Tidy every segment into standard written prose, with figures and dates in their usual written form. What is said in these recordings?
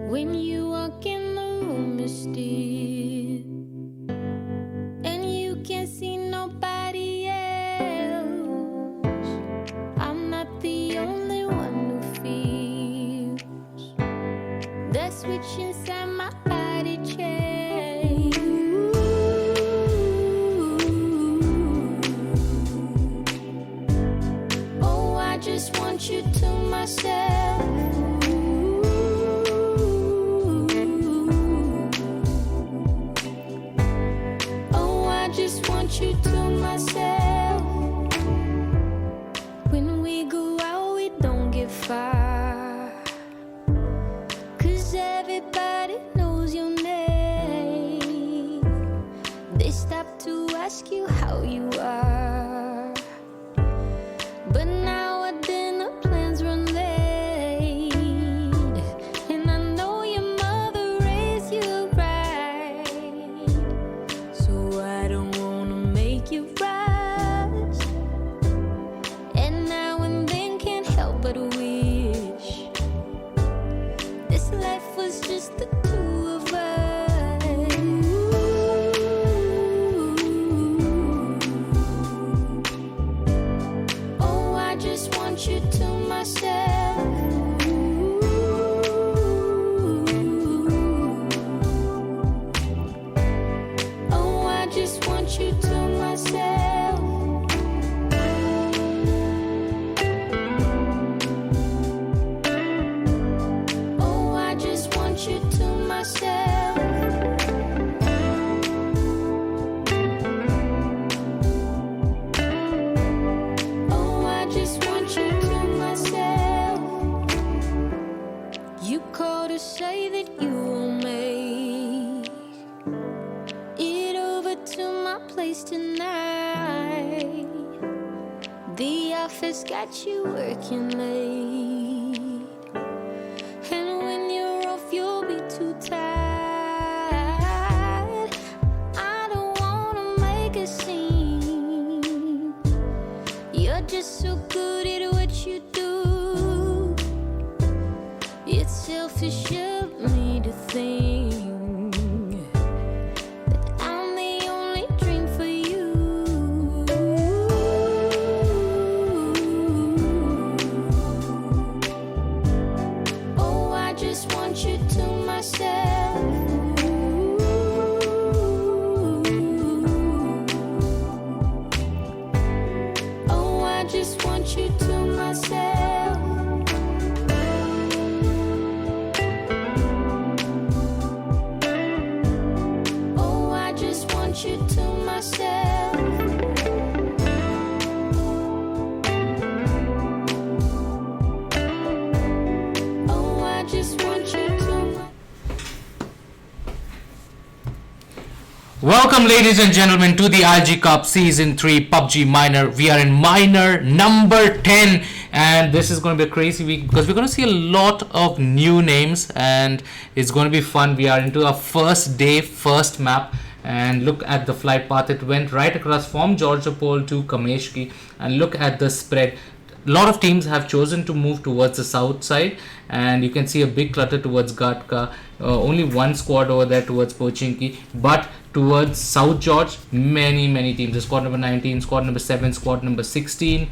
When you walk in the room, you're still, and you can't see nobody else. I'm not the only one who feels the switch inside my body change. Oh, I just want you to myself. You to myself. When we go out, we don't get far, 'cause everybody knows your name. They stop to ask you how you are, but now our dinner plans run late, and I know your mother raised you right, so I don't you rise, and now and then can't help but wish this life was just the two of us. Oh, I just want you to myself. Oh, I just want you to myself. Oh, I just want you to myself. Oh, I just want you to myself. You called to say that you will make it over to my place tonight. The office got you working late, and when you're off, you'll be too tired. I don't wanna make a scene. You're just so good at what you do. It's selfish of me to think Welcome, ladies and gentlemen, to the ILG Cup Season 3 PUBG Minor. We are in Minor number 10, and this is going to be a crazy week because we're going to see a lot of new names, and it's going to be fun. We are into our first day, first map, and look at the flight path. It went right across from Georgiopol to Kameshki, and look at the spread. A lot of teams have chosen to move towards the south side, and you can see a big clutter towards Gatka. Only one squad over there towards Pochinki, but towards South George, many teams. Squad number 19, squad number 7, squad number 16.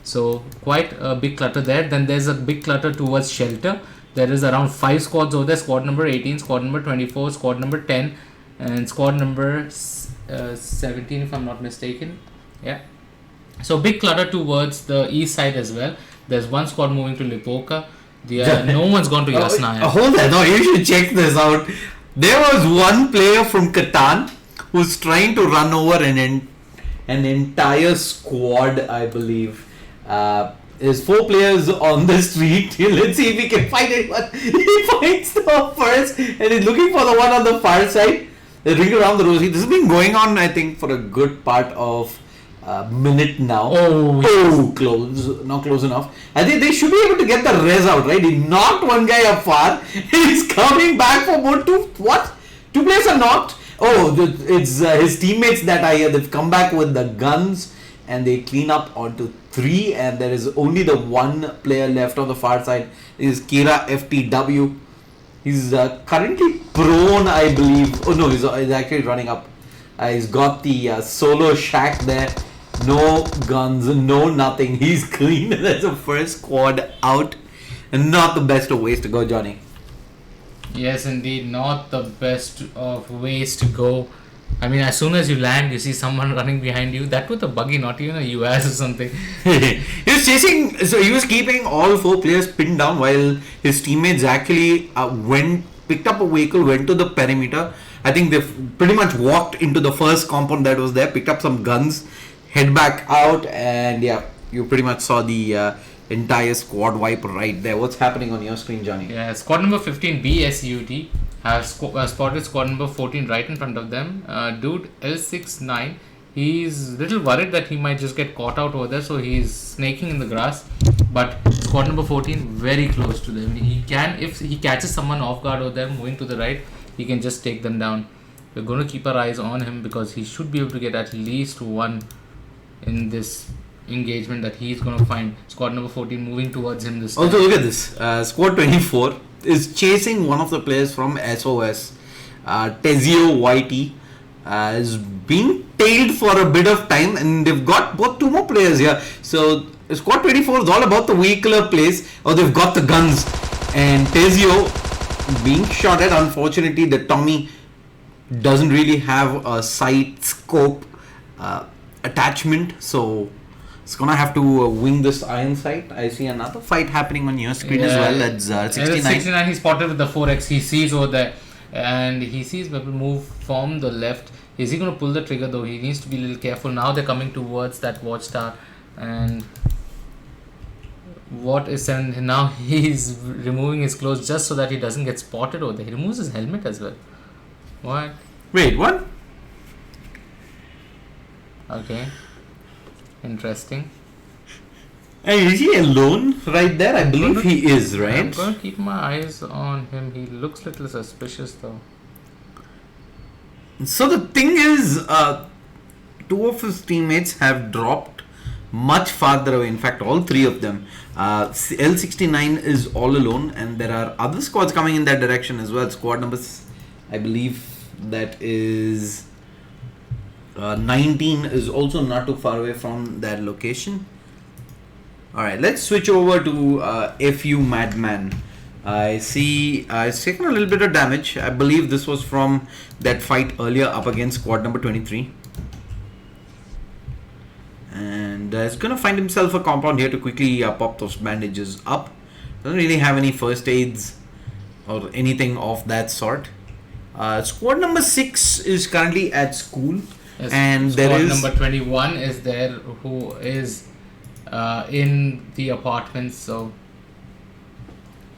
So quite a big clutter there. Then there's a big clutter towards Shelter. There is around 5 squads over there. Squad number 18, squad number 24, squad number 10, and squad number 17 if I'm not mistaken. Yeah. So big clutter towards the east side as well. There's one squad moving to Lipoka. No one's gone to Yasnaya. Hold on, no, you should check this out. There was one player from Catan who's trying to run over an entire squad, I believe. There's 4 players on the street. Let's see if we can find anyone. He finds the first and he's looking for the one on the far side. They ring around the rosy. This has been going on, I think, for a good part of minute now. Not close enough. I think they should be able to get the res out, right? He knocked one guy up far. He's coming back for more. 2 players are knocked. It's his teammates that are here. They've come back with the guns and they clean up onto 3, and there is only the one player left on the far side. This is Kira FTW. He's currently prone, I believe. Oh no, he's actually running up. He's got the solo shack there. No guns, no nothing. He's clean. That's the first squad out. And not the best of ways to go, Johnny. Yes, indeed, not the best of ways to go. I mean, as soon as you land, you see someone running behind you. That was a buggy, not even a US or something. He was chasing, so he was keeping all 4 players pinned down while his teammates actually picked up a vehicle, went to the perimeter. I think they pretty much walked into the first compound that was there, picked up some guns, head back out, and yeah, you pretty much saw the entire squad wipe right there. What's happening on your screen, Johnny? Yeah, squad number 15 BSUT have spotted squad number 14 right in front of them. Dude L69, he's little worried that he might just get caught out over there, so he's snaking in the grass. But squad number 14 very close to them. He can, if he catches someone off guard over there moving to the right, he can just take them down. We're going to keep our eyes on him because he should be able to get at least one in this engagement that he's going to find. Squad number 14 moving towards him this time. Also, look at this. Squad 24 is chasing one of the players from SOS. Tezio YT is being tailed for a bit of time, and they've got both 2 more players here. So squad 24 is all about the vehicular plays, or they've got the guns. And Tezio being shot at. Unfortunately, the Tommy doesn't really have a sight scope attachment, so it's gonna have to wing this iron sight. I see another fight happening on your screen as well. That's 69. 69, he spotted with the 4x. He sees over there, and he sees people move from the left. Is he going to pull the trigger though? He needs to be a little careful. Now they're coming towards that watchtower, and what is, and now he's removing his clothes just so that he doesn't get spotted over there. He removes his helmet as well. What? Wait, what? Okay. Interesting. And is he alone right there? I believe he is, right? I'm going to keep my eyes on him. He looks a little suspicious though. So the thing is, 2 of his teammates have dropped much farther away. In fact, all 3 of them. L69 is all alone, and there are other squads coming in that direction as well. Squad numbers, I believe that is 19 is also not too far away from that location. Alright, let's switch over to FU Madman. I see it's taken a little bit of damage. I believe this was from that fight earlier up against squad number 23. And he's going to find himself a compound here to quickly pop those bandages up. Doesn't really have any first aids or anything of that sort. Squad number 6 is currently at school. Yes, and squad there is number 21 is there, who is in the apartments. So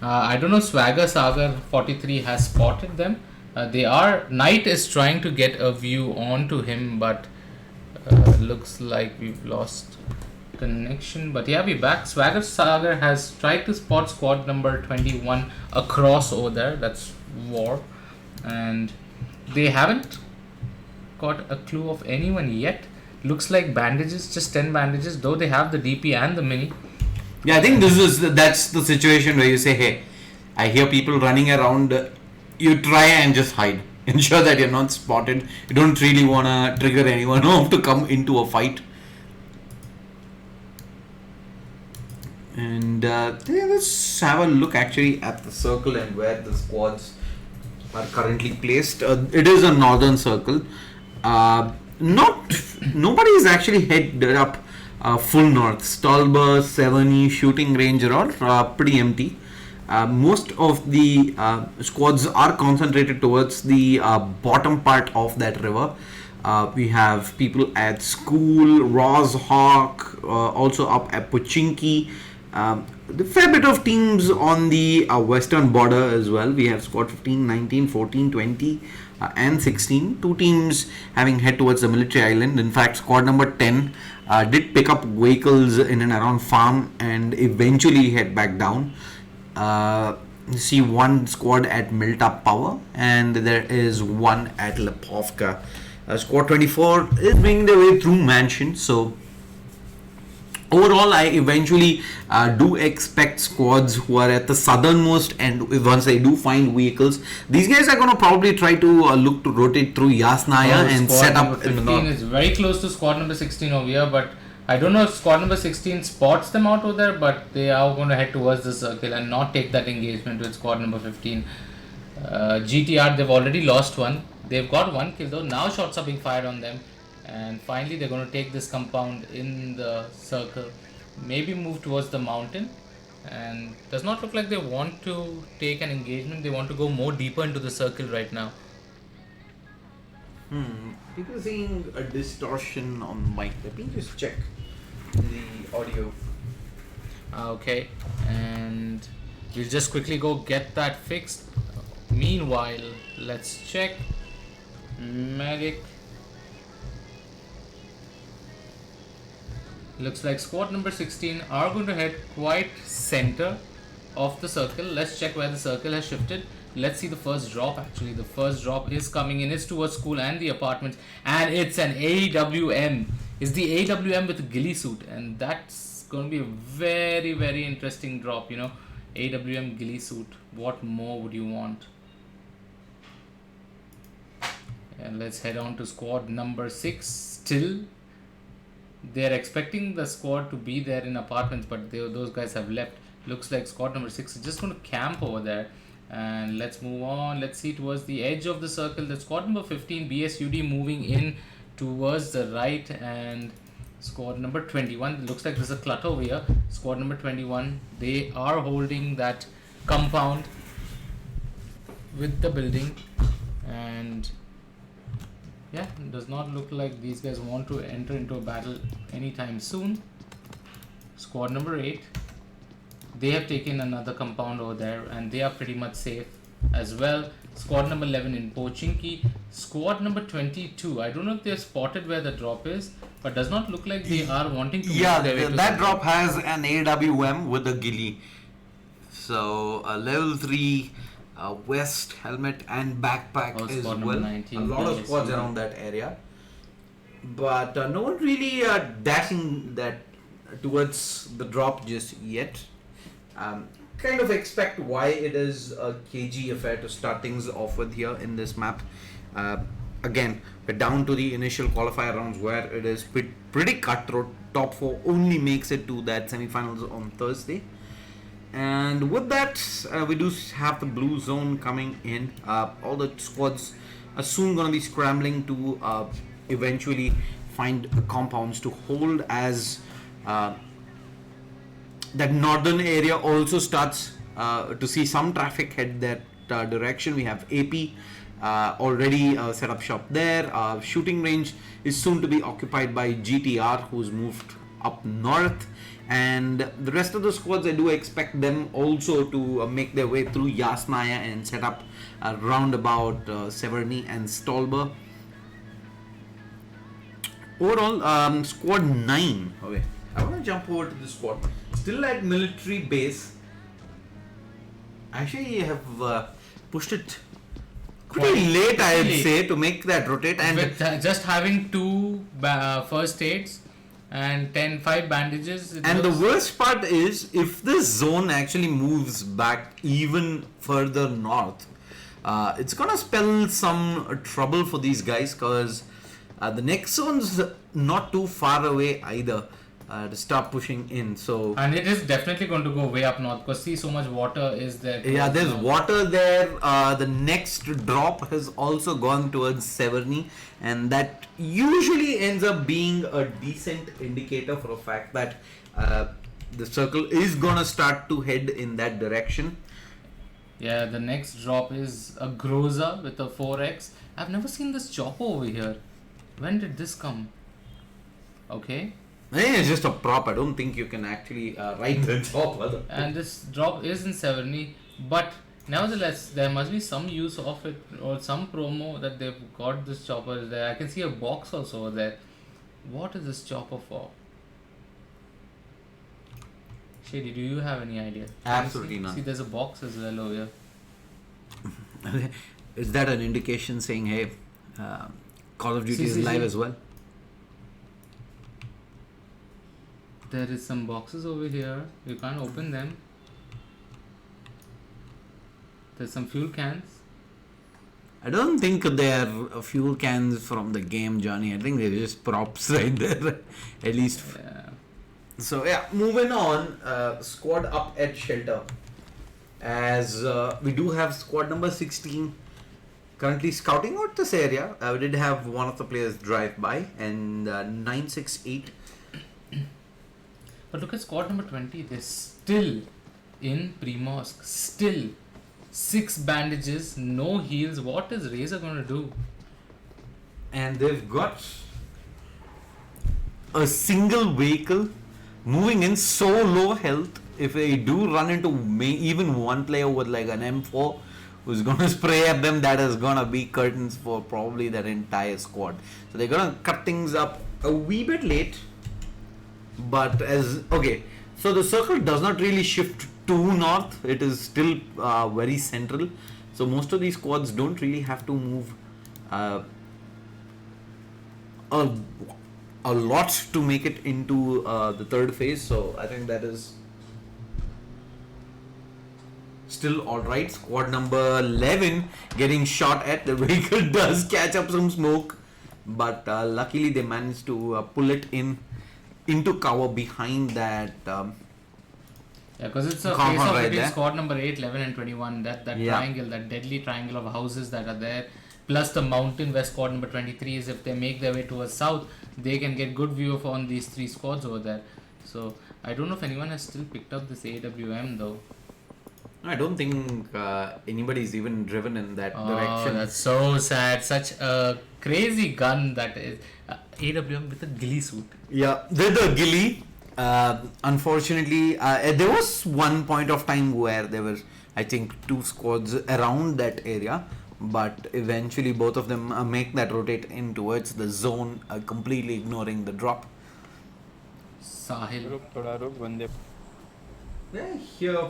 I don't know, Swagger Sagar 43 has spotted them. Knight is trying to get a view onto him, but looks like we've lost connection. But yeah, we're back. Swagger Sagar has tried to spot squad number 21 across over there. That's war, and they haven't got a clue of anyone yet. Looks like bandages, just 10 bandages, though they have the DP and the mini. Yeah, I think that's the situation where you say, hey, I hear people running around, you try and just hide. Ensure that you're not spotted. You don't really want to trigger anyone off to come into a fight. And let's have a look actually at the circle and where the squads are currently placed. It is a northern circle. Nobody is actually headed up full north. Stolber, Seveni, shooting range are all pretty empty. Most of the squads are concentrated towards the bottom part of that river. We have people at school, Roshawk, also up at Pochinki. The fair bit of teams on the western border as well. We have squad 15, 19, 14, 20 and 16. 2 teams having head towards the military island. In fact, squad number 10 did pick up vehicles in and around farm and eventually head back down. See one squad at Milta Power, and there is one at Lepovka. Squad 24 is making their way through Mansion, so overall, I eventually do expect squads who are at the southernmost, and once they do find vehicles, these guys are going to probably try to look to rotate through Yasnaya and set up in the north. Is very close to squad number 16 over here, but I don't know if squad number 16 spots them out over there, but they are going to head towards the circle and not take that engagement with squad number 15. GTR, they've already lost one. They've got one kill though. Now shots are being fired on them. And finally they're going to take this compound in the circle. Maybe move towards the mountain. And does not look like they want to take an engagement. They want to go more deeper into the circle right now. People seeing a distortion on mic. Let me just check the audio. Okay, and we'll just quickly go get that fixed. Meanwhile, let's check medic. Looks like squad number 16 are going to head quite center of the circle. Let's check where the circle has shifted. Let's see the first drop. Actually, the first drop is coming in. It's towards school and the apartments, and it's an AWM. It's the AWM with a ghillie suit, and that's going to be a very, very interesting drop. You know, AWM ghillie suit. What more would you want? And let's head on to squad number 6. Still, they're expecting the squad to be there in apartments, but those guys have left. Looks like squad number 6 is just going to camp over there. And let's move on. Let's see towards the edge of the circle. The squad number 15 BSUD moving in towards the right, and squad number 21. Looks like there's a clutter over here. Squad number 21. They are holding that compound with the building, and yeah, it does not look like these guys want to enter into a battle anytime soon. Squad number 8. They have taken another compound over there, and they are pretty much safe as well. Squad number 11 in Pochinki. Squad number 22. I don't know if they have spotted where the drop is, but does not look like they are wanting to move their way to that drop has an AWM with a ghillie. So level 3 vest, helmet and backpack as well. 19, a lot of squads around that area, but no one really dashing that towards the drop just yet. Kind of expect why it is a KG affair to start things off with here in this map. Again, we're down to the initial qualifier rounds where it is pretty cutthroat. Top 4 only makes it to that semi-finals on Thursday. And with that, we do have the blue zone coming in. All the squads are soon going to be scrambling to eventually find compounds to hold, as that northern area also starts to see some traffic head that direction. We have AP already set up shop there. Shooting range is soon to be occupied by GTR, who's moved up north, and the rest of the squads, I do expect them also to make their way through Yasnaya and set up around about Severny and Stolber. Overall, squad 9. Okay, I want to jump over to the squad. Still at military base. Actually, have pushed it pretty late, I would say, to make that rotate. And with just having 2 first aids and 5 bandages. And the worst part is, if this zone actually moves back even further north, it's gonna spell some trouble for these guys, because the next zone's not too far away either to start pushing in. So, and it is definitely going to go way up north, because see, so much water is there. Yeah, there's water there. The next drop has also gone towards Severny, and that usually ends up being a decent indicator for the fact that the circle is gonna start to head in that direction. Yeah, the next drop is a Groza with a 4x. I've never seen this chopper over here. When did this come? Okay. I think it's just a prop. I don't think you can actually ride the chopper. And this drop is in Severny, but nevertheless, there must be some use of it, or some promo that they've got this chopper there. I can see a box also over there. What is this chopper for? Shady, do you have any idea? Absolutely none. See, there's a box as well over here. Is that an indication saying, hey, Call of Duty is live as well? There is some boxes over here. You can't open them. There's some fuel cans. I don't think they're fuel cans from the game, Johnny. I think they're just props right there. At least. Yeah. So yeah, moving on. Squad up at shelter. As we do have squad number 16 currently scouting out this area. We did have one of the players drive by, and 968. But look at squad number 20. They're still in pre-mosque. Still 6 bandages, no heals. What is Razor going to do? And they've got a single vehicle moving in so low health. If they do run into even one player with like an M4 who's going to spray at them, that is going to be curtains for probably their entire squad. So they're going to cut things up a wee bit late. But so the circle does not really shift to north. It is still very central. So most of these squads don't really have to move a lot to make it into the third phase. So I think that is still alright. Squad number 11 getting shot at. The vehicle does catch up some smoke, but luckily they managed to pull it into cover behind that. Yeah, because it's a compound face-off right between there. squad number 8, 11 and 21. That Yeah. triangle, that deadly triangle of houses that are there, plus the mountain where squad number 23 is. If they make their way towards south, they can get good view of on these 3 squads over there. So I don't know if anyone has still picked up this AWM though. I don't think anybody's even driven in that direction. That's so sad. Such a crazy gun that is. AWM with a ghillie suit. Yeah, with the ghillie. Unfortunately, there was one point of time where there were, I think, 2 squads around that area, but eventually both of them make that rotate in towards the zone, completely ignoring the drop. Sahil. Yeah,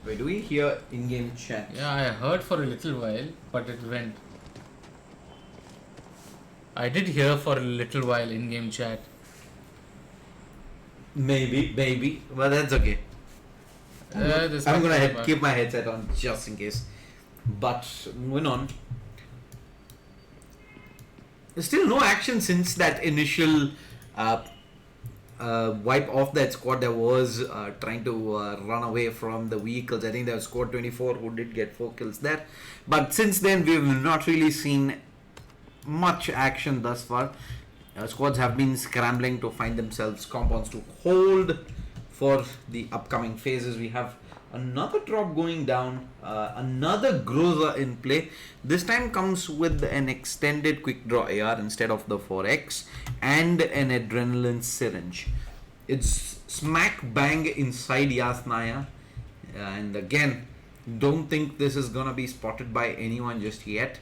wait, do we hear in-game chat? Yeah, I heard for a little while, but it went. I did hear for a little while in-game chat. Maybe, but that's okay. I'm gonna keep my headset on just in case. But moving on. There's still no action since that initial wipe off that squad that was trying to run away from the vehicles. I think that was squad 24 who did get 4 kills there. But since then, we've not really seen much action thus far. Squads have been scrambling to find themselves compounds to hold for the upcoming phases. We have another drop going down, another Groza in play. This time comes with an extended quick draw AR instead of the 4X and an adrenaline syringe. It's smack bang inside Yasnaya, and again, don't think this is gonna be spotted by anyone just yet.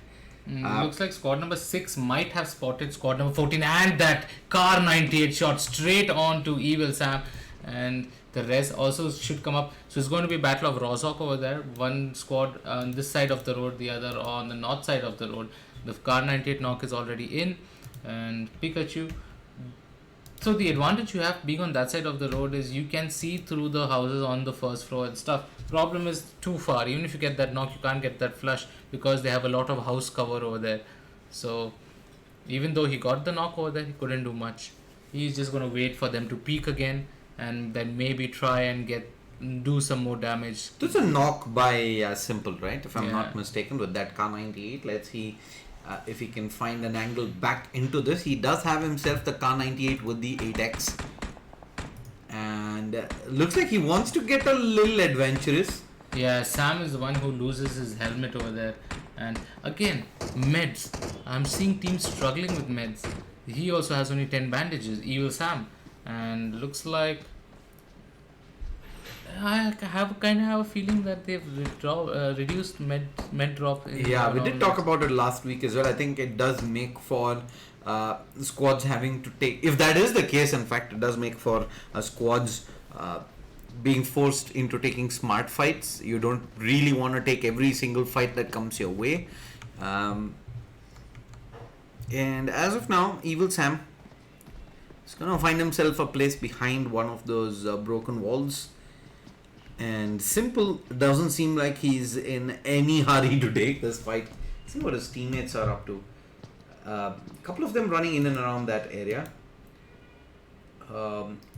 Looks like squad number 6 might have spotted squad number 14, and that car 98 shot straight on to Evil Sam, and the rest also should come up. So it's going to be a battle of Rozhok over there. One squad on this side of the road, the other on the north side of the road. The car 98 knock is already in, and Pikachu. So the advantage you have being on that side of the road is you can see through the houses on the first floor and stuff. Problem is too far. Even if you get that knock, you can't get that flush because they have a lot of house cover over there. So even though he got the knock over there, he couldn't do much. He's just going to wait for them to peak again and then maybe try and do some more damage. That's a knock by Simple, right? If I'm Yeah. not mistaken, with that car 98. Let's see if he can find an angle back into this. He does have himself the car 98 with the 8X. And looks like he wants to get a little adventurous. Yeah, Sam is the one who loses his helmet over there. And again, meds. I'm seeing teams struggling with meds. He also has only 10 bandages, Evil Sam. And looks like I kind of have a feeling that they've reduced med drop. Yeah, we did talk about it last week as well. I think it does make for squads having to take, if that is the case, in fact, it does make for squads being forced into taking smart fights. You don't really want to take every single fight that comes your way. And as of now, Evil Sam He's gonna find himself a place behind one of those broken walls. And Simple doesn't seem like he's in any hurry to take this fight. See what his teammates are up to. A couple of them running in and around that area.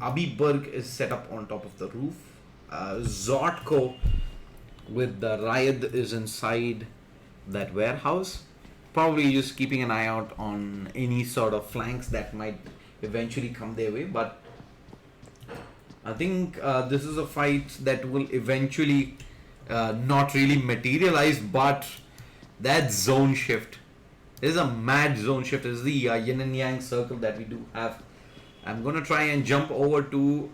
Abi Berg is set up on top of the roof. Zotko with the Riot is inside that warehouse. Probably just keeping an eye out on any sort of flanks that might eventually come their way. But I think this is a fight that will eventually not really materialize. But that zone shift is a mad zone shift. This is the yin and yang circle that we do have. I'm going to try and jump over to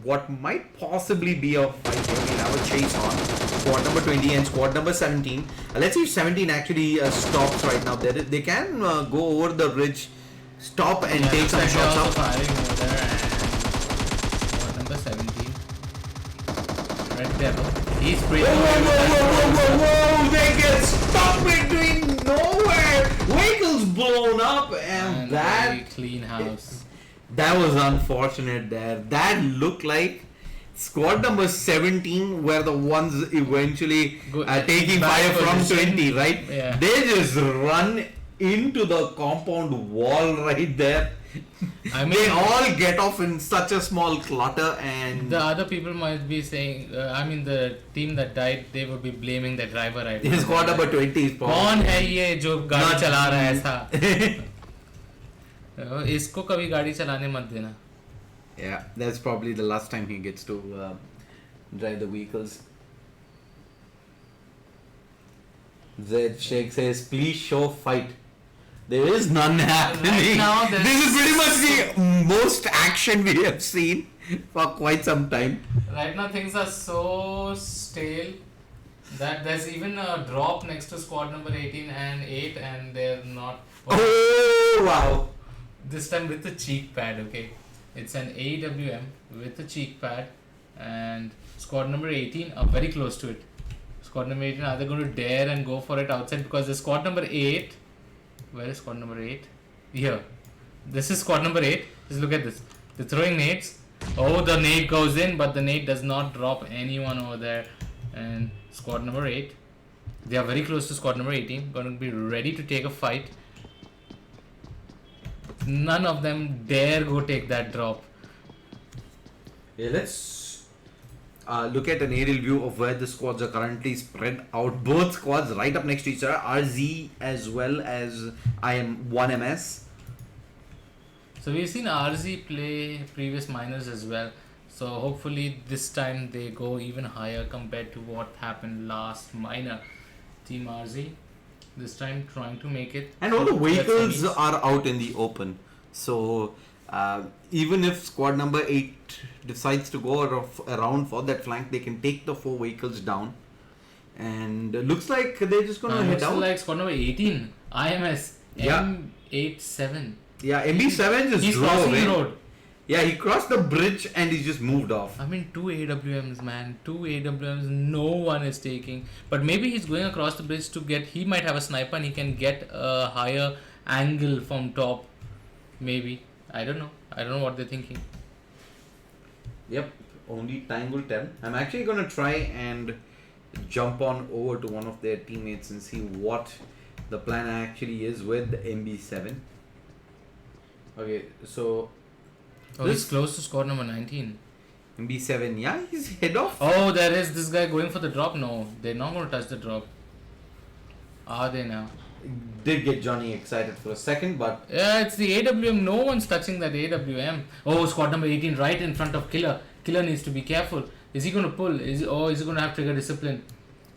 what might possibly be a fight. We'll have a chase on squad number 20 and squad number 17. Let's see if 17 actually stops right now. They can go over the ridge, stop and take some shots up. Firing over there, and squad number 17. Red Devil. He's pretty. Whoa! They get stuck between nowhere. Vehicles blown up, and that very clean house. That was unfortunate there. That looked like squad number 17 were the ones eventually taking fire from 20, right? Yeah. They just run into the compound wall right there. I mean, they all get off in such a small clutter, and the other people might be saying, the team that died, they would be blaming the driver, right? This squad number 20 is probably. कौन है ये जो गाड़ी चला रहा है ऐसा? इसको कभी गाड़ी चलाने मत देना. Yeah, that's probably the last time he gets to drive the vehicles. Zed Sheikh says, please show fight. There is none happening. Right now, this is pretty much the most action we have seen for quite some time. Right now things are so stale that there's even a drop next to squad number 18 and 8 and they're not. Oh, wow. This time with the cheek pad, okay. It's an AWM with a cheek pad, and squad number 18 are very close to it. Squad number 18, are they going to dare and go for it outside? Because the squad number 8, where is squad number 8? Here. This is squad number 8. Just look at this. They're throwing nades. Oh, the nade goes in, but the nade does not drop anyone over there. And squad number 8, they are very close to squad number 18. Going to be ready to take a fight. None of them dare go take that drop. Yeah, let's look at an aerial view of where the squads are currently spread out. Both squads right up next to each other. RZ as well as IM1MS. So we've seen RZ play previous minors as well. So hopefully this time they go even higher compared to what happened last minor. Team RZ this time trying to make it. And all the vehicles are out in the open. So even if squad number 8 decides to go around for that flank, they can take the 4 vehicles down. And looks like they're just going to head down. Looks like squad number 18, IMS, Yeah. M87. Yeah, MB7 just He's drove crossing away. the road. Yeah, he crossed the bridge and he just moved off. I mean, 2 AWMs, man. 2 AWMs, no one is taking. But maybe he's going across the bridge to get. He might have a sniper and he can get a higher angle from top. Maybe. I don't know. I don't know what they're thinking. Yep, only time will tell. I'm actually going to try and jump on over to one of their teammates and see what the plan actually is with the MB7. Okay, so. Oh, he's close to squad number 19. MB7, yeah, he's head off. Oh, there is this guy going for the drop. No, they're not going to touch the drop. Are they now? Did get Johnny excited for a second, but Yeah, it's the AWM. No one's touching that AWM. Oh, squad number 18 right in front of Killer. Killer needs to be careful. Is he going to pull? Is he going to have trigger discipline?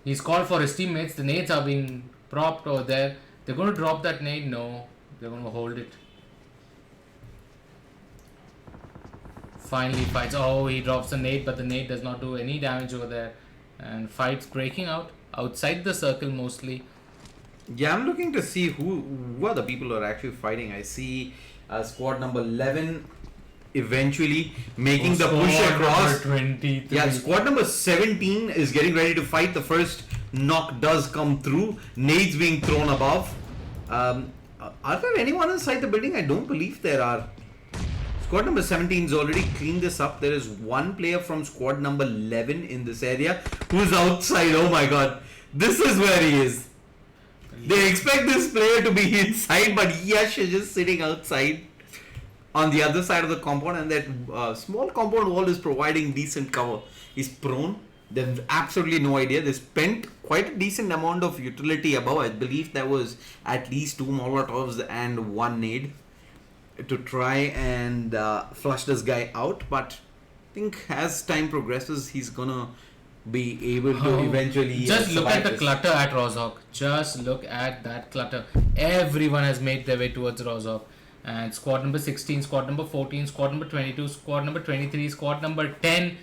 He's called for his teammates. The nades are being propped over there. They're going to drop that nade. No, they're going to hold it. Finally fights. Oh, he drops the nade, but the nade does not do any damage over there. And fights breaking out outside the circle mostly. yeah, I'm looking to see who are the people who are actually fighting. I see squad number 11 eventually making the push across. 23. Yeah, squad number 17 is getting ready to fight. The first knock does come through. Nades being thrown above. Are there anyone inside the building? I don't believe there are. Squad number 17 has already cleaned this up. There is one player from squad number 11 in this area who's outside. Oh my god. This is where he is. They expect this player to be inside, but Yash is just sitting outside on the other side of the compound, and that small compound wall is providing decent cover. He's prone. They have absolutely no idea. They spent quite a decent amount of utility above. I believe there was at least 2 Molotovs and 1 nade to try and flush this guy out. But I think as time progresses, he's gonna be able to eventually. Just look at the this. clutter at Rozhok. Just look at that clutter. Everyone has made their way towards Rozhok. And squad number 16, squad number 14, squad number 22, squad number 23, squad number 10.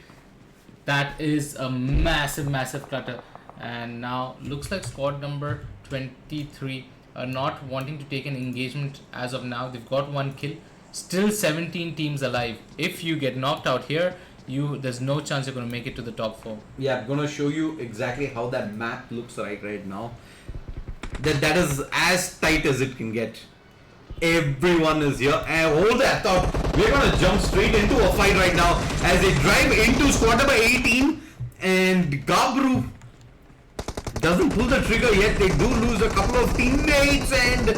That is a massive clutter. And now looks like squad number 23 are not wanting to take an engagement as of now. They've got 1 kill. Still 17 teams alive. If you get knocked out here, there's no chance you're going to make it to the top 4. Yeah, I'm gonna show you exactly how that map looks like right now. That is as tight as it can get. Everyone is here, and hold that thought. We're gonna jump straight into a fight right now as they drive into squad number 18, and Gabru doesn't pull the trigger yet. They do lose a couple of teammates, and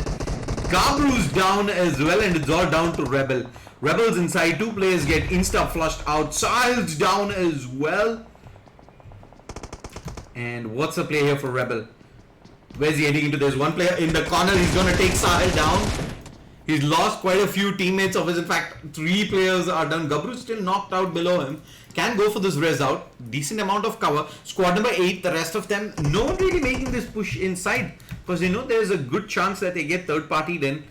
Gabru's down as well, and it's all down to Rebel. Rebel's inside, 2 players get insta flushed out. Sahil's down as well. And what's the play here for Rebel? Where's he heading into? There's one player in the corner. He's gonna take Sahil down. He's lost quite a few teammates of his. In fact, 3 players are done. Gabru's still knocked out below him. Can go for this res out. Decent amount of cover. Squad number 8, the rest of them, no one really making this push inside. Because you know there's a good chance that they get third party then.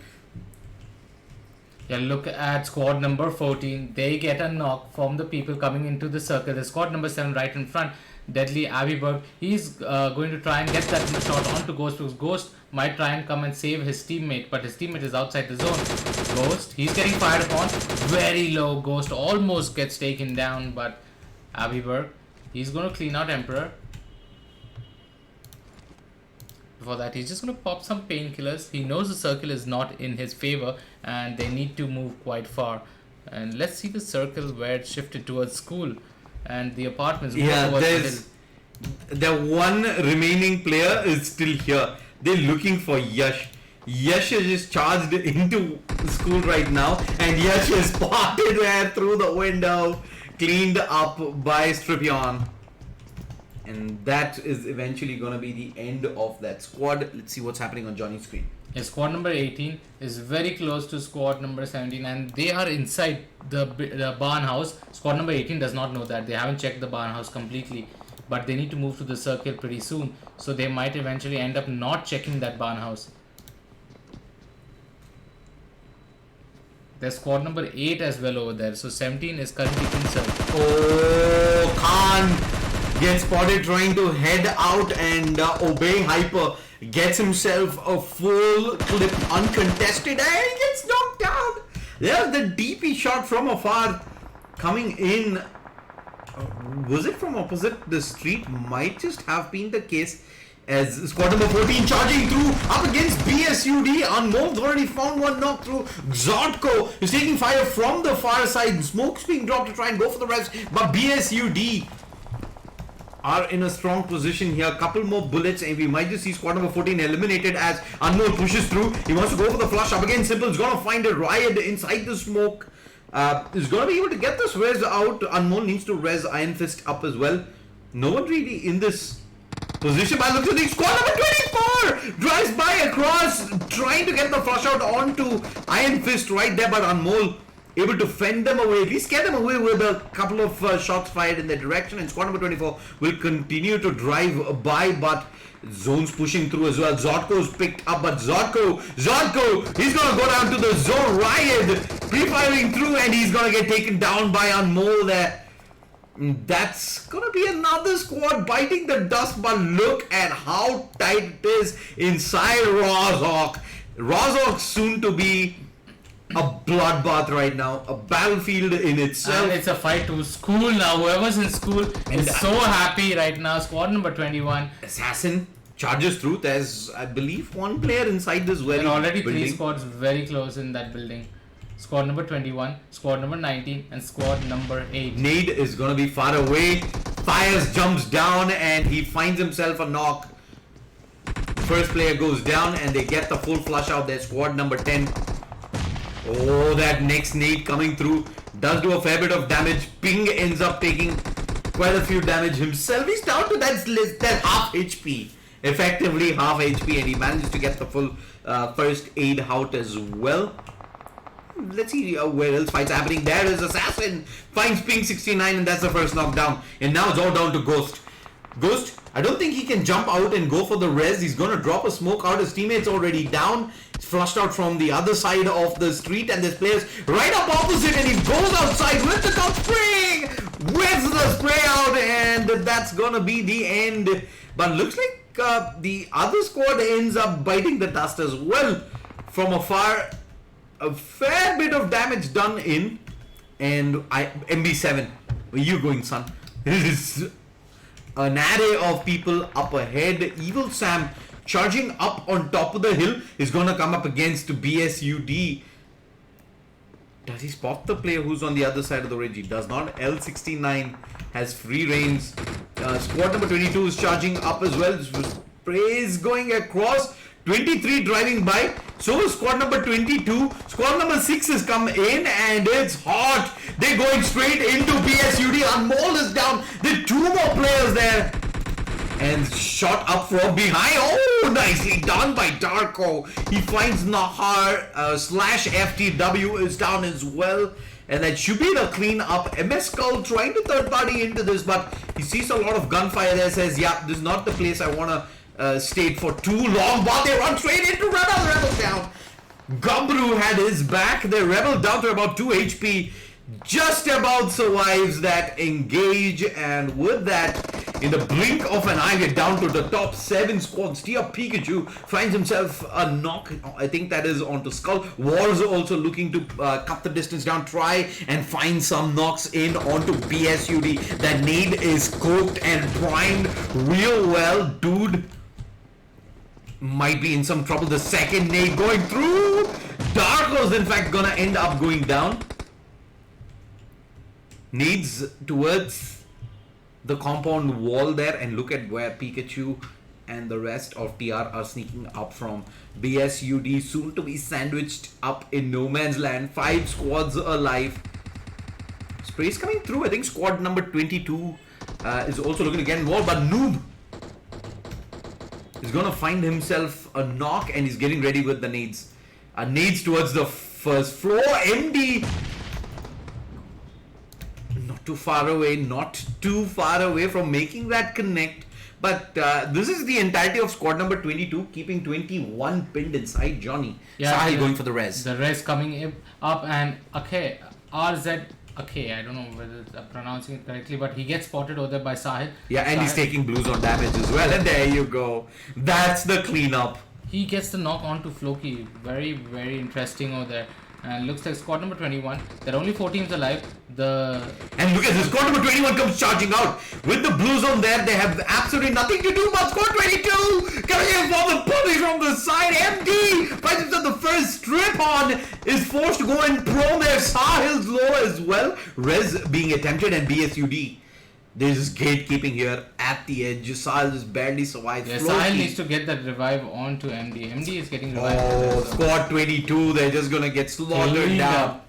Yeah, look at squad number 14. They get a knock from the people coming into the circle. The squad number 7 right in front. Deadly Aviberg. He's going to try and get that shot onto Ghost, because Ghost might try and come and save his teammate, but his teammate is outside the zone. Ghost, he's getting fired upon. Very low. Ghost almost gets taken down, but Aviberg, he's going to clean out Emperor. Before that, he's just going to pop some painkillers. He knows the circle is not in his favor and they need to move quite far. And let's see the circle where it shifted towards school and the apartments. Yeah, there's the one remaining player is still here. They're looking for Yash. Yash is just charged into school right now, and Yash is spotted there through the window, cleaned up by Stripion. And that is eventually going to be the end of that squad. Let's see what's happening on Johnny's screen. Yeah, squad number 18 is very close to squad number 17 and they are inside the barn house. Squad number 18 does not know that. They haven't checked the barn house completely. But they need to move to the circle pretty soon. So they might eventually end up not checking that barn house. There's squad number 8 as well over there. So 17 is currently concerned. Oh, Khan gets spotted trying to head out and obeying Hyper. Gets himself a full clip uncontested and he gets knocked down. There's the DP shot from afar coming in. Was it from opposite the street? Might just have been the case, as squad number 14 charging through up against BSUD. Anmol's already found one knock through. Zotko is taking fire from the far side. Smoke's being dropped to try and go for the revs, but BSUD are in a strong position here. Couple more bullets and we might just see squad number 14 eliminated as Anmol pushes through. He wants to go for the flush up again. Simple is gonna find a riot inside the smoke. Is gonna be able to get this res out. Anmol needs to res Iron Fist up as well. No one really in this position by looks at the squad number 24 drives by across trying to get the flush out onto Iron Fist right there, but Anmol able to fend them away, at least scare them away with a couple of shots fired in their direction, and squad number 24 will continue to drive by, but zone's pushing through as well. Zotko's picked up, but Zotko, he's gonna go down to the zone. Riot pre-firing through and he's gonna get taken down by Anmol there. That's gonna be another squad biting the dust, but look at how tight it is inside Rozhok. Rozhok soon to be a bloodbath right now, a battlefield in itself. And it's a fight to school now. Whoever's in school is so happy right now. Squad number 21. Assassin charges through. There's, I believe, one player inside this very And already building. 3 squads very close in that building. Squad number 21, squad number 19, and squad number 8. Nade is going to be far away. Fires, jumps down, and he finds himself a knock. First player goes down, and they get the full flush out there. Squad number 10. Oh, that next nade coming through does do a fair bit of damage. Ping ends up taking quite a few damage himself. He's down to that half HP. Effectively half HP, and he manages to get the full first aid out as well. Let's see where else fights happening. There is Assassin finds Ping 69, and that's the first knockdown. And now it's all down to Ghost. Ghost, I don't think he can jump out and go for the res. He's gonna drop a smoke out. His teammate's already down. It's flushed out from the other side of the street, and there's players right up opposite, and he goes outside with the top spring. With the spray out, and that's gonna be the end. But looks like the other squad ends up biting the dust as well from afar. A fair bit of damage done in, and MB7, where you going, son? This is an array of people up ahead. Evil Sam charging up on top of the hill is gonna come up against BSUD. Does he spot the player who's on the other side of the ridge? He does not. L69 has free reigns. Squad number 22 is charging up as well. Spray is going across. 23 driving by. So is squad number 22. Squad number 6 has come in, and it's hot. They're going straight into BSUD. Anmol is down. There are 2 more players there. And shot up from behind. Oh, nicely done by Darko. He finds Nahar slash FTW is down as well. And that should be the clean up. MS Skull trying to third party into this, but he sees a lot of gunfire there. Says, yeah, this is not the place I want to stay for too long. But they run straight into Rebel. Rebel down. Gabru had his back. The Rebel down to about 2 HP. Just about survives that engage, and with that, in the blink of an eye, we're down to the top 7 squads. Tia Pikachu finds himself a knock. I think that is onto Skull. Wars also looking to cut the distance down, try and find some knocks in onto BSUD. That nade is cooked and primed real well. Dude might be in some trouble. The second nade going through. Darko's in fact gonna end up going down. Needs towards the compound wall there, and look at where Pikachu and the rest of TR are sneaking up from. BSUD soon to be sandwiched up in no man's land. 5 squads alive. Sprays coming through. I think squad number 22 is also looking to get involved, but Noob is gonna find himself a knock, and he's getting ready with the nades. Nades towards the first floor. MD not too far away from making that connect, but this is the entirety of squad number 22 keeping 21 pinned inside Johnny. Sahil going for the res. The res coming up, and okay, RZ, okay, I don't know whether I'm pronouncing it correctly, but he gets spotted over there by Sahil. Yeah, and Sahil, he's taking blues on damage as well, and there you go. That's the cleanup. he gets the knock onto Floki. Very, very interesting over there. And looks like squad number 21. There are only 4 teams alive. And look at this, squad number 21 comes charging out. With the blue zone there, they have absolutely nothing to do, but squad 22 coming in for the puppy from the side. MD finds himself the first strip on, is forced to go in prone there. Sahil's low as well. Res being attempted, and BSUD. There's gatekeeping here at the edge. Sahil just barely survives. Yeah, Sahil needs to get that revive onto MD. MD is getting revived. Oh, squad 22, they're just gonna get slaughtered down.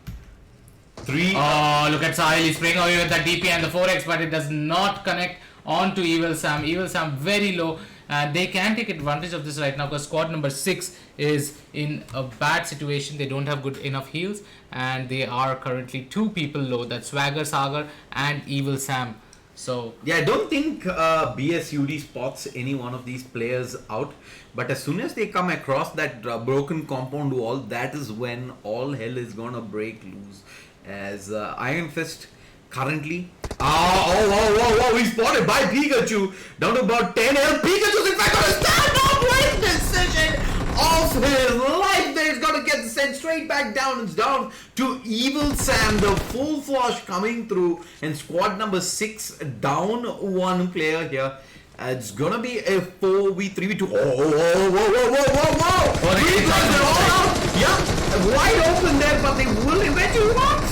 3. Oh, look at Sahil. He's spraying away with that DP and the 4x, but it does not connect onto Evil Sam. Evil Sam very low. And they can take advantage of this right now, because squad number 6 is in a bad situation. They don't have good enough heals, and they are currently 2 people low. That's Swagger, Sagar, and Evil Sam. So yeah, I don't think BSUD spots any one of these players out, but as soon as they come across that broken compound wall, that is when all hell is gonna break loose. As Iron Fist currently, he's spotted by Pikachu down to about 10 health. Pikachu's in fact gonna stand up with decision of his life. There, he's gonna get sent straight back down. It's down to Evil Sam, the full flush coming through, and squad number 6 down 1 player here. It's gonna be a 4v3v2. Whoa! Oh, Three guys are all out. Yeah, wide open there, but they will eventually what?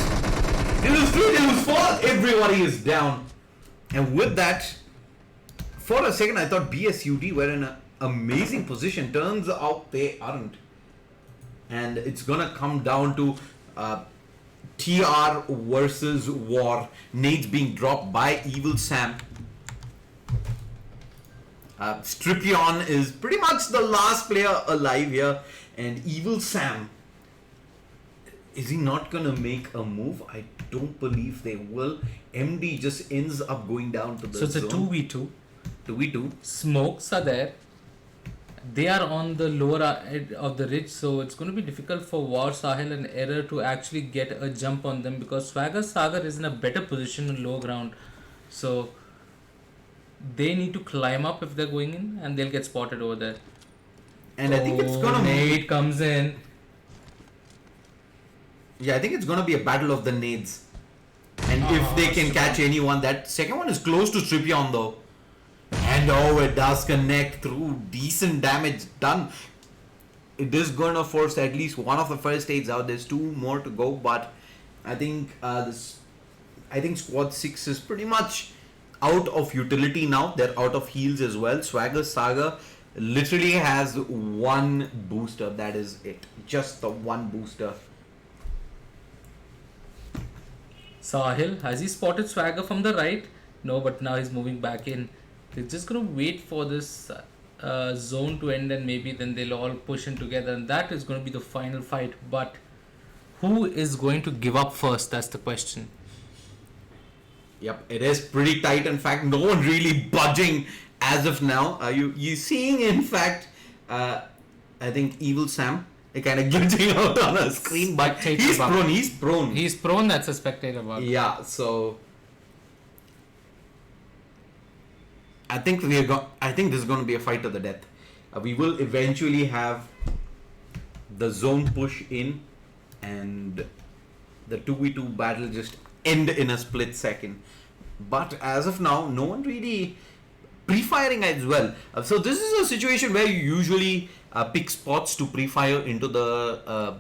It was 3, it was 4. Everybody is down. And with that, for a second I thought BSUD were in an amazing position. Turns out they aren't. And it's gonna come down to TR versus War. Nades being dropped by Evil Sam. Stripion is pretty much the last player alive here, and Evil Sam, is he not gonna make a move? I don't believe they will. MD just ends up going down to the So it's a zone. 2v2. 2v2. Smokes are there. They are on the lower edge of the ridge, so it's going to be difficult for War, Sahil and Error to actually get a jump on them, because Swagger Sagar is in a better position in low ground. So they need to climb up if they're going in, and they'll get spotted over there. And I think it's gonna Nate comes in. Yeah, I think it's gonna be a battle of the nades. And if they can catch anyone, that second one is close to Stripion though. And it does connect through. Decent damage done. It is gonna force at least one of the first aids out. There's 2 more to go, but I think I think squad 6 is pretty much out of utility now. They're out of heals as well. Swagger Saga literally has 1 booster. That is it. Just the 1 booster. Sahil, has he spotted Swagger from the right? No, but now he's moving back in. They're just going to wait for this zone to end, and maybe then they'll all push in together, and that is going to be the final fight. But who is going to give up first? That's the question. Yep, it is pretty tight. In fact, no one really budging as of now. You seeing, in fact, I think Evil Sam kind of glitching out on a screen, but he's prone. He's prone. He's prone. That's a spectator bug. Yeah, so I think I think this is going to be a fight to the death. We will eventually have the zone push in, and the 2v2 battle just end in a split second. But as of now, no one really pre-firing as well. So this is a situation where you usually pick spots to pre-fire into the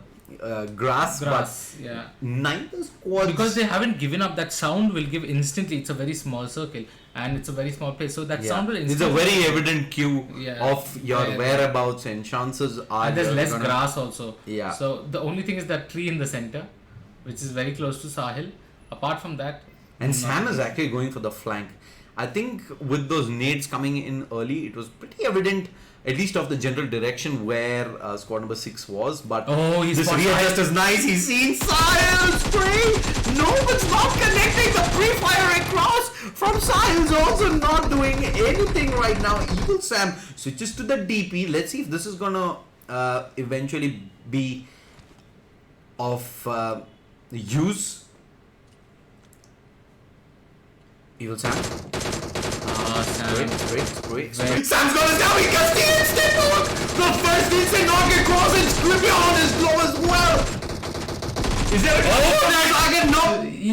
grass, but yeah. neither squad, because they haven't given up. That sound will give instantly. It's a very small circle and it's a very small place, so that sound will instantly. It's a very evident cue of your whereabouts, and chances are. And there's less grass also. Yeah. So the only thing is that tree in the center, which is very close to Sahil. Apart from that, and Sam is actually going for the flank. I think with those nades coming in early, it was pretty evident, at least of the general direction where squad number 6 was. But he's this readjust is nice. He's seen Sahil spray. No, it's not connecting. The pre-fire across from Sahil's also not doing anything right now. Evil Sam switches to the DP. Let's see if this is gonna eventually be of use. Evil Sam. Sam. Great. Sam's got it now. He gets the instant knock. The first instant knock across, and Stripion is low as well. Is there a target? No.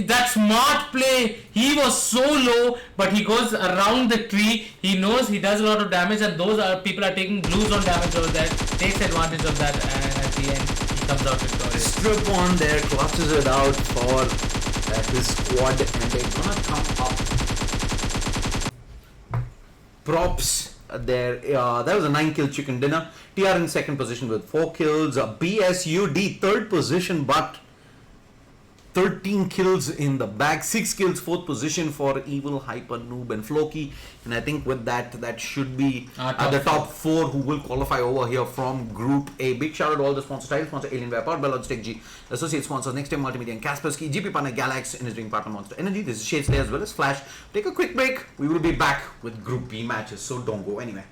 That smart play. He was so low, but he goes around the tree. He knows he does a lot of damage, and those people are taking blues on damage over there. Takes advantage of that, and at the end he comes out victorious. Strip on there, clutches it out for his squad, and they're gonna come up. Props there. That was a 9-kill chicken dinner. TR in second position with 4 kills. BSUD third position, but 13 kills in the bag. 6 kills, 4th position for Evil, Hyper, Noob and Floki. And I think with that should be the top 4 who will qualify over here from Group A. Big shout out to all the sponsors. Title sponsor Alienware, powered by Logitech G. Associate sponsors Next Time Multimedia and Kaspersky. GP partner Galax, and his ring partner Monster Energy. This is Shade Slayer as well as Flash. Take a quick break. We will be back with Group B matches, so don't go anywhere.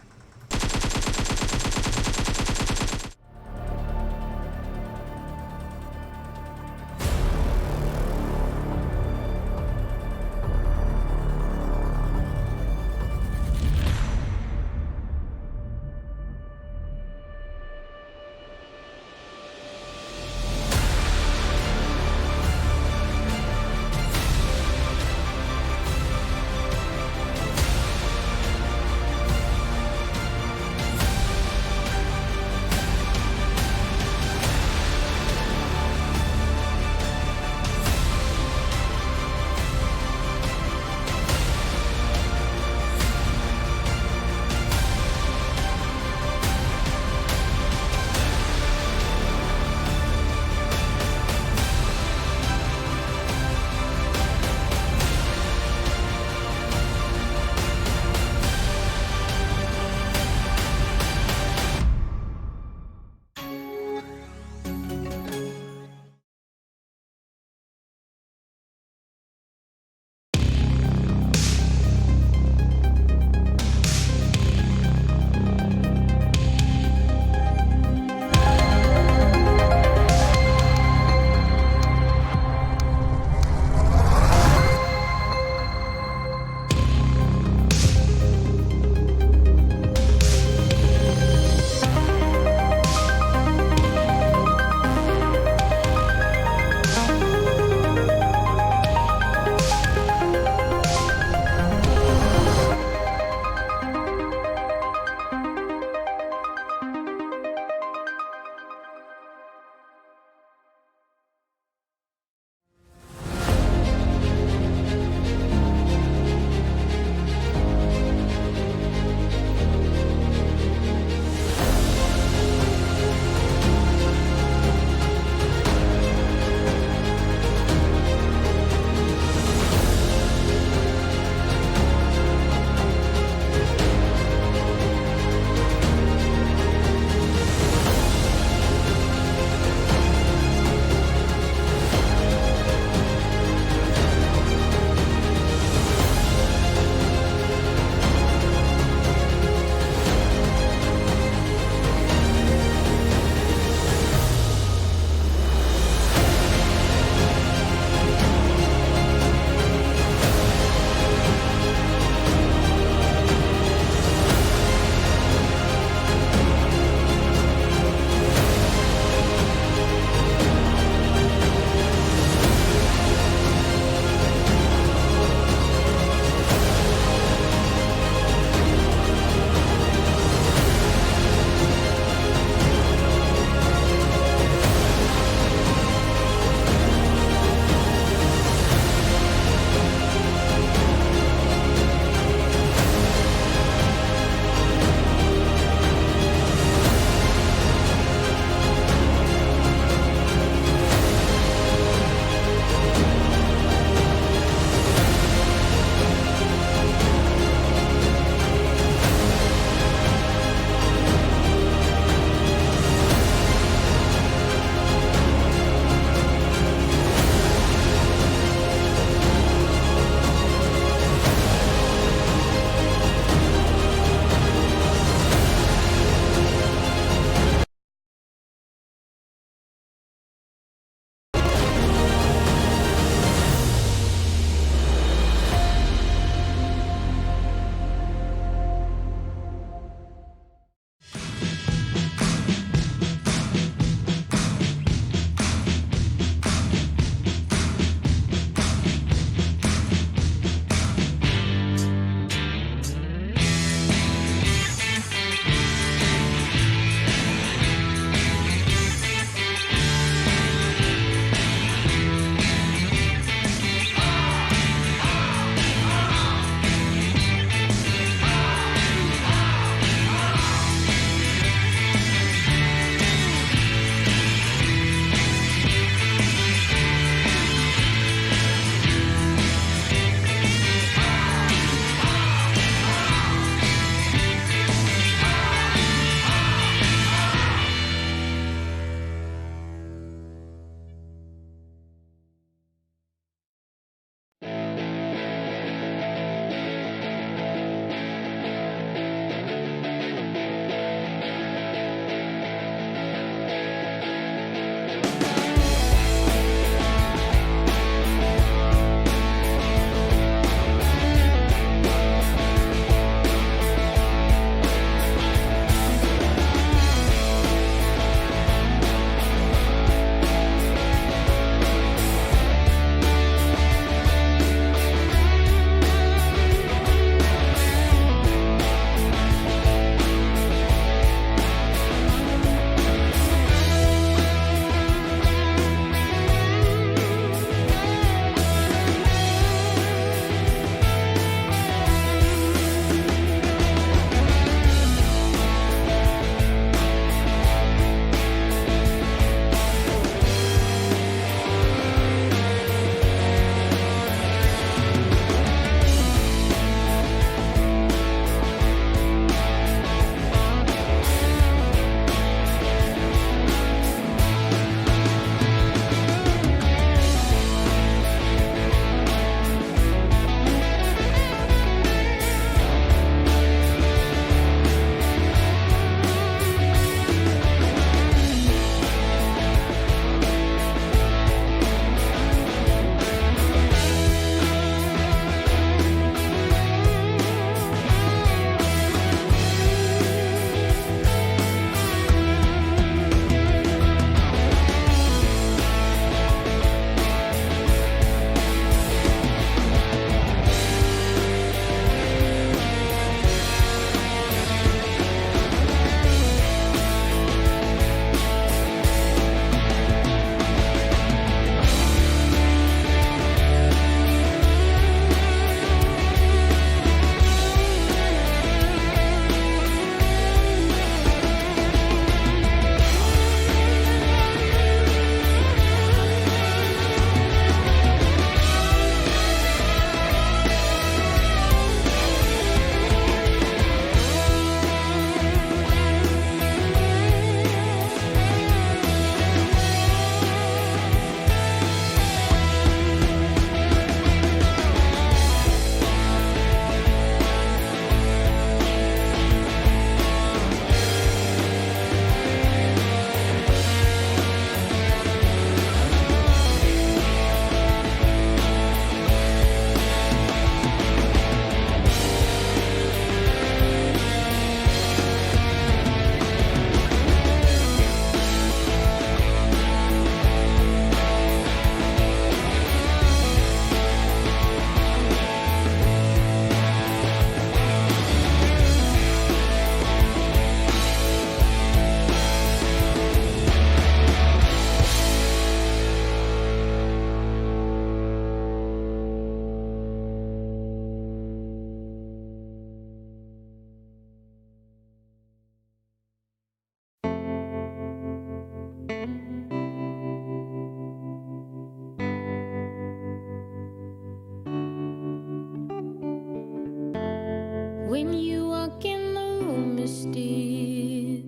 still,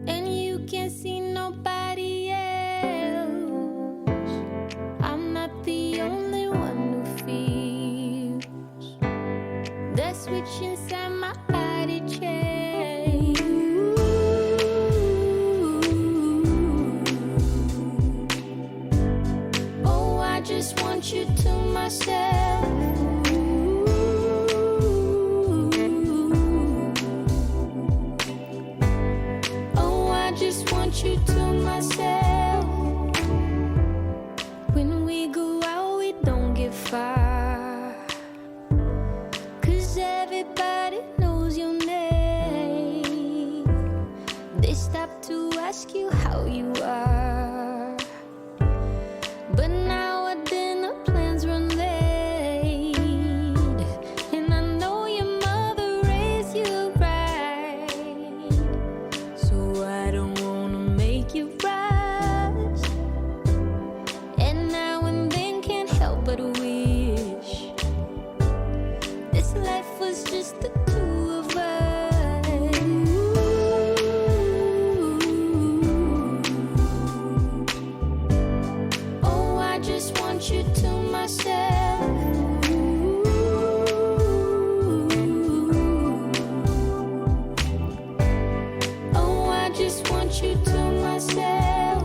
and you can't see nobody else. I'm not the only one who feels the switch inside my body change. Oh, I just want you to myself. Oh, I just want you to myself. When we go out, we don't get far, 'cause everybody knows your name. They stop to ask you how you are, but now our dinner plans run late, and I know your mother raised you right, so I don't wanna make you rush. And now and then can't help but wish this life was just the two of us. Oh, I just want you to myself. Oh, I just want you to myself.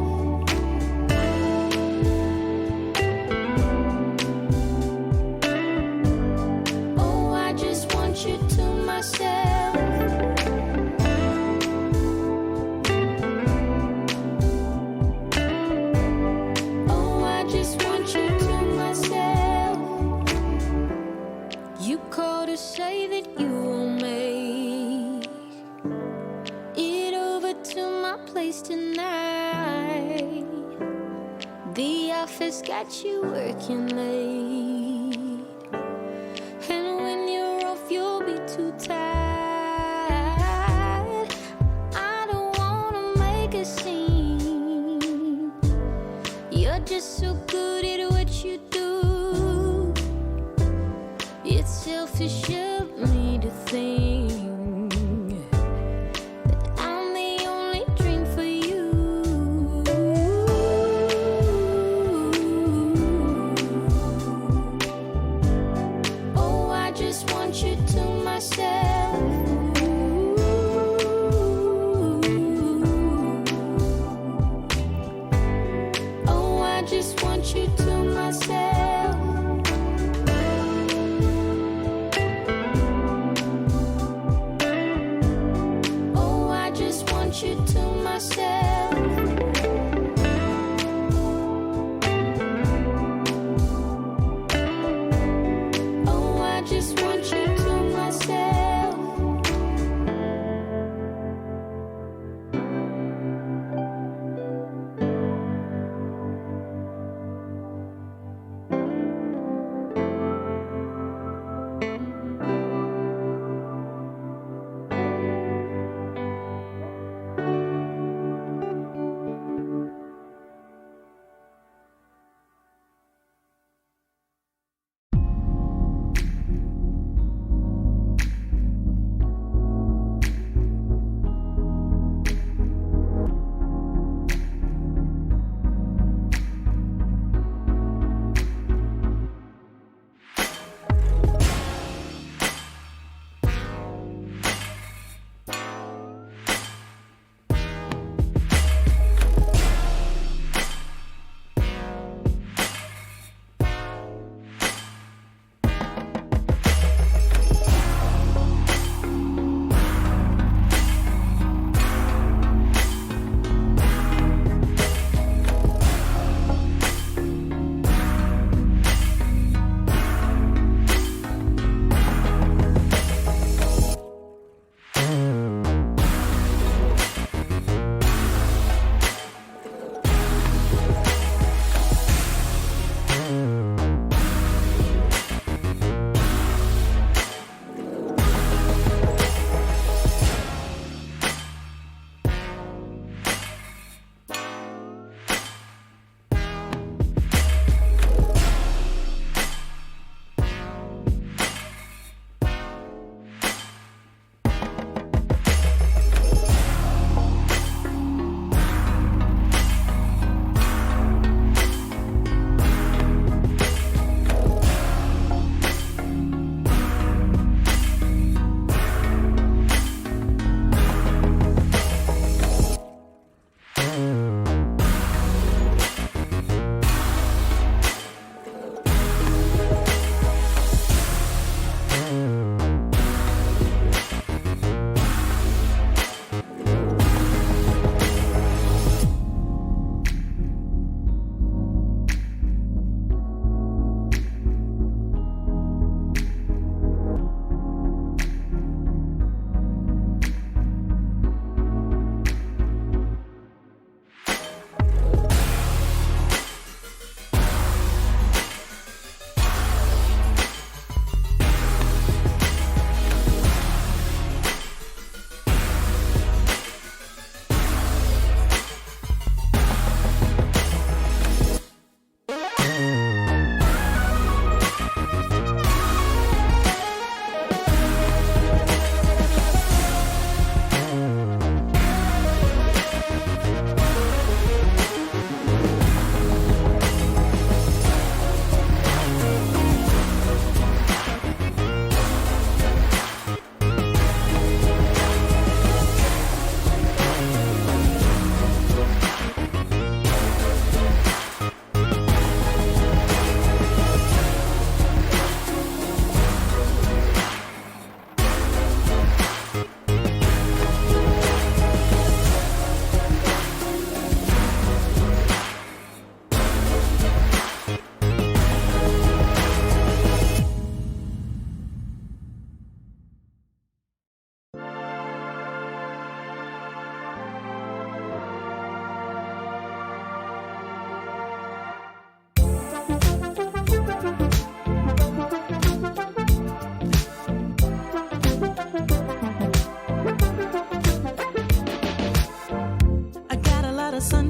Oh, I just want you to myself. Oh, I just want you to myself. You called to say that you will make it over to my place tonight. The office got you working late, and when you're off, you'll be too tired. I don't wanna make a scene. You're just so good at what you do. It's selfish of me to think that I'm the only dream for you.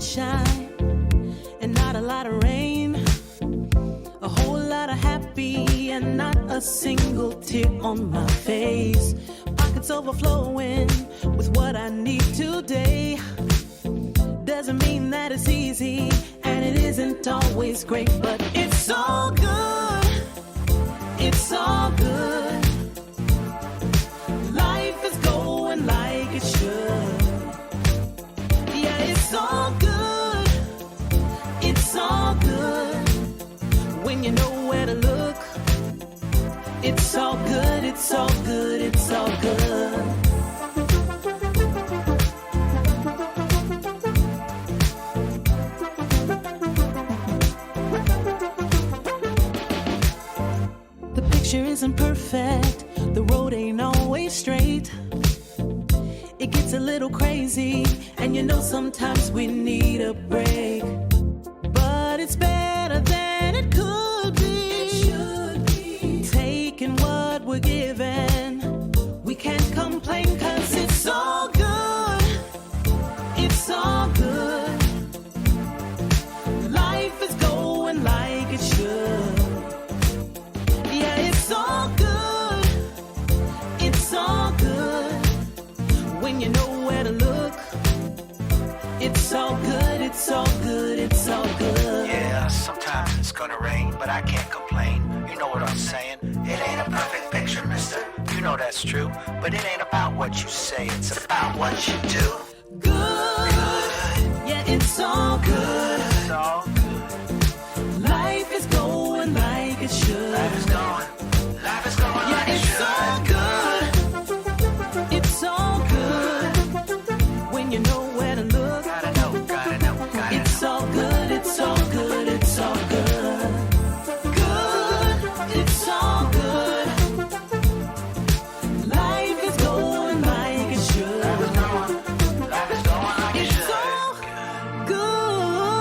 sunshine and not a lot of rain. A whole lot of happy and not a single tear on my face. Pockets overflowing with what I need today. Doesn't mean that it's easy, and it isn't always great, but it's all good. It's all good. Life is going like it should. Yeah, it's all good. It's all good. When you know where to look, it's all good. It's all good. It's all good. Isn't perfect, the road ain't always straight. It gets a little crazy, and you know sometimes we need a break. But it's better than it could be. It should be. Taking what we're given, we can't complain, 'cause it's all good. It's all good. Life is going like it should. It's all good. It's all good. When you know where to look, it's all good. It's all good. It's all good. Yeah, sometimes it's gonna rain, but I can't complain. You know what I'm saying? It ain't a perfect picture, mister. You know that's true. But it ain't about what you say, it's about what you do. Good. Yeah, it's all good. It's all good. Life is going like it should. Life is going. Life is going yeah, like it it's should. all good. It's all good. When you know where to look, Gotta know, gotta know, gotta it's know. all good. It's all good. It's all good. Good. It's all good. Life is going like it should. Life is going like it It's should. all good.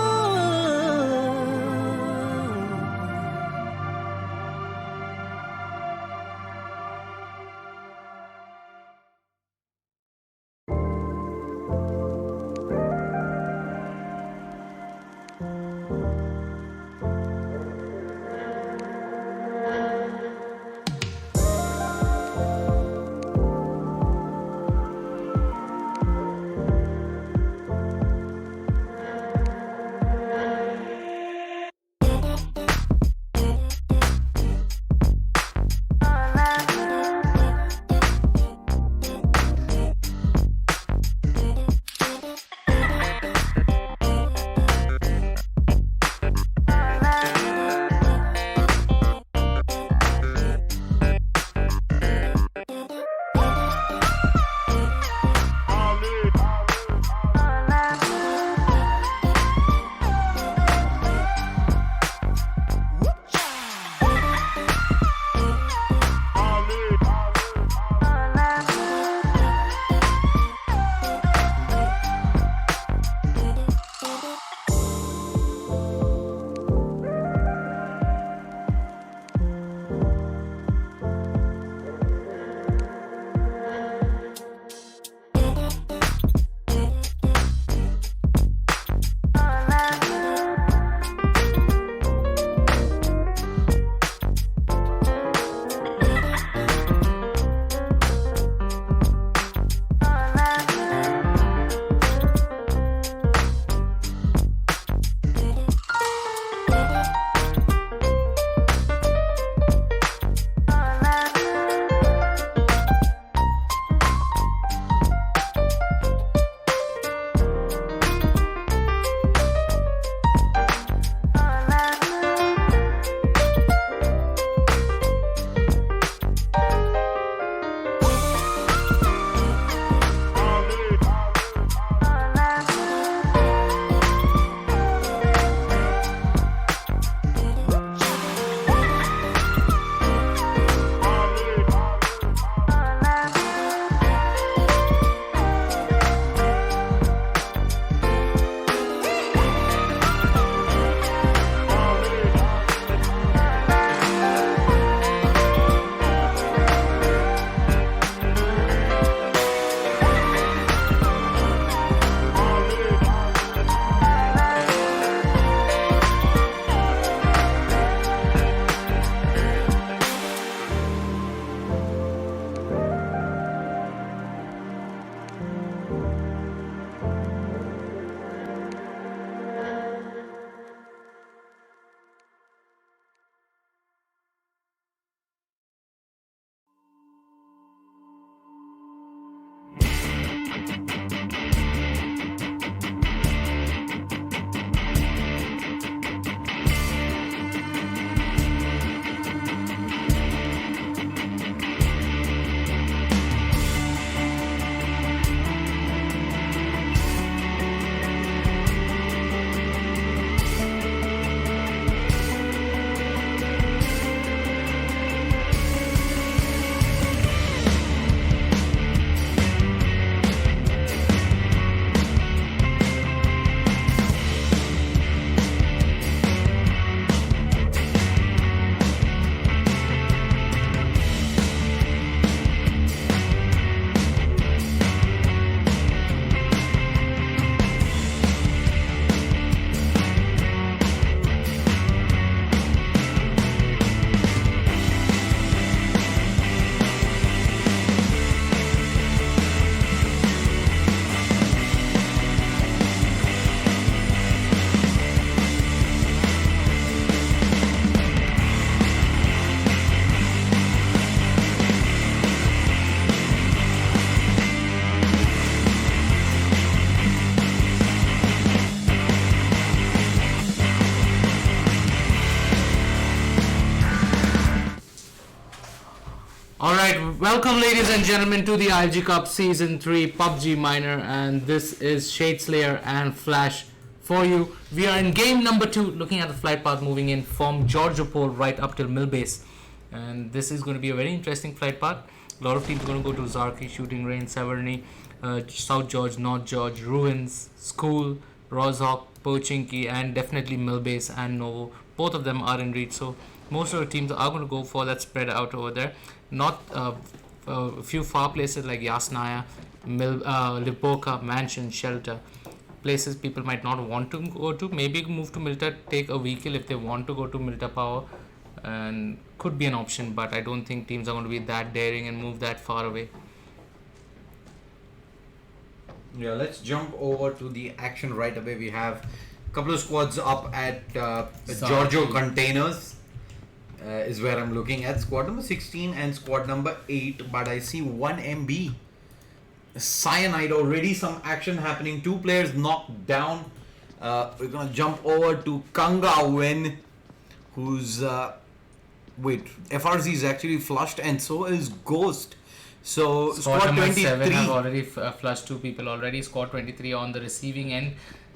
Welcome, ladies and gentlemen, to the ILG Cup Season 3 PUBG Minor, and this is Shadeslayer and Flash for you. We are in game number 2, looking at the flight path moving in from Georgiopol right up till Millbase, and this is going to be a very interesting flight path. A lot of teams are going to go to Zarki, Shooting Range, Severny, South George, North George, Ruins, School, Rozhok, Pochinki, and definitely Millbase and Novo. Both of them are in reach, so most of the teams are going to go for that spread out over there. Not a few far places like Yasnaya, Lipoka, Mansion, Shelter, places people might not want to go to. Maybe move to Milta, take a vehicle if they want to go to Milta Power, and could be an option, but I don't think teams are going to be that daring and move that far away. Yeah, let's jump over to the action right away. We have a couple of squads up at Giorgio Containers. Is where I'm looking at squad number 16 and squad number 8, but I see 1 MB Cyanide. Already some action happening, 2 players knocked down. We're gonna jump over to Kanga Wen, who's FRZ is actually flushed, and so is Ghost. So squad 23 have already flushed 2 people already. Squad 23 on the receiving end,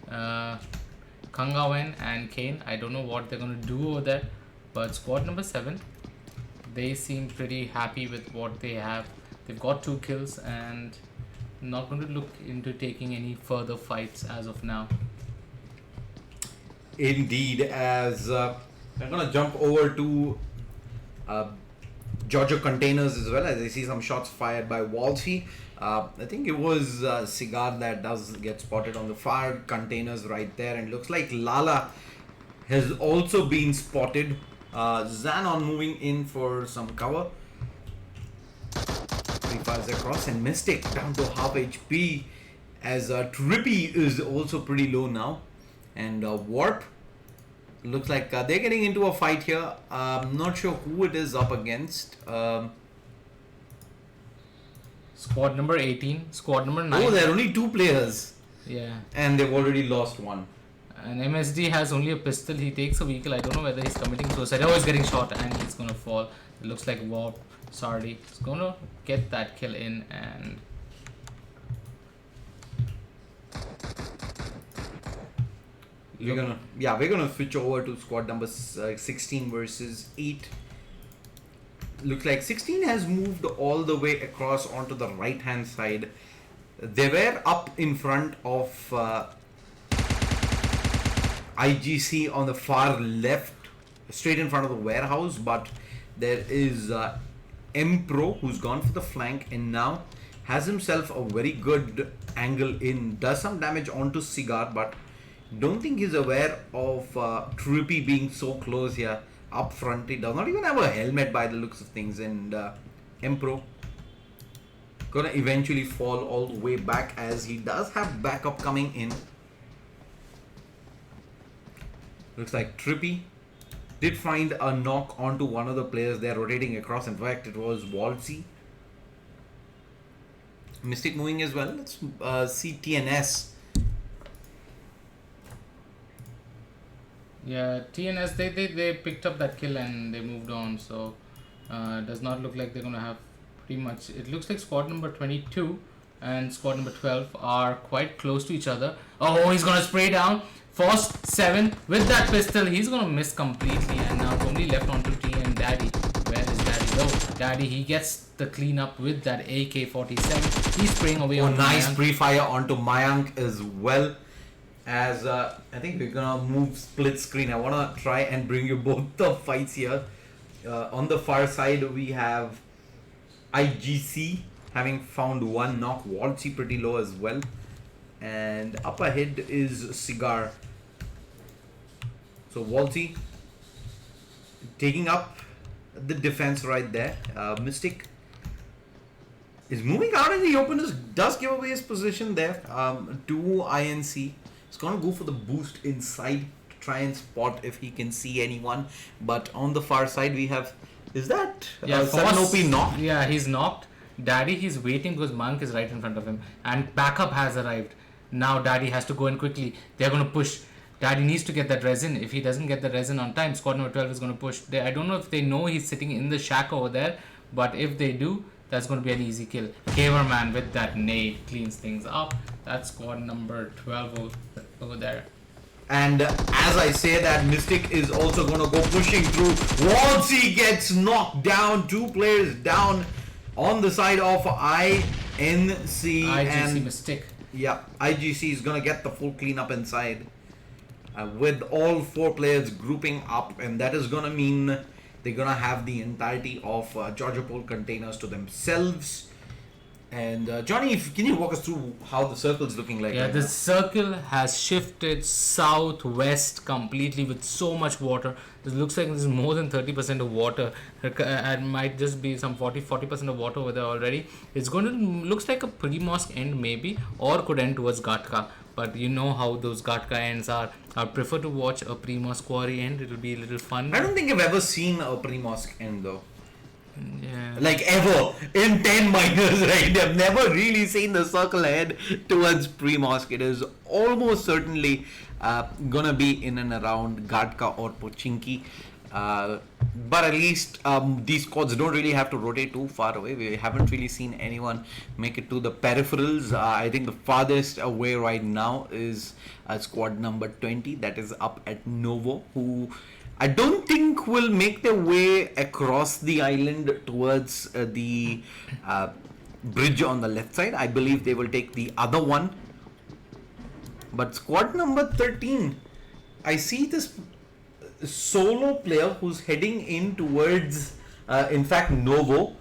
Kanga Wen and Kane. I don't know what they're gonna do over there. But squad number 7, they seem pretty happy with what they have. They've got 2 kills and not going to look into taking any further fights as of now. Indeed, as I'm going to jump over to Giorgio Containers as well, as I see some shots fired by Walshy. I think it was Cigar that does get spotted on the far containers right there, and looks like Lala has also been spotted. Xanon moving in for some cover. 3 fires across, and Mystic down to half HP, as Trippy is also pretty low now. And Warp looks like they're getting into a fight here. I'm not sure who it is up against. Squad number 18, squad number 9. Oh, there are only 2 players. Yeah. And they've already lost 1. And MSD has only a pistol. He takes a vehicle. I don't know whether he's committing suicide. Oh, he's getting shot and he's gonna fall. It looks like Warp Sardi is gonna get that kill in, and we're gonna switch over to squad number 16 versus 8. Looks like 16 has moved all the way across onto the right hand side. They were up in front of IGC on the far left, straight in front of the warehouse, but there is M Pro who's gone for the flank and now has himself a very good angle in, does some damage onto Cigar, but don't think he's aware of Trippy being so close here up front. He does not even have a helmet by the looks of things, and M Pro gonna eventually fall all the way back, as he does have backup coming in. Looks like Trippy did find a knock onto one of the players there rotating across. In fact, it was Walsy. Mystic moving as well. Let's see TNS. yeah, TNS they picked up that kill and they moved on. So does not look like they're gonna have pretty much. It looks like squad number 22 and squad number 12 are quite close to each other. Oh, he's gonna spray down. Forced 7 with that pistol. He's gonna miss completely, and now only left onto T and Daddy. Where is Daddy? Oh, Daddy, he gets the cleanup with that AK-47. He's spraying away on nice Mayank. pre-fire onto Mayank as well. As I think we're gonna move split screen. I wanna try and bring you both the fights here. On the far side, we have IGC having found 1 knock. Walshy pretty low as well. And up ahead is Cigar. So Walshy taking up the defense right there. Mystic is moving out in the open, does give away his position there to INC. He's gonna go for the boost inside to try and spot if he can see anyone. But on the far side we have, is that 7 OP knocked? Yeah, he's knocked. Daddy, he's waiting because Monk is right in front of him, and backup has arrived. Now Daddy has to go in quickly. They're going to push. Daddy needs to get that resin. If he doesn't get the resin on time, squad number 12 is going to push. I don't know if they know he's sitting in the shack over there, but if they do, That's going to be an easy kill. Caverman with that nade cleans things up. That's squad number 12 over there. And as I say that, Mystic is also going to go pushing through. Walsey gets knocked down. 2 players down on the side of INC. IGC Mystic. Yeah, IGC is going to get the full cleanup inside. With all 4 players grouping up. And that is going to mean they're going to have the entirety of Georgia Pole containers to themselves. And Johnny, can you walk us through how the circle is looking like? Yeah, right the now? circle has shifted southwest completely with so much water. It looks like there's more than 30% of water. It might just be some 40% of water over there already. It's going to looks like a pre-mosque end maybe, or could end towards Gatka. But you know how those Gatka ends are. I prefer to watch a pre-mosque quarry end. It'll be a little fun. I don't think I've ever seen a pre-mosque end though. Yeah. Like ever in 10 minors, right? I've never really seen the circle head towards pre-mosque. It is almost certainly gonna be in and around Gatka or Pochinki. But at least these squads don't really have to rotate too far away. We haven't really seen anyone make it to the peripherals. I think the farthest away right now is squad number 20, that is up at Novo, who I don't think will make their way across the island towards the bridge on the left side. I believe they will take the other one. But squad number 13, I see this solo player who's heading in towards, in fact, Novo.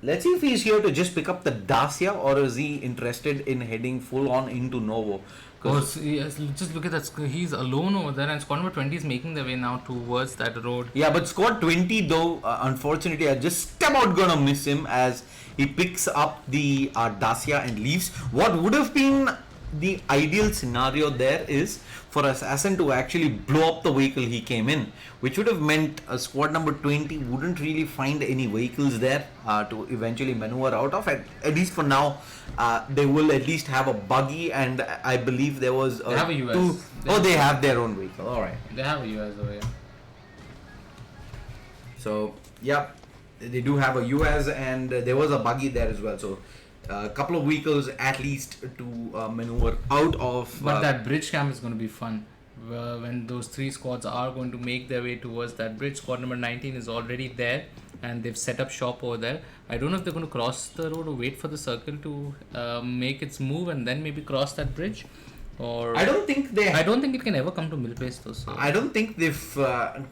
Let's see if he's here to just pick up the Dacia, or is he interested in heading full on into Novo? Yes, just look at that. He's alone over there, and squad number 20 is making their way now towards that road. Yeah, but squad 20 though, unfortunately, are just about gonna miss him as he picks up the Dacia and leaves. What would have been the ideal scenario there is for Assassin to actually blow up the vehicle he came in, which would have meant squad number 20 wouldn't really find any vehicles there to eventually maneuver out of. At least for now, they will at least have a buggy, and I believe there was They have a US. They have their own vehicle. All right. They have a US over here. So yeah, they do have a US, and there was a buggy there as well. So a couple of vehicles at least to maneuver out of. But that bridge camp is going to be fun. When those 3 squads are going to make their way towards that bridge. Squad number 19 is already there, and they've set up shop over there. I don't know if they're going to cross the road or wait for the circle to make its move and then maybe cross that bridge. Or I don't think it can ever come to Milpace though. So. I don't think they've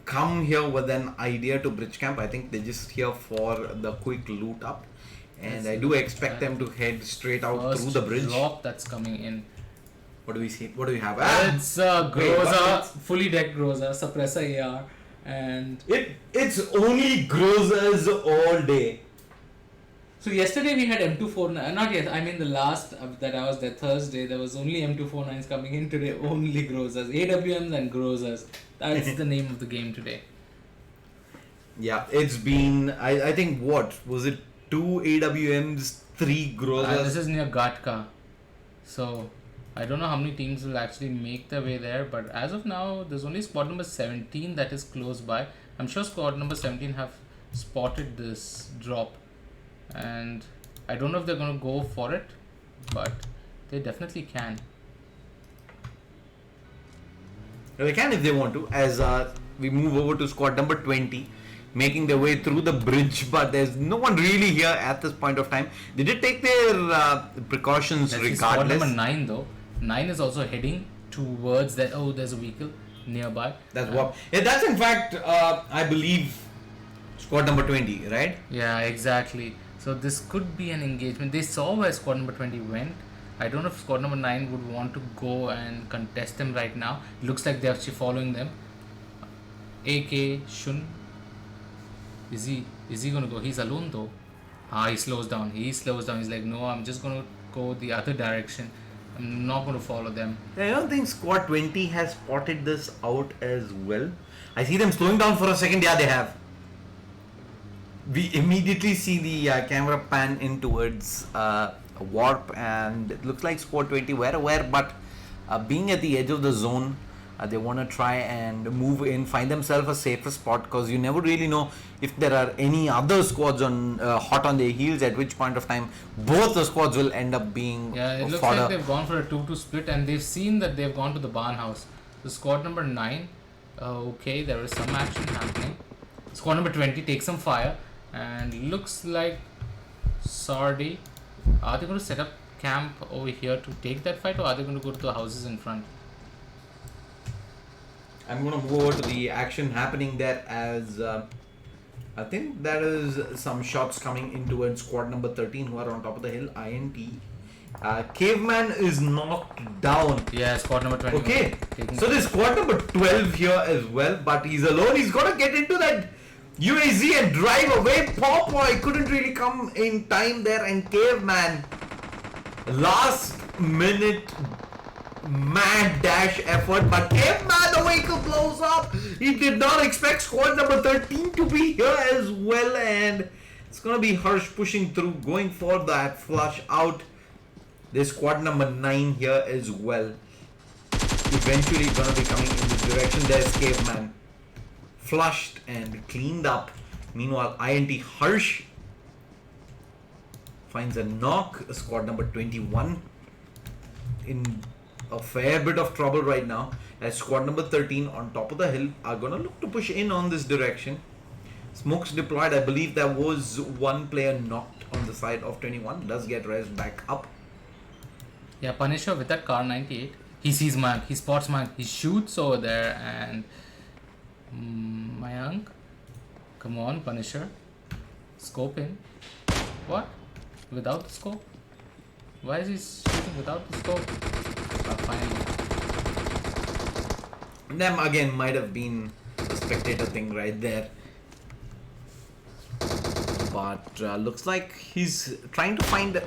come here with an idea to bridge camp. I think they're just here for the quick loot up, and I do expect them to head straight out First through the bridge. drop that's coming in. What do we see? What do we have? It's Groza, fully decked Groza, suppressor AR, and it's only Grozas all day. so yesterday we had M249, not yet, I mean the last that I was there, Thursday, there was only M249s coming in. Today only Grozas, AWMs and Grozas. That's the name of the game today. Yeah, it's been, I think, what was it, 2 AWMs, 3 Grozas. This is near Gatka, so I don't know how many teams will actually make their way there, but as of now there's only squad number 17 that is close by. I'm sure squad number 17 have spotted this drop, and I don't know if they're going to go for it, but they definitely can. They can if they want to, as we move over to squad number 20, making their way through the bridge, but there's no one really here at this point of time. They did take their precautions Let's see regardless. squad number 9 though. 9 is also heading towards that. Oh, there's a vehicle nearby. That's what. Yeah, that's in fact, I believe, squad number 20, right? Yeah, exactly. So this could be an engagement. They saw where squad number 20 went. I don't know if squad number 9 would want to go and contest them right now. It looks like they're actually following them. AK Shun. Is he gonna go? He's alone though. He slows down. He's like, no, I'm just gonna go the other direction. I'm not gonna follow them. I don't think squad 20 has spotted this out as well. I see them slowing down for a second. Yeah, they have. We immediately see the camera pan in towards a warp, and it looks like squad 20 were aware, but being at the edge of the zone, They want to try and move in, find themselves a safer spot, because you never really know if there are any other squads on hot on their heels, at which point of time both the squads will end up being Yeah, it looks fodder. like they've gone for a 2-2 split, and they've seen that they've gone to the barn house. So squad number 9, okay, there is some action happening. Squad number 20 takes some fire, and looks like Sardi. Are they going to set up camp over here to take that fight, or are they going to go to the houses in front? I'm going to move over to the action happening there, as I think there is some shots coming in towards squad number 13 who are on top of the hill. INT. Caveman is knocked down. Yeah, squad number 20. Okay, so there's squad number 12 here as well, but he's alone. He's got to get into that UAZ and drive away. Popeye couldn't really come in time there, and Caveman, last minute mad dash effort, but Caveman, the vehicle blows up. He did not expect squad number 13 to be here as well, and it's gonna be Harsh pushing through, going for that flush out. There's squad number 9 here as well, eventually gonna be coming in this direction. There's Caveman, flushed and cleaned up. Meanwhile, INT Harsh finds a knock. Squad number 21 in a fair bit of trouble right now, as squad number 13 on top of the hill are gonna look to push in on this direction. Smokes deployed. I believe there was one player knocked on the side of 21. Does get raised back up. Yeah, Punisher with that car 98. He sees Mayank, he spots Mayank, he shoots over there, and Mayank, come on Punisher, scope in. What? Without the scope? Why is he shooting without the scope? Finally. Them again might have been a spectator thing right there, but looks like he's trying to find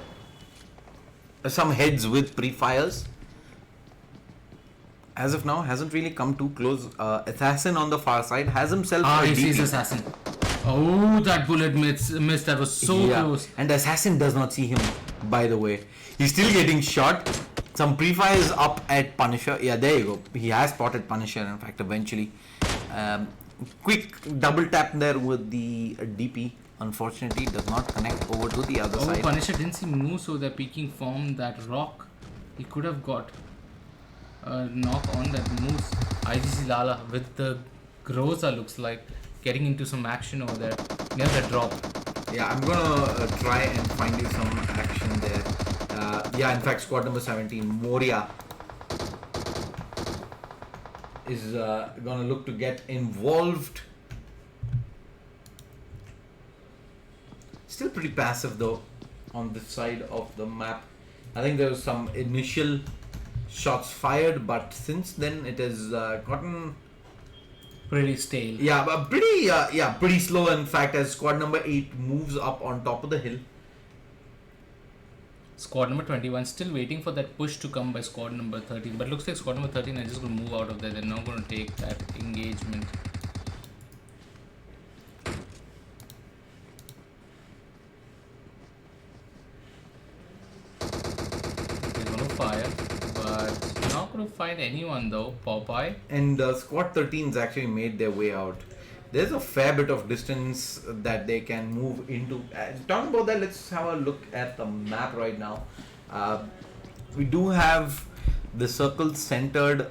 some heads with pre-fires. As of now, hasn't really come too close. Assassin on the far side has himself a He DP. sees Assassin. Oh, that bullet missed. That was so close. And the Assassin does not see him, by the way. He's still getting shot. Some pre-fires up at Punisher. Yeah, there you go. He has spotted Punisher, in fact, eventually. Quick double tap there with the DP. Unfortunately, does not connect over to the other side. Punisher didn't see Moose, so they're peeking from that rock. He could have got a knock on that Moose. IGC Lala with the Groza looks like getting into some action over there near the drop. Yeah, I'm gonna try and find you some action there. Yeah, in fact, squad number 17, Moria, is gonna look to get involved. Still pretty passive though on this side of the map. I think there was some initial shots fired, but since then it has gotten Pretty stale. yeah, but pretty slow. In fact, as squad number 8 moves up on top of the hill. Squad number 21 still waiting for that push to come by squad number 13, but looks like squad number 13 are just going to move out of there. They're not going to take that engagement. They're going to fire, but not going to find anyone though. Popeye. And squad 13's actually made their way out. There's a fair bit of distance that they can move into. Talking about that, let's have a look at the map right now. We do have the circle centered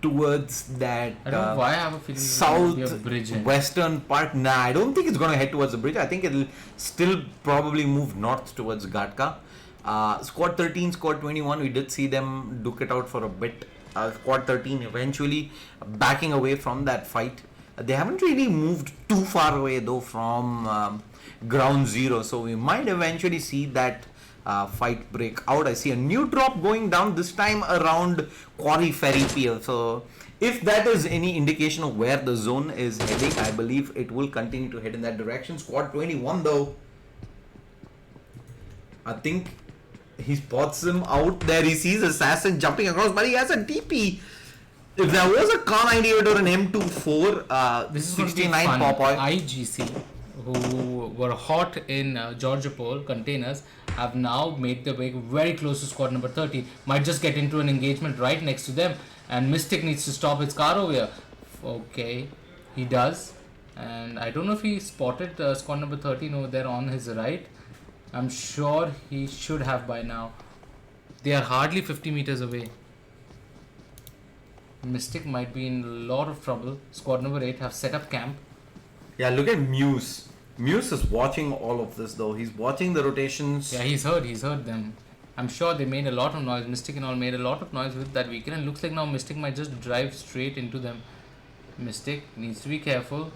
towards that I don't know why I have a feeling there's gonna be a bridge in. southwestern part. Nah, I don't think it's going to head towards the bridge. I think it'll still probably move north towards Gatka. Squad 13, squad 21, we did see them duke it out for a bit. Squad 13 eventually backing away from that fight. They haven't really moved too far away though from ground zero, so we might eventually see that fight break out. I see a new drop going down, this time around Quarry Ferry Pier. So if that is any indication of where the zone is heading, I believe it will continue to head in that direction. Squad 21 though, I think he spots him out there. He sees Assassin jumping across, but he has a DP. If there was a Kar 98 or an M24, This is going to be 69 fun. Popeye. IGC who were hot in Georgia Pole containers have now made their way very close to squad number 30. Might just get into an engagement right next to them, and Mystic needs to stop his car over here. Okay, he does, and I don't know if he spotted squad number 13 over there on his right. I'm sure he should have by now. They are hardly 50 meters away. Mystic might be in a lot of trouble. Squad number 8 have set up camp. Yeah, look at Muse. Muse is watching all of this though. He's watching the rotations. Yeah, he's heard them. I'm sure they made a lot of noise. Mystic and all made a lot of noise with that vehicle, and looks like now Mystic might just drive straight into them. Mystic needs to be careful.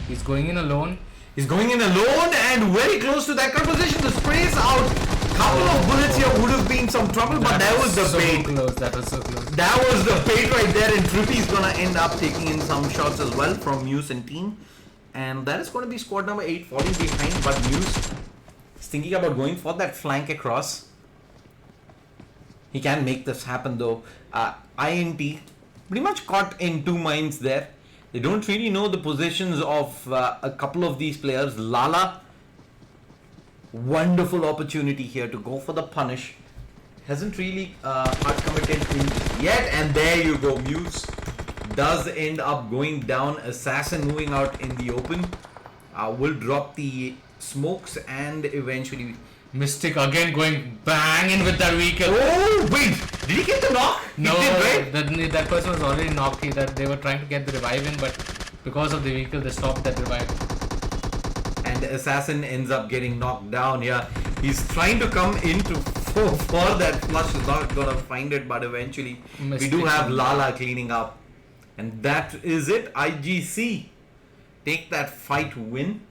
He's going in alone. He's going in alone and very close to that cut position. The spray is out. Couple of bullets here would have been some trouble, but that was the bait. That was so close. That was the bait right there, and Trippy's gonna end up taking in some shots as well from Muse and team. And that is going to be squad number 8 falling behind, but Muse is thinking about going for that flank across. He can make this happen though. INT pretty much caught in two minds there. They don't really know the positions of a couple of these players. Lala, wonderful opportunity here to go for the punish. Hasn't really hard committed in yet, and there you go. Muse does end up going down. Assassin moving out in the open. Will drop the smokes and eventually Mystic again going bang in with that vehicle. Oh wait, did he get the knock? No, he did, right? that person was already knocked. They were trying to get the revive in, but because of the vehicle, they stopped that revive. And Assassin ends up getting knocked down here. He's trying to come in to for that flush. Is not gonna find it, but eventually Mystic we do have Lala cleaning up, and that is it. IGC take that fight win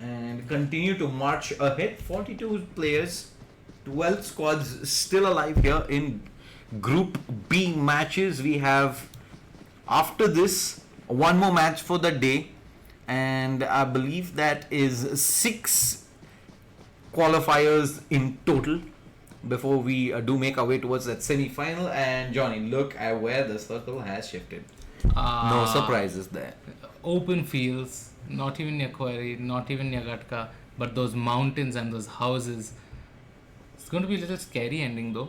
and continue to march ahead. 42 players, 12 squads still alive here in Group B matches. We have after this one more match for the day, and I believe that is 6 qualifiers in total before we do make our way towards that semi-final. And Johnny, look at where the circle has shifted. No surprises there. Open fields, not even near Quarry, not even near Gatka, but those mountains and those houses. It's going to be a little scary ending though,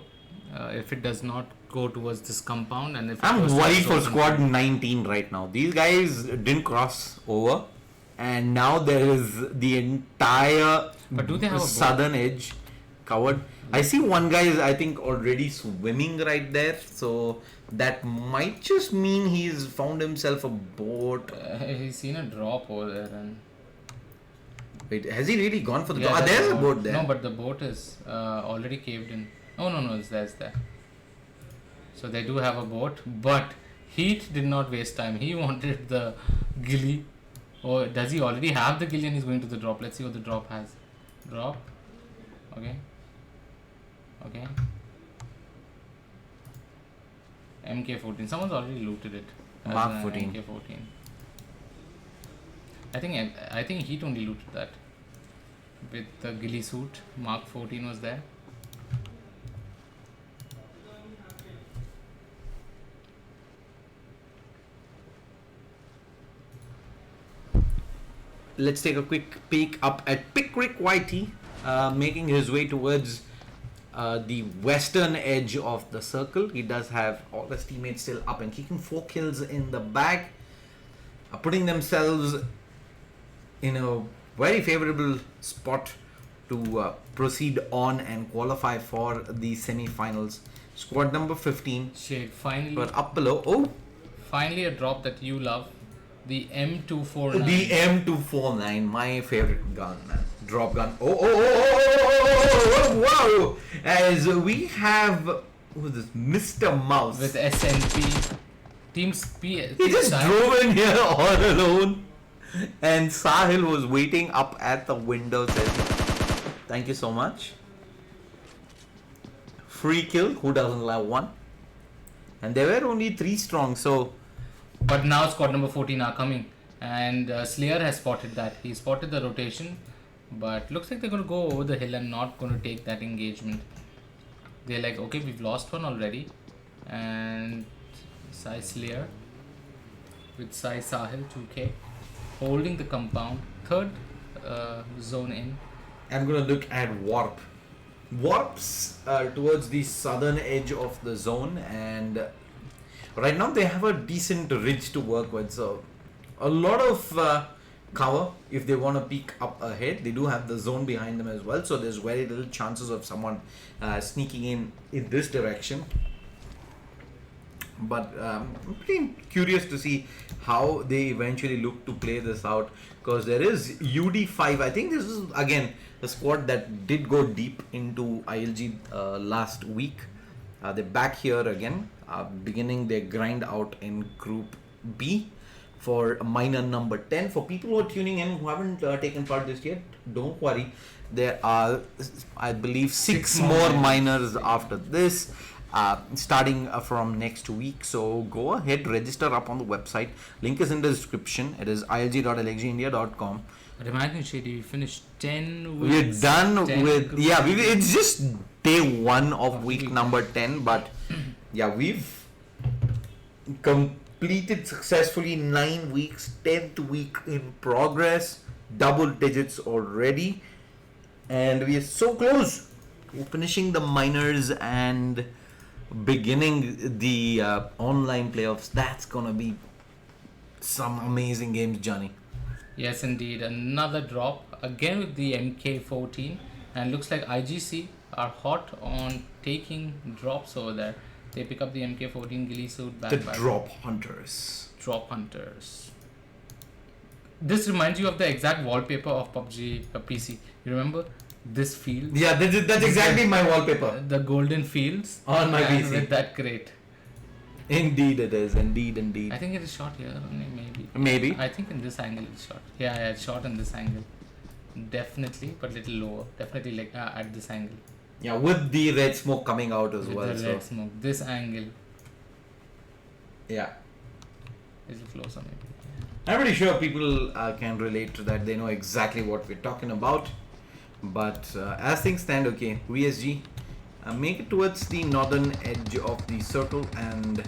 if it does not go towards this compound. And if I'm worried for squad 19 right now. These guys didn't cross over, and now there is the entire But do they have a boat? southern edge covered. I see one guy is, I think, already swimming right there, so that might just mean he's found himself a boat. He's seen a drop over there, and Wait, has he really gone for the yeah, boat? that's There's the a boat there. No, but the boat is already caved in. No, it's there. So they do have a boat, but Heat did not waste time. He wanted the ghillie. Or does he already have the ghillie and he's going to the drop? Let's see what the drop has. Drop. Okay. MK14. Someone's already looted it. as Mark an 14. MK14. I think Heat only looted that. With the ghillie suit. Mark 14 was there. Let's take a quick peek up at Pickrick YT, making his way towards the western edge of the circle. He does have all his teammates still up and kicking. 4 kills in the bag, putting themselves in a very favorable spot to proceed on and qualify for the semi-finals. Squad number 15, Shade. Finally. but up below. Oh, Finally a drop that you love. The M249. the M249, my favorite gun, man. Drop gun. Oh, wow! As we have, who is this? Mr. Mouse. With SNP. Team Speed. He just drove in here all alone, and Sahil was waiting up at the window. Said, "Thank you so much." Free kill. Who doesn't love one? And there were only 3 strong, so. But now squad number 14 are coming, and Slayer has spotted that. He spotted the rotation, but looks like they're going to go over the hill and not going to take that engagement. They're like, okay, we've lost one already, and Sai Slayer with Sai Sahil 2K holding the compound. Third zone in. I'm gonna look at Warp. Warp's towards the southern edge of the zone, and right now they have a decent ridge to work with, so a lot of cover if they want to peek up ahead. They do have the zone behind them as well, so there's very little chances of someone sneaking in this direction. But I'm pretty curious to see how they eventually look to play this out, because there is UD5. I think this is again the squad that did go deep into ILG last week. They're back here again, beginning their grind out in Group B for minor number 10. For people who are tuning in who haven't taken part this yet, don't worry. There are, I believe, six more minors after this. Starting from next week, so go ahead, register up on the website. Link is in the description. It is ilg.lxgtv.com. But imagine, Shady, we finished 10 weeks. We're done 10 with groups. it's just day 1 of week number 10, but yeah, we've completed successfully 9 weeks, 10th week in progress, double digits already, and we are so close to finishing the minors and beginning the online playoffs. That's gonna be some amazing games, Johnny. Yes, indeed. Another drop again with the MK14, and looks like IGC are hot on taking drops over there. They pick up the MK14 ghillie suit back The by drop hunters. drop hunters. This reminds you of the exact wallpaper of PUBG PC. You remember this field? Yeah, that's exactly my wallpaper The golden fields on my and PC. with that crate. Indeed, it is. Indeed. I think it is shot here only, maybe. Maybe. I think in this angle it's shot. Yeah, it's shot in this angle. Definitely, but little lower. Definitely like at this angle. Yeah, with the red smoke coming out as With well. the So red smoke. This angle yeah, is closer maybe. I'm pretty sure people can relate to that. They know exactly what we're talking about. But as things stand, okay, VSG make it towards the northern edge of the circle, and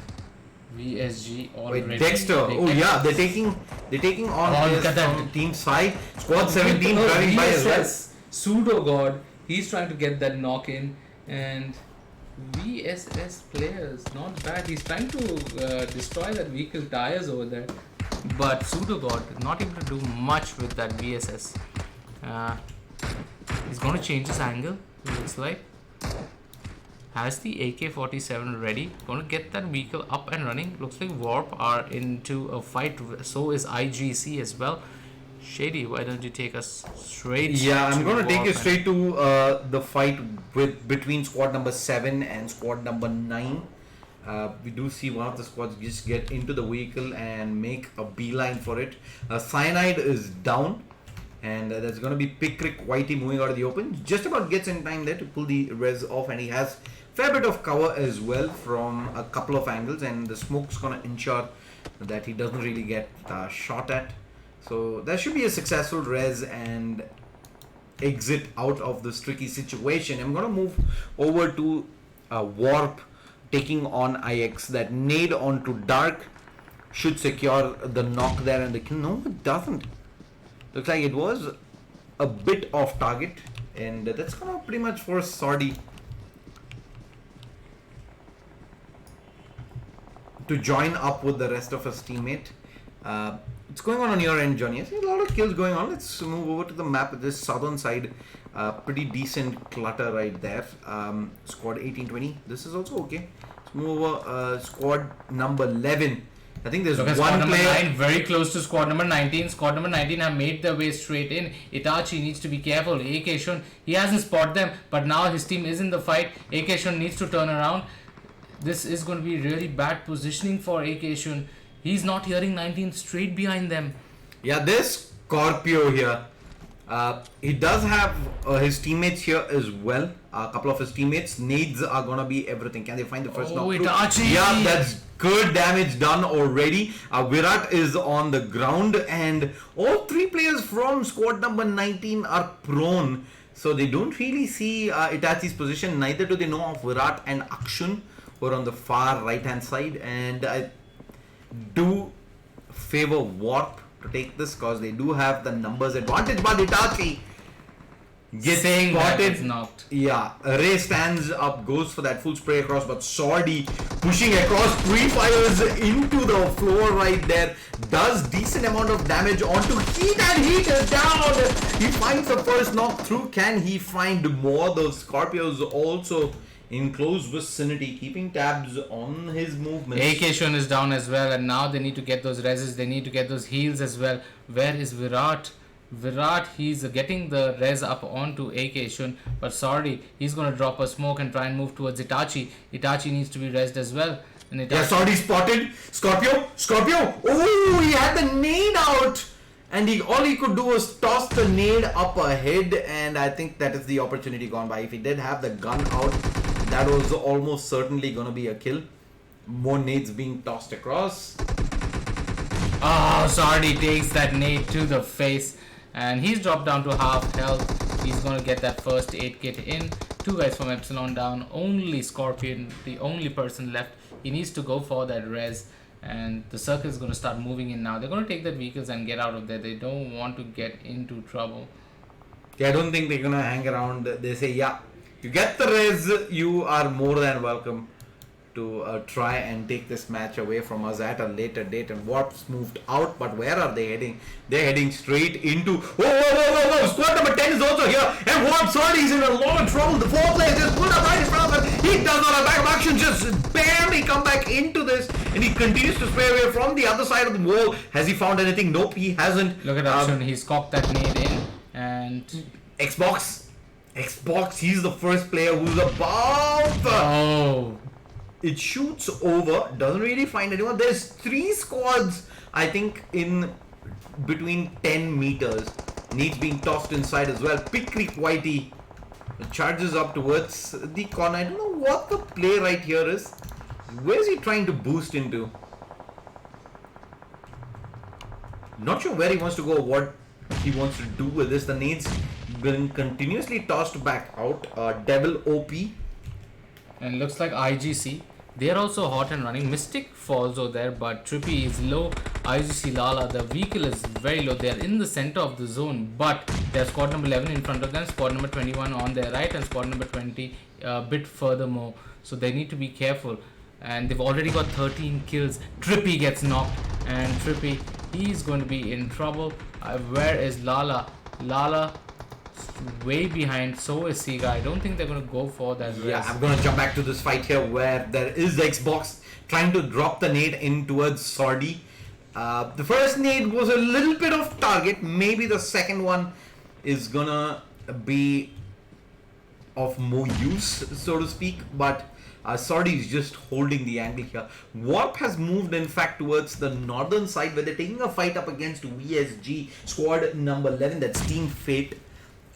VSG already. wait, Dexter. Oh yeah, they're taking on players look at that. from team side. Squad 17 driving by as well. Pseudo God. He's trying to get that knock in, and VSS players, not bad. He's trying to destroy that vehicle tires over there, but Pseudo God not able to do much with that VSS. He's going to change his angle. It looks like has the AK-47 ready. Going to get that vehicle up and running. Looks like Warp are into a fight. So is IGC as well. Shady, why don't you take us straight? Yeah, I'm going to take you Warp straight to the fight between squad number 7 and squad number 9. We do see one of the squads just get into the vehicle and make a beeline for it. Cyanide is down, and that's going to be Pickrick Whitey moving out of the open. Just about gets in time there to pull the res off, and he has fair bit of cover as well from a couple of angles, and the smoke's going to ensure that he doesn't really get shot at. So that should be a successful res and exit out of this tricky situation. I'm going to move over to Warp taking on IX. That nade onto Dark should secure the knock there, and the kill. No, it doesn't. Looks like it was a bit off target, and that's going to pretty much force Sordy to join up with the rest of his teammate. What's going on your end, Johnny? I see a lot of kills going on. Let's move over to the map. This southern side, pretty decent clutter right there. Squad 1820. This is also okay. Let's move over. Squad number 11. I think there's one squad number player. 9 very close to squad number 19. Squad number 19 have made their way straight in. Itachi needs to be careful. AK Shun, he hasn't spotted them, but now his team is in the fight. AK Shun needs to turn around. This is going to be really bad positioning for AK Shun. He's not hearing 19 straight behind them. Yeah, this Scorpio here. He does have his teammates here as well. A couple of his teammates. Nades are gonna be everything. Can they find the first knock? Itachi! Yeah, that's good damage done already. Virat is on the ground, and all 3 players from squad number 19 are prone. So they don't really see Itachi's position. Neither do they know of Virat and Akshun, who are on the far right hand side. And I do favor Warp to take this because they do have the numbers advantage. But Itachi gets Saying that spotted. it's knocked. Yeah, Ray stands up, goes for that full spray across, but Sordy pushing across, pre-fires into the floor right there, does decent amount of damage onto Heat, and Heat is down. He finds the first knock through. Can he find more? Those Scorpios also in close vicinity, keeping tabs on his movements. AK Shun is down as well, and now they need to get those reses, they need to get those heals as well. Where is Virat? Virat, he's getting the res up onto AK Shun, but sorry, he's going to drop a smoke and try and move towards Itachi. Itachi needs to be resed as well. And Itachi, Yeah, Sordy spotted. Scorpio. Oh, he had the nade out. And all he could do was toss the nade up ahead. And I think that is the opportunity gone by. If he did have the gun out, that was almost certainly going to be a kill. More nades being tossed across. oh, Sardi takes that nade to the face, and he's dropped down to half health. He's going to get that first aid kit in. Two guys from Epsilon down. Only Scorpion, the only person left. He needs to go for that res, and the circle is going to start moving in now. They're going to take that vehicles and get out of there. They don't want to get into trouble. Yeah, I don't think they're going to hang around. They say, yeah, you get the res, you are more than welcome to try and take this match away from us at a later date. And Warp's moved out, but where are they heading? They're heading straight into... Whoa! Squad number 10 is also here, and Warp Sorry is in a lot of trouble. The 4 players just pulled up right in front of him. He does not have backup action, just barely come back into this, and he continues to spray away from the other side of the wall. Has he found anything? Nope, he hasn't. Look at that, he's cocked that nade in, and... Xbox, he's the first player who's above. Oh... It shoots over, doesn't really find anyone. There's 3 squads, I think, in between 10 meters. Needs being tossed inside as well. Pick Creek Whitey charges up towards the corner. I don't know what the play right here is. Where is he trying to boost into? Not sure where he wants to go, what he wants to do with this. The nades been continuously tossed back out. Devil OP. And looks like IGC, they're also hot and running. Mystic falls over there, but Trippy is low. IGC Lala, the vehicle is very low. They're in the center of the zone, but there's squad number 11 in front of them, squad number 21 on their right, and squad number 20 a bit furthermore. So they need to be careful. And they've already got 13 kills. Trippy gets knocked, and Trippy, he's going to be in trouble. Where is Lala? Lala way behind, so is Sega. I don't think they're going to go for that res. Yeah, I'm going to jump back to this fight here where there is the Xbox trying to drop the nade in towards Sordy. The first nade was a little bit of target. Maybe the second one is going to be of more use, so to speak. But Sordy is just holding the angle here. Warp has moved, in fact, towards the northern side where they're taking a fight up against VSG, squad number 11. That's Team Fate.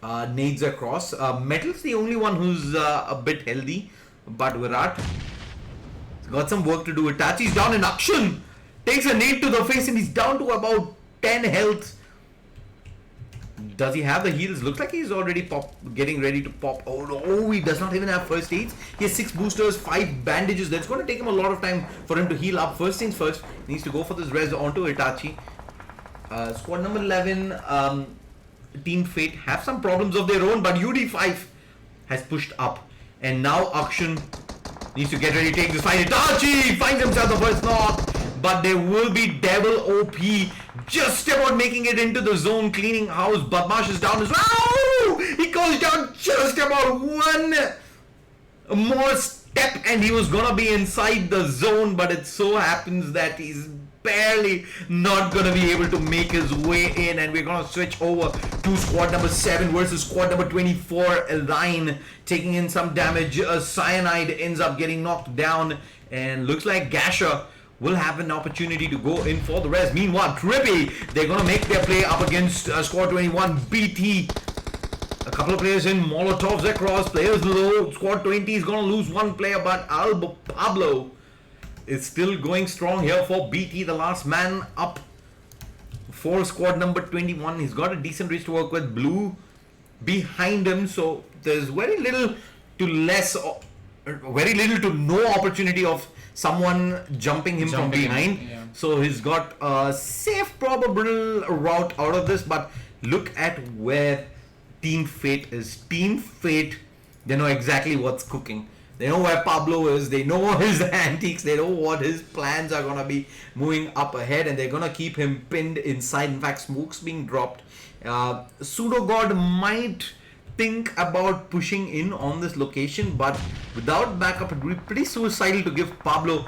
Nades across. Metal's the only one who's a bit healthy, but Virat got some work to do. Itachi's down in action, takes a nade to the face, and he's down to about 10 health. Does he have the heals? Looks like he's already getting ready to pop. Oh no, he does not even have first aids. He has 6 boosters, 5 bandages. That's going to take him a lot of time for him to heal up. First things first, he needs to go for this res onto Itachi. Squad number 11, Team Fate have some problems of their own, but UD5 has pushed up, and now Akshan needs to get ready to take this fight. Itachi finds himself the first knock, but there will be Devil OP just about making it into the zone, cleaning house. Badmash is down as well. He goes down just about one more step, and he was gonna be inside the zone, but it so happens that he's barely not gonna be able to make his way in, and we're gonna switch over to squad number 7 versus squad number 24. Line taking in some damage. Cyanide ends up getting knocked down, and looks like Gasha will have an opportunity to go in for the rest. Meanwhile, Trippy, they're gonna make their play up against squad 21 BT. A couple of players in, Molotovs across, players low. Squad 20 is gonna lose one player, but Pablo is still going strong here for BT, the last man up for squad number 21. He's got a decent reach to work with. Blue behind him, so there's very little to less very little to no opportunity of someone jumping him from Jumping him, behind. yeah. So he's got a safe probable route out of this. But look at where Team Fate is. Team Fate, they know exactly what's cooking. They know where Pablo is. They know his antiques. They know what his plans are gonna be moving up ahead, and they're gonna keep him pinned inside. In fact, smoke's being dropped. Pseudo God might think about pushing in on this location, but without backup, it would be pretty suicidal to give Pablo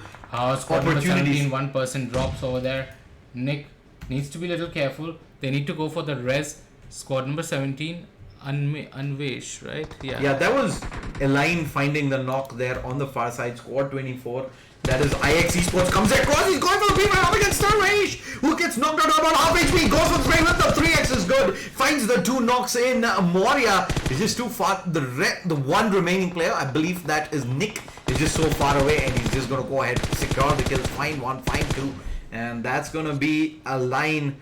Squad number 17, opportunities. 1% drops over there. Nick needs to be a little careful. They need to go for the res. Squad number 17, Unvesh, right? Yeah, that was Elaine finding the knock there on the far side. Squad 24. That is IX Esports comes across. He's going for the P5 up against Starrage, who gets knocked out about half HP. Goes for the spray with the 3x is good. Finds the 2 knocks in. Moria is just too far. The one remaining player, I believe that is Nick, is just so far away, and he's just going to go ahead, secure the kills. Find 1, find 2. And that's going to be a line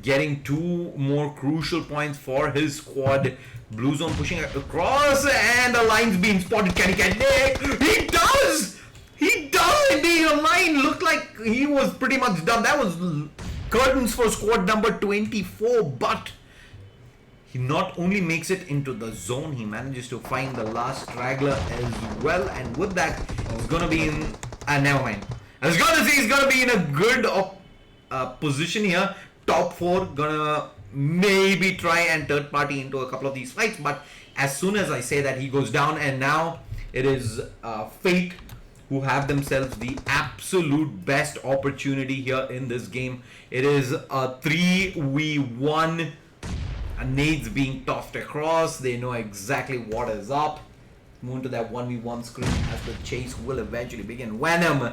getting 2 more crucial points for his squad. Blue Zone pushing across, and the line's being spotted. Can he catch Nick? He does! He does indeed. A line looked like he was pretty much done. That was curtains for squad number 24, but he not only makes it into the zone, he manages to find the last straggler as well, and with that, he's gonna be in. Never mind. I was gonna say he's gonna be in a good position here. Top 4, gonna maybe try and third party into a couple of these fights, but as soon as I say that, he goes down, and now it is Fate who have themselves the absolute best opportunity here in this game. It is a 3v1. Nades being tossed across. They know exactly what is up. Move to that 1v1 screen as the chase will eventually begin. Venom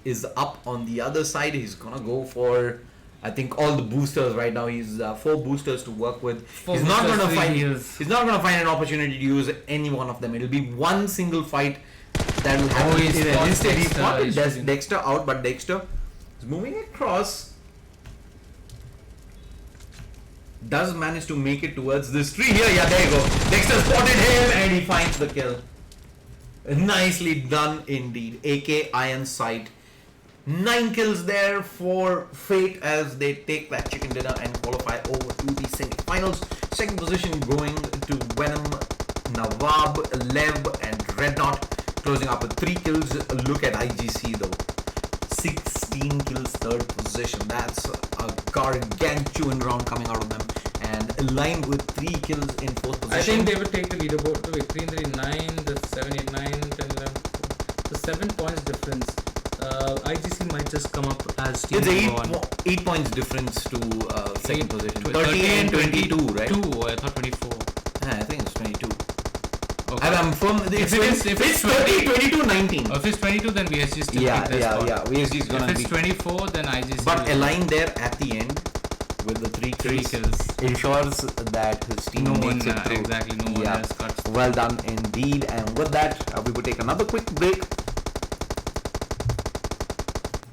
is up on the other side. He's gonna go for, I think, all the boosters right now. He's 4 boosters to work with. He's not gonna find an opportunity to use any one of them. It'll be one single fight that will happen in an instant. He spotted Dexter out, but Dexter is moving across. Does manage to make it towards this tree here. Yeah, there you go. Dexter spotted him and he finds the kill. Nicely done indeed. AK Iron Sight. 9 kills there for Fate as they take that chicken dinner and qualify over to the semi-finals. Second position going to Venom, Nawab, Lev and Red Knot, closing up with 3 kills. Look at IGC though. 16 kills, third position. That's a gargantuan round coming out of them. And aligned with 3 kills in fourth position. I think they would take the leaderboard to victory in the 9, the 7, 8, 9, 10, 11. The 7 points difference. IGC might just come up as team It's 8 points difference to second position. 30 and 22, right? 2, I thought 24. Yeah, I think it's 22. Okay. I'm firm. If it's 30, 22, 19. If it's 22, then VSG is still Yeah. spot. VSG is gonna If be. it's 24, then IGC. But aligned there at the end with the 3 kills ensures that his team makes it through. Exactly, no one else cuts. Well done indeed. And with that, we will take another quick break.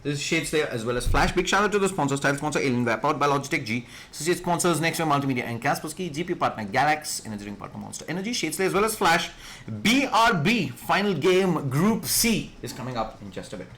This is Shadeslayer as well as Flash. Big shout out to the sponsors. Title sponsor Alienware, powered by Logitech G. Associate sponsors Nextwave Multimedia and Kaspersky. GPU partner Galax. Energy drink partner Monster Energy. Shadeslayer as well as Flash. BRB final game Group C is coming up in just a bit.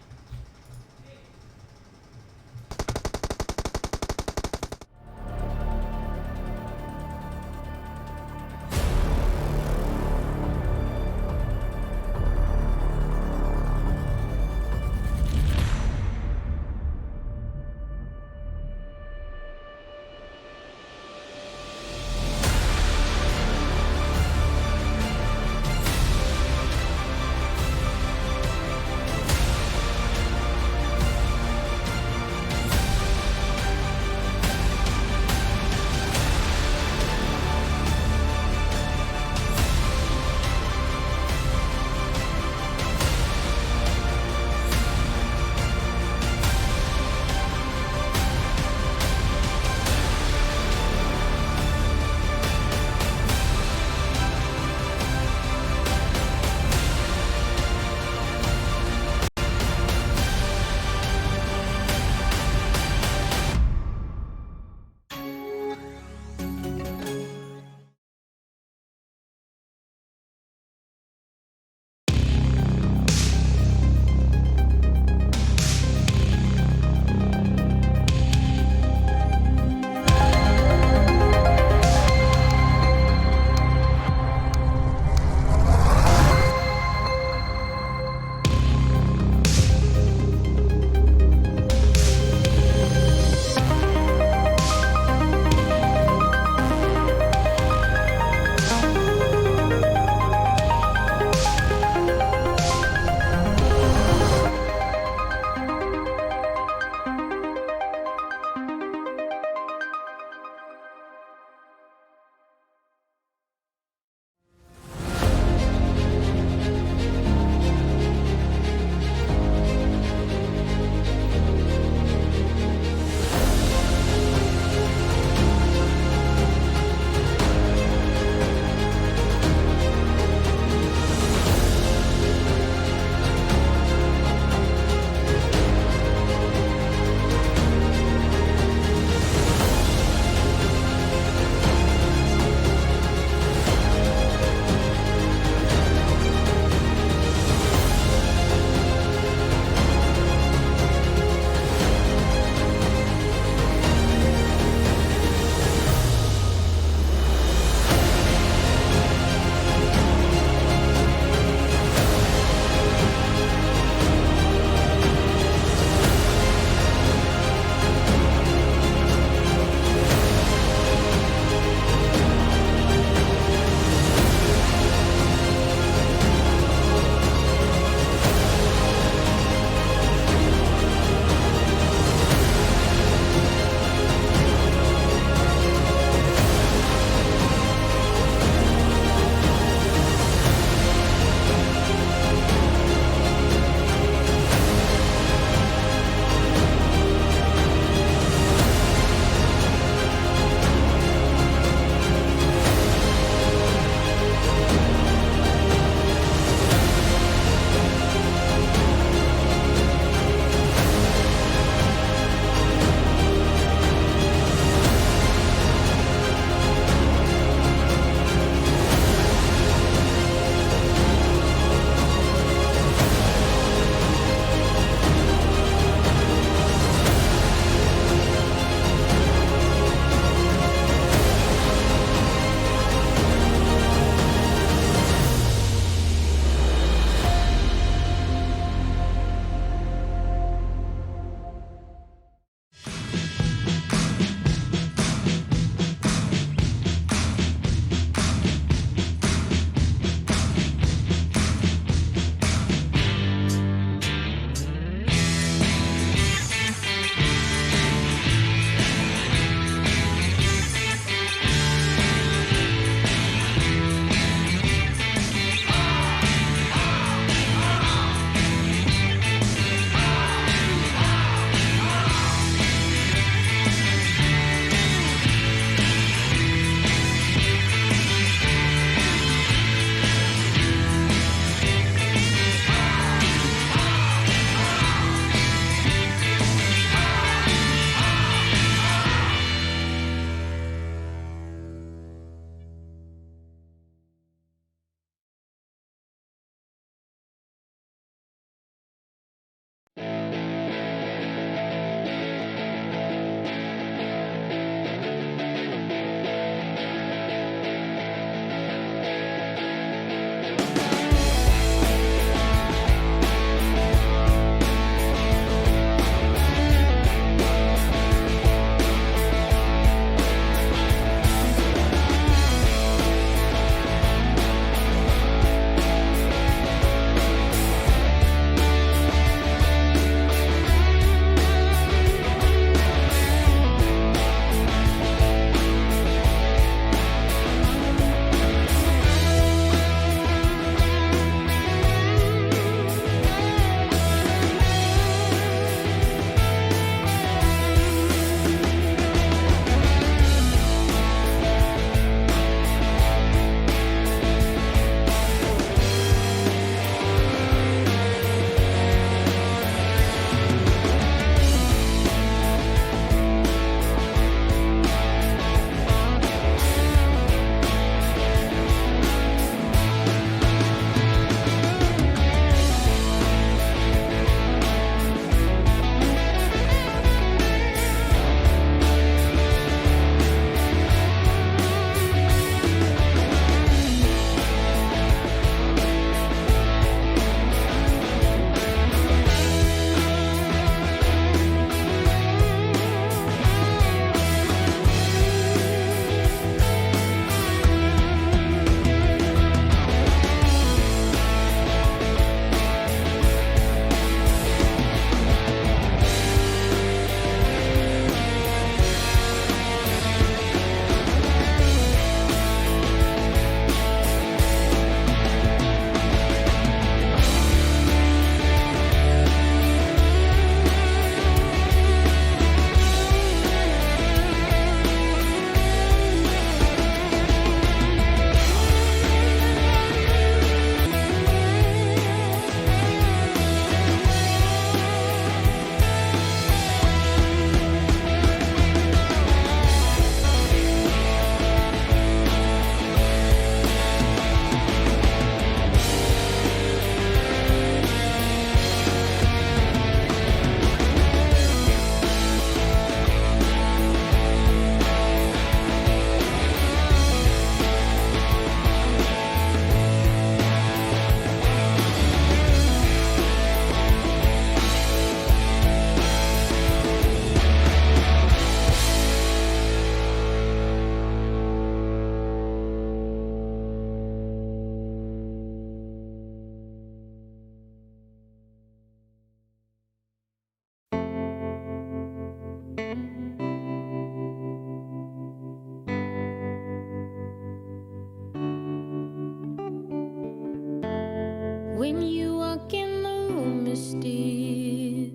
When you walk in the room, it's still,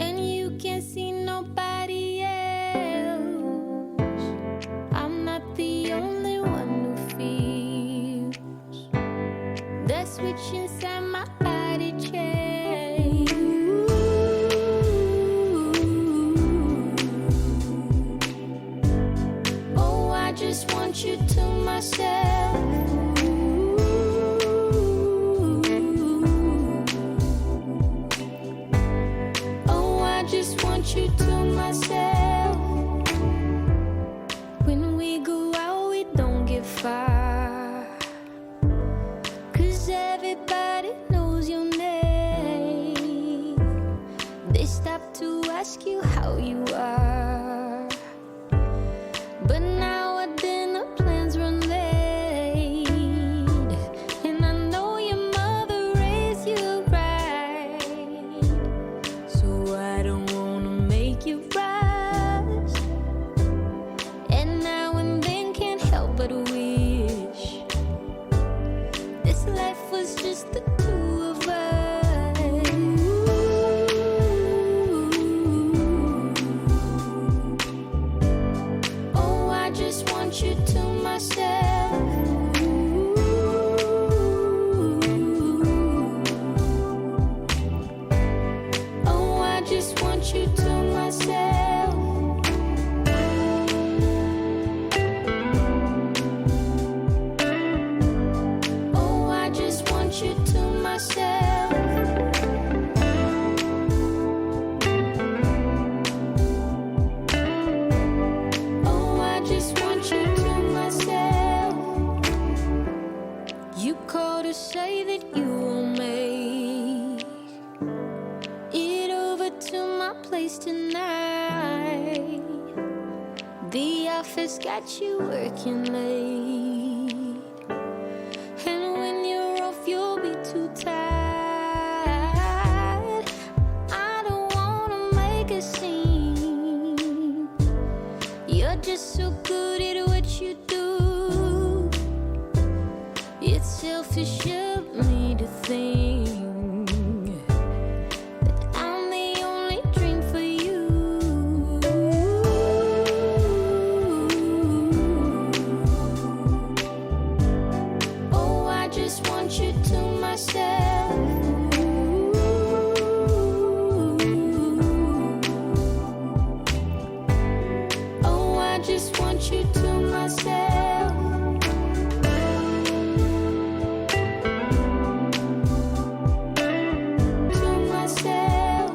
and you can't see nobody else. I'm not the only one who feels that switch inside my body change. Oh, I just want you to myself. Oh, I just want you to myself. When we go out, we don't get far, 'cause everybody knows your name. They stop to ask you how you are, but now our dinner plans run late, and I know your mother raised you right, so I don't wanna make you rush. And now and then can't help but wish this life was just the two of us. Oh, I just want you to myself. Oh, I just want you to myself. Oh, I just want you to myself. Oh, I just want you to myself. You called to say that you will make it over to my place tonight. The office got you working late, and when you're off, you'll be too tired. I don't wanna make a scene. You're just so good at what you do. It's selfish of me to think that I'm the only dream for you. Oh, I just want you to myself. Oh, I just want you to myself. To myself.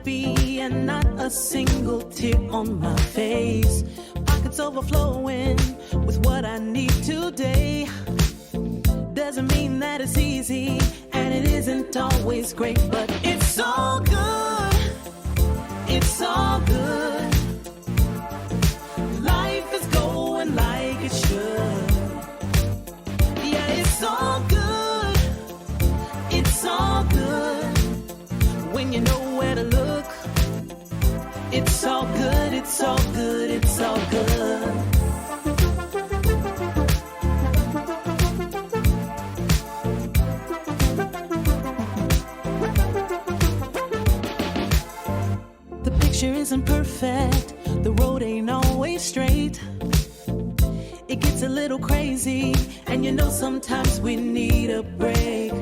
happy and not a single tear on my face. Pockets overflowing with what I need today. Doesn't mean that it's easy, and it isn't always great, but it's all good. It's all good. Life is going like it should. Yeah, it's all good. It's all good. When you know where to look, it's all good. It's all good. It's all good. Isn't perfect, the road ain't always straight. It gets a little crazy, and you know sometimes we need a break.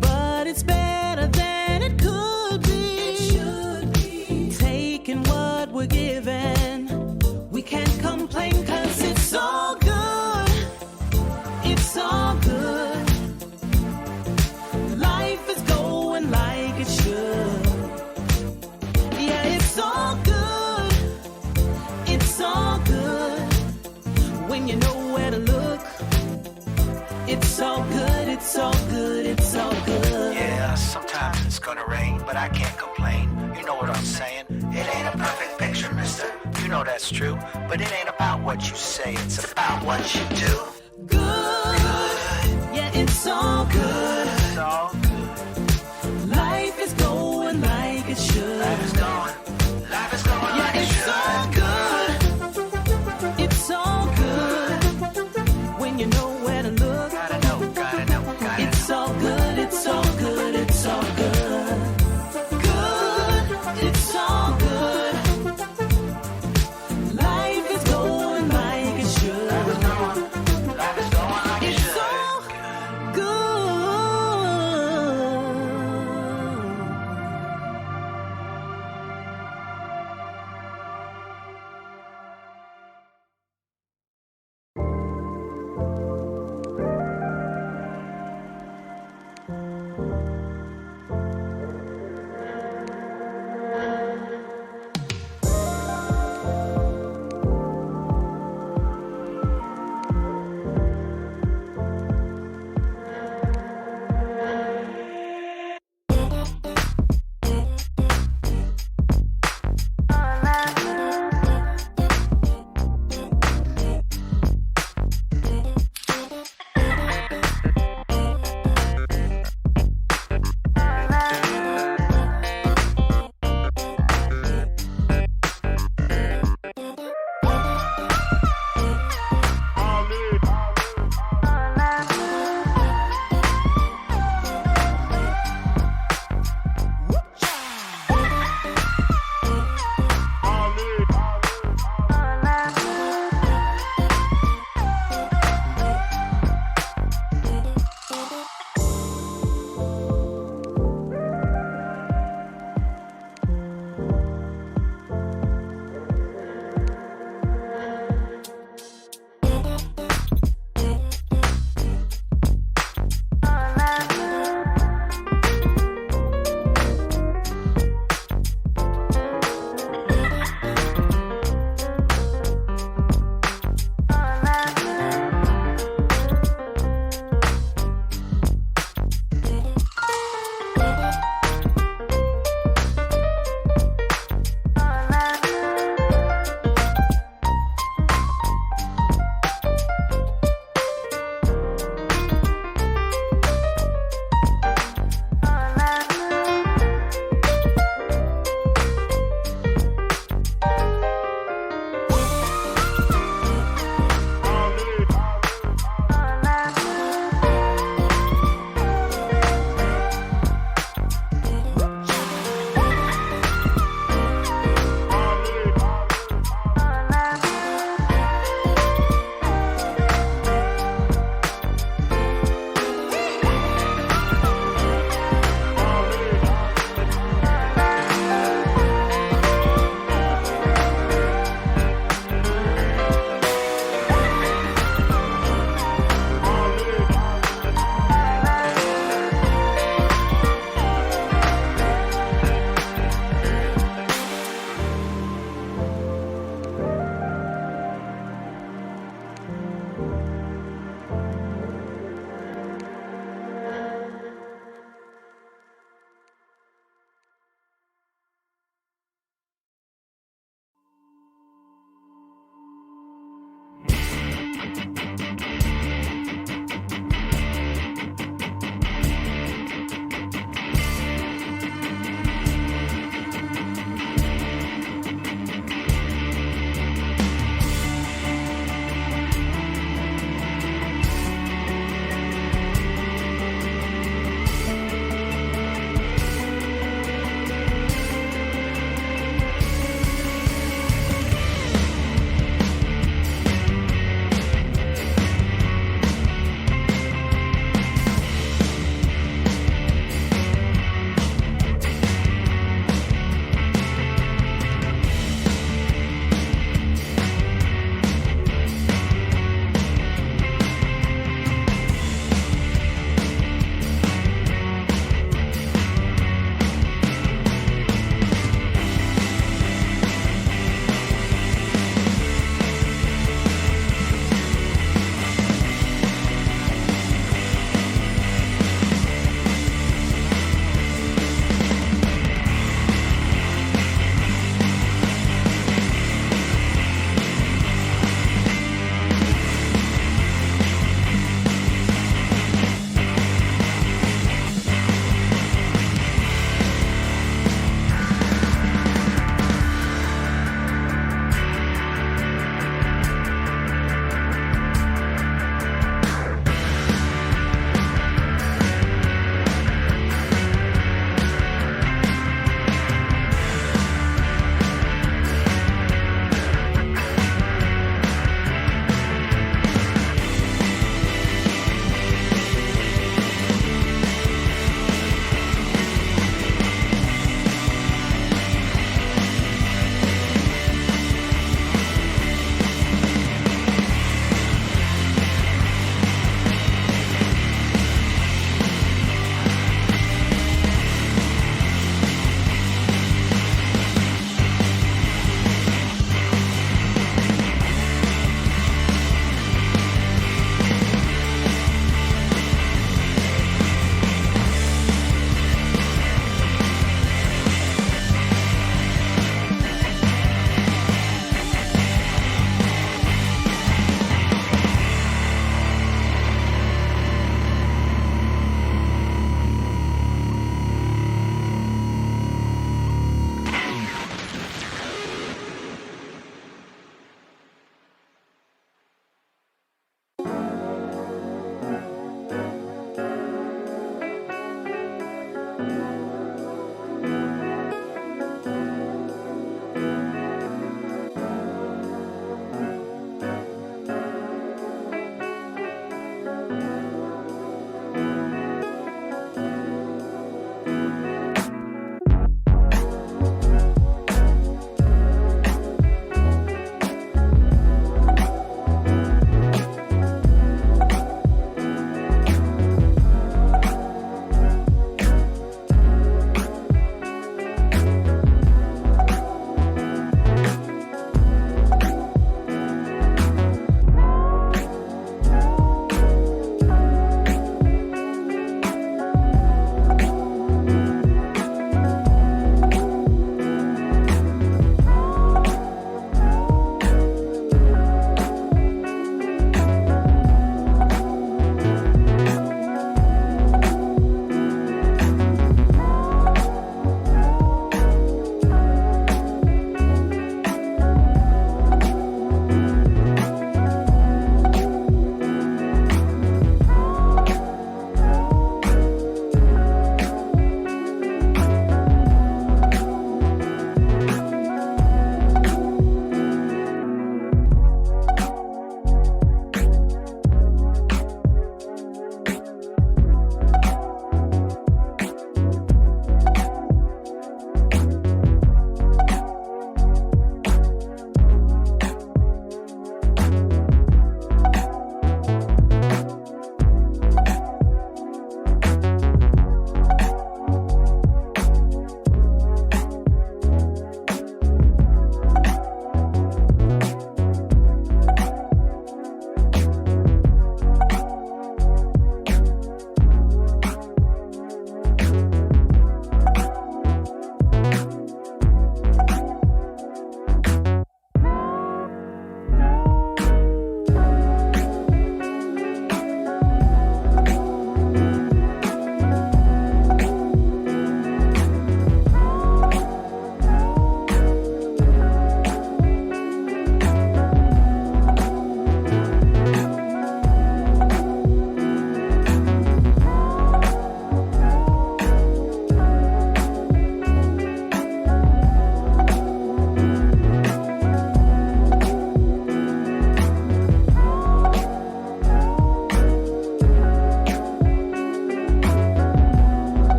But it's better than it could be. It should be. Taking what we're given, we can't complain, 'cause it's all good. It's all good. Life is going like it should. It's all good. It's all good. When you know where to look, it's all good. It's all good. It's all good. Yeah, sometimes it's gonna rain, but I can't complain. You know what I'm saying? It ain't a perfect picture, mister. You know that's true. But it ain't about what you say, it's about what you do. Good. Yeah, it's all good. It's all good. Life is going like it should. Life is going. Life is going like it it's should. all good. It's all good. When you know where to look, Gotta know, gotta know, gotta it's all good. It's all good. It's all good. Good. It's all good. Life is going like it should. Life is going like it It's should. all good.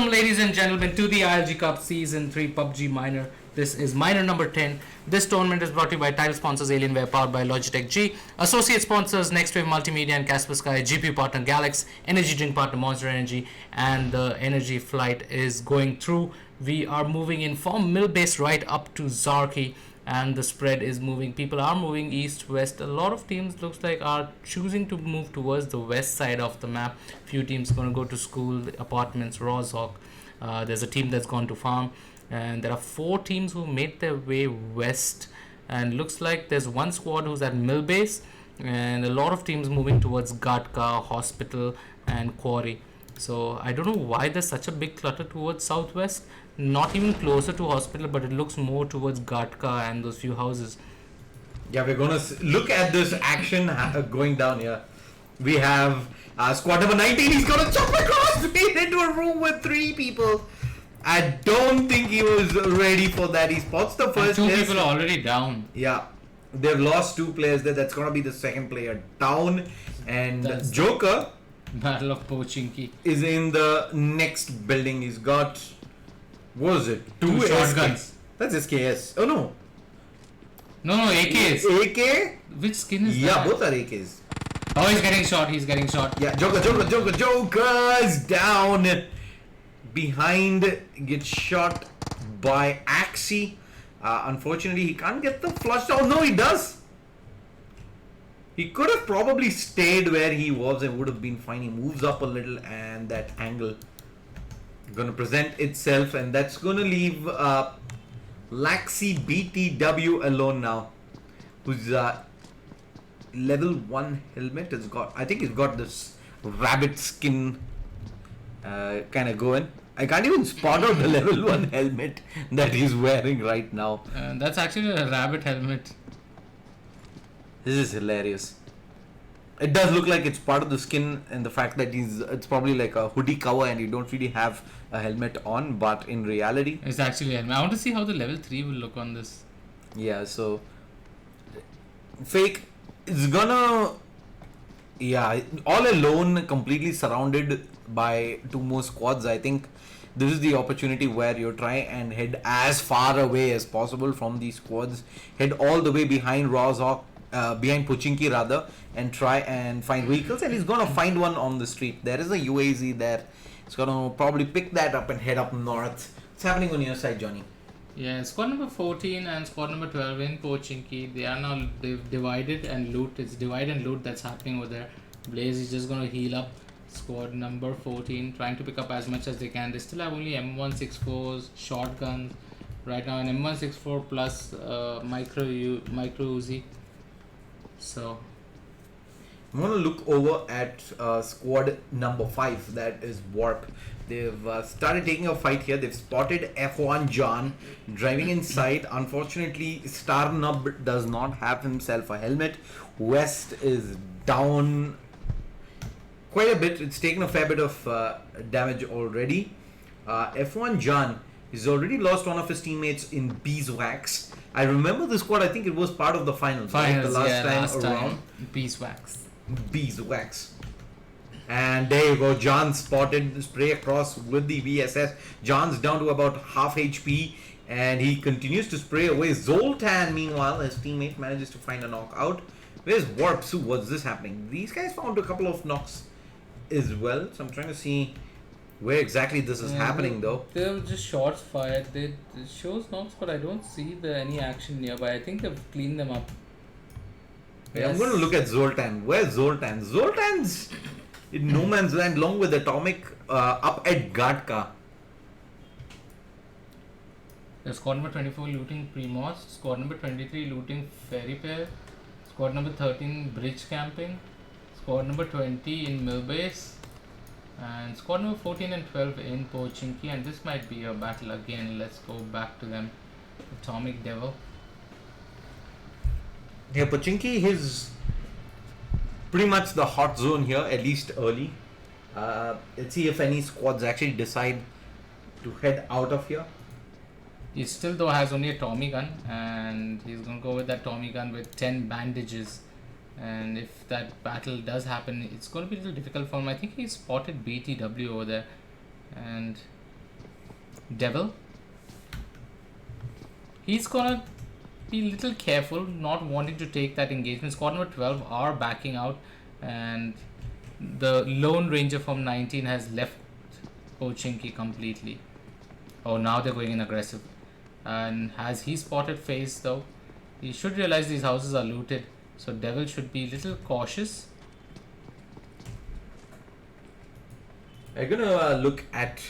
Welcome, ladies and gentlemen, to the ILG Cup Season 3 PUBG Minor. This is Minor number 10. This tournament is brought to you by title sponsors Alienware, powered by Logitech G, associate sponsors Next Wave Multimedia and Kaspersky, GPro partner Galax, energy drink partner Monster Energy, and the energy flight is going through. We are moving in from Millbase right up to Zarki, and the spread is moving. People are moving east west. A lot of teams looks like are choosing to move towards the west side of the map. Few teams going to go to school, apartments, Rozhok. There's a team that's gone to farm, and there are 4 teams who made their way west, and looks like there's one squad who's at Millbase, and a lot of teams moving towards Gatka, Hospital, and Quarry. So I don't know why there's such a big clutter towards southwest, not even closer to Hospital, but it looks more towards Gatka and those few houses. Yeah, we're gonna look at this action going down here. We have squad number 19. He's gonna jump across into a room with 3 people. I don't think he was ready for that. He spots the first. And 2 people are already down. Yeah, they've lost 2 players there. That's gonna be the second player down, and That's Joker Battle of Pochinki. is in the next building. He's got, what is it? 2 shotguns. That's SKS. Oh no, No, AKs. AK. Which skin is Yeah, that? both are AKs. Oh, he's getting shot. He's getting shot. Yeah, Joker's down. Behind, gets shot by Axie. Unfortunately, he can't get the flush. Oh no, he does. He could have probably stayed where he was and would have been fine. He moves up a little, and that angle gonna present itself, and that's gonna leave Laxi BTW alone now, who's level 1 helmet. Has got, I think he's got this rabbit skin kind of going. I can't even spot out the level 1 helmet that he's wearing right now. That's actually a rabbit helmet. This is hilarious. It does look like it's part of the skin, and the fact that it's probably like a hoodie cover and you don't really have a helmet on, but in reality It's actually a helmet. I want to see how the level 3 will look on this. yeah, so fake is gonna, yeah, all alone, completely surrounded by 2 more squads. I think this is the opportunity where you try and head as far away as possible from these squads, head all the way behind Rozhok, behind Pochinki rather, and try and find vehicles, and he's gonna find one on the street. There is a UAZ there. He's gonna probably pick that up and head up north. What's happening on your side, Johnny? Yeah, squad number 14 and squad number 12 in Pochinki. They've divided and loot. It's divide and loot that's happening over there. Blaze is just gonna heal up. Squad number 14 trying to pick up as much as they can. They still have only M164s, shotguns right now, and M164 plus micro Uzi. So I'm gonna look over at squad number 5, that is Warp. They've started taking a fight here. They've spotted F1 John driving inside. Unfortunately, Starnub does not have himself a helmet. West is down quite a bit. It's taken a fair bit of damage already. F1 John has already lost one of his teammates in Beeswax. I remember this squad. I think it was part of the finals, right? The last time around. Beeswax. Beeswax. And there you go. John spotted the spray across with the VSS. John's down to about half HP, and he continues to spray away. Zoltan, meanwhile, his teammate manages to find a knockout. Where's Warp? So what's this happening? These guys found a couple of knocks as well. So I'm trying to see where exactly this is happening, though. There were just shots fired. It shows knocks, but I don't see any action nearby. I think they've cleaned them up. Yeah, I'm going to look at Zoltan. Where's Zoltan? Zoltan's in no man's land, along with Atomic up at Gatka. There's squad number 24 looting Primos, squad number 23 looting Ferry Pair, squad number 13 bridge camping, squad number 20 in Millbase, and squad number 14 and 12 in Pochinki. And this might be a battle again. Let's go back to them. Atomic Devil. Yeah, Pochinki is pretty much the hot zone here, at least early. Let's see if any squads actually decide to head out of here. He still though has only a Tommy gun, and he's gonna go with that Tommy gun with 10 bandages. And if that battle does happen, it's gonna be a little difficult for him. I think he spotted BTW over there, and Devil. He's gonna be a little careful, not wanting to take that engagement. Squad number 12 are backing out, and the Lone Ranger from 19 has left Pochinki completely. Oh, now they're going in aggressive. And has he spotted FaZe though? He should realize these houses are looted, so Devil should be a little cautious. We're gonna look at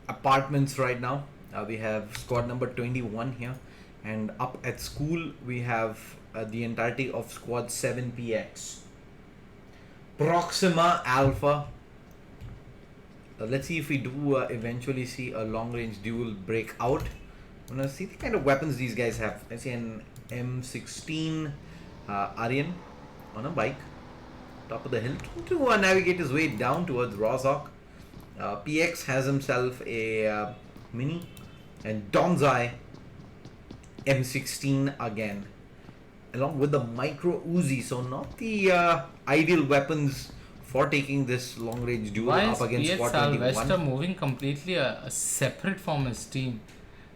apartments right now. We have squad number 21 here, and up at school we have the entirety of squad 7PX. Proxima Alpha. Let's see if we do eventually see a long range duel break out. I'm gonna see the kind of weapons these guys have. I see an M16 Aryan on a bike, top of the hill, to navigate his way down towards Rozhok. PX has himself a Mini, and Donzai M16 again, along with the Micro Uzi. So not the ideal weapons for taking this long range duel up against Squad 21. Salvester moving completely a separate from his team.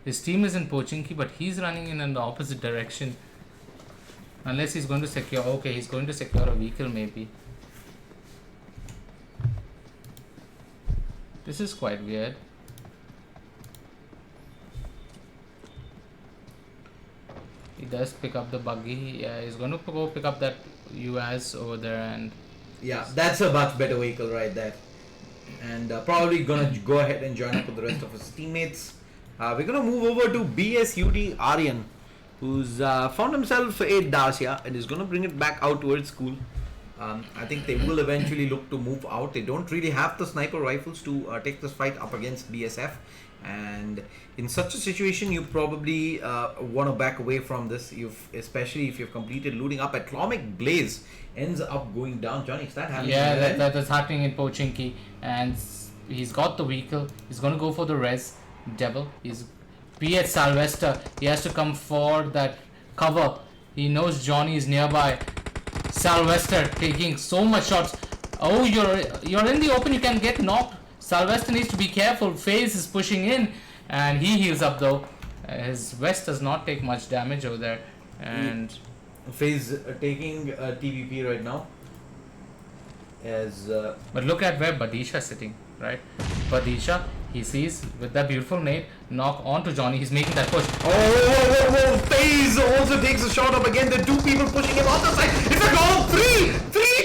His team is in Pochinki, but he's running in the opposite direction. Unless he's going to secure... Okay, he's going to secure a vehicle maybe. This is quite weird. He does pick up the buggy. Yeah, he's going to go pick up that US over there, and... Yeah, that's a much better vehicle right there. And probably gonna go ahead and join up with the rest of his teammates. We're gonna move over to BSUD Aryan, who's found himself a Dacia and is gonna bring it back out towards school. I think they will eventually look to move out. They don't really have the sniper rifles to take this fight up against BSF, and in such a situation you probably want to back away from this, especially if you've completed looting up. Atomic Blaze ends up going down. Johnny, is that happening? Yeah, that's happening in Pochinki, and he's got the vehicle. He's gonna go for the res. Devil, he's at Salvester. He has to come for that cover. He knows Johnny is nearby. Salvester taking so much shots. Oh, you're in the open. You can get knocked. Salvester needs to be careful. FaZe is pushing in, and he heals up though. His vest does not take much damage over there, and FaZe taking TVP right now. But look at where Badisha is sitting, right? Badisha, he sees with that beautiful nade, knock onto Johnny. He's making that push. Oh, FaZe also takes a shot up again. There are two people pushing him on the side. It's a goal. Three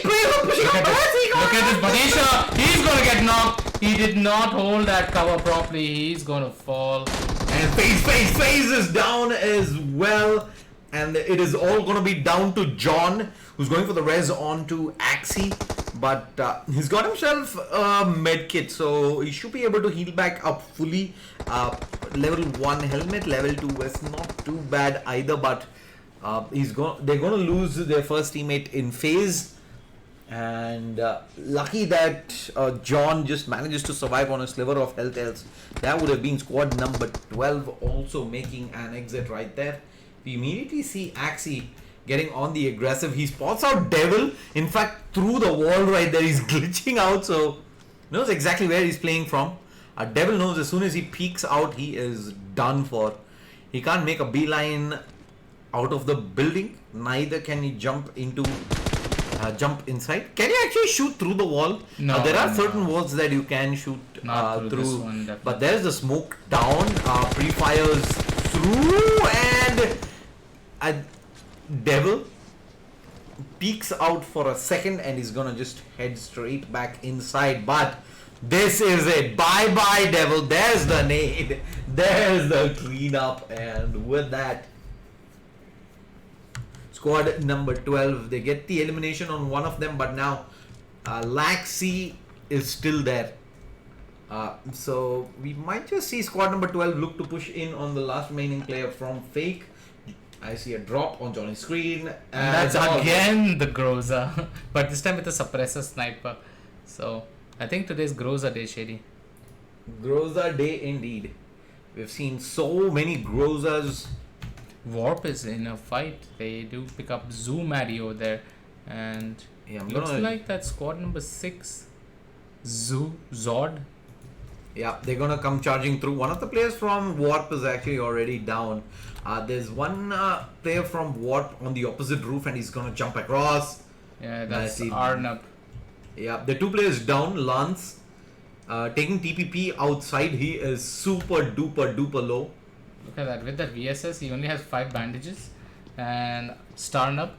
players are pushing up. Look at this Badisha. He's gonna get knocked. He did not hold that cover properly. He's gonna fall. And FaZe is down as well. And it is all gonna be down to John, who's going for the res onto Axie. But he's got himself a med kit, so he should be able to heal back up fully. Level 1 helmet, level 2 is not too bad either, but they're going to lose their first teammate in FaZe. And lucky that John just manages to survive on a sliver of health else. That would have been squad number 12 also making an exit right there. We immediately see Axie getting on the aggressive. He spots out Devil, in fact through the wall right there. He's glitching out, so knows exactly where he's playing from. Devil knows as soon as he peeks out, he is done for. He can't make a beeline out of the building, neither can he jump inside. Can you actually shoot through the wall? No, there are certain walls that you can shoot through this one, but there's the smoke down, pre-fires through, and Devil peeks out for a second and he's gonna just head straight back inside. But this is it. Bye bye Devil. There's the nade. There's the cleanup, and with that, squad number 12, they get the elimination on one of them, but now Laxi is still there. So we might just see squad number 12 look to push in on the last remaining player from Fake. I see a drop on Johnny's screen. And that's again the Groza. But this time with a suppressor sniper. So I think today's Groza day, Shady. Groza day indeed. We've seen so many Grozas. Warp is in a fight. They do pick up Zoom Addy over there. And looks like that squad number 6 Zod. Yeah, they're gonna come charging through. One of the players from Warp is actually already down. There's one player from Warp on the opposite roof, and he's gonna jump across. Yeah, that's Nicely. Arnab. Yeah, the two players down. Lance taking TPP outside. He is super duper low. Look at that. With that VSS, he only has 5 bandages. And Starnup,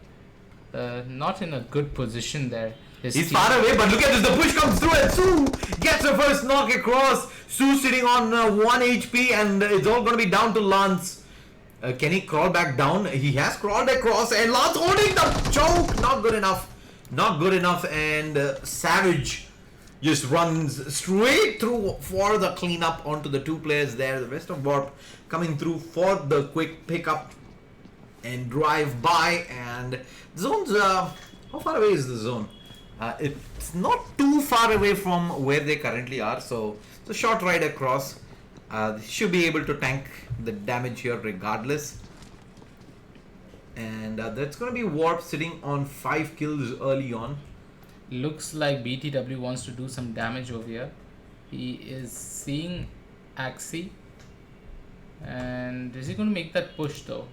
not in a good position there. He's far away, but look at this. The push comes through, and Sue gets the first knock across. Sue sitting on 1 HP, and it's all going to be down to Lance. Can he crawl back down? He has crawled across, and Lance holding the choke. Not good enough. Not good enough, and Savage just runs straight through for the cleanup onto the two players there. The rest of Warp coming through for the quick pickup and drive by. And zone's how far away is the zone? It's not too far away from where they currently are, so it's a short ride across. They should be able to tank the damage here regardless. And that's going to be Warp sitting on 5 kills early on. Looks like BTW wants to do some damage over here. He is seeing Axie. And is he going to make that push though?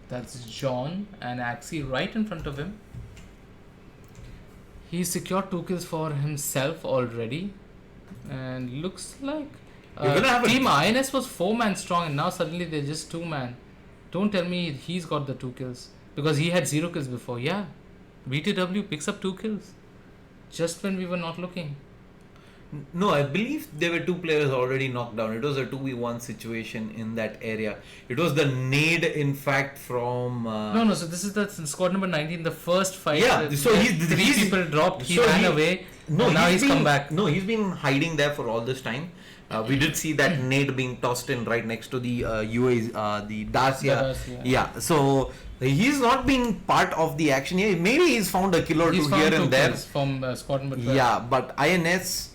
That's John and Axie right in front of him. He secured 2 kills for himself already. And looks like Team INS was 4-man strong, and now suddenly they're just 2-man. Don't tell me he's got the 2 kills, because he had 0 kills before. Yeah, BTW picks up 2 kills just when we were not looking. No, I believe there were 2 players already knocked down. It was a 2v1 situation in that area. It was the nade, in fact, from... No, so this is the squad number 19, the first fight. Yeah, so three people dropped, he so ran away, no, now he's come back. No, he's been hiding there for all this time. We did see that nade being tossed in right next to the the Dacia. Yeah, so he's not been part of the action here. Maybe he's found a kill or two here and there. From squad number 12. Yeah, but INS...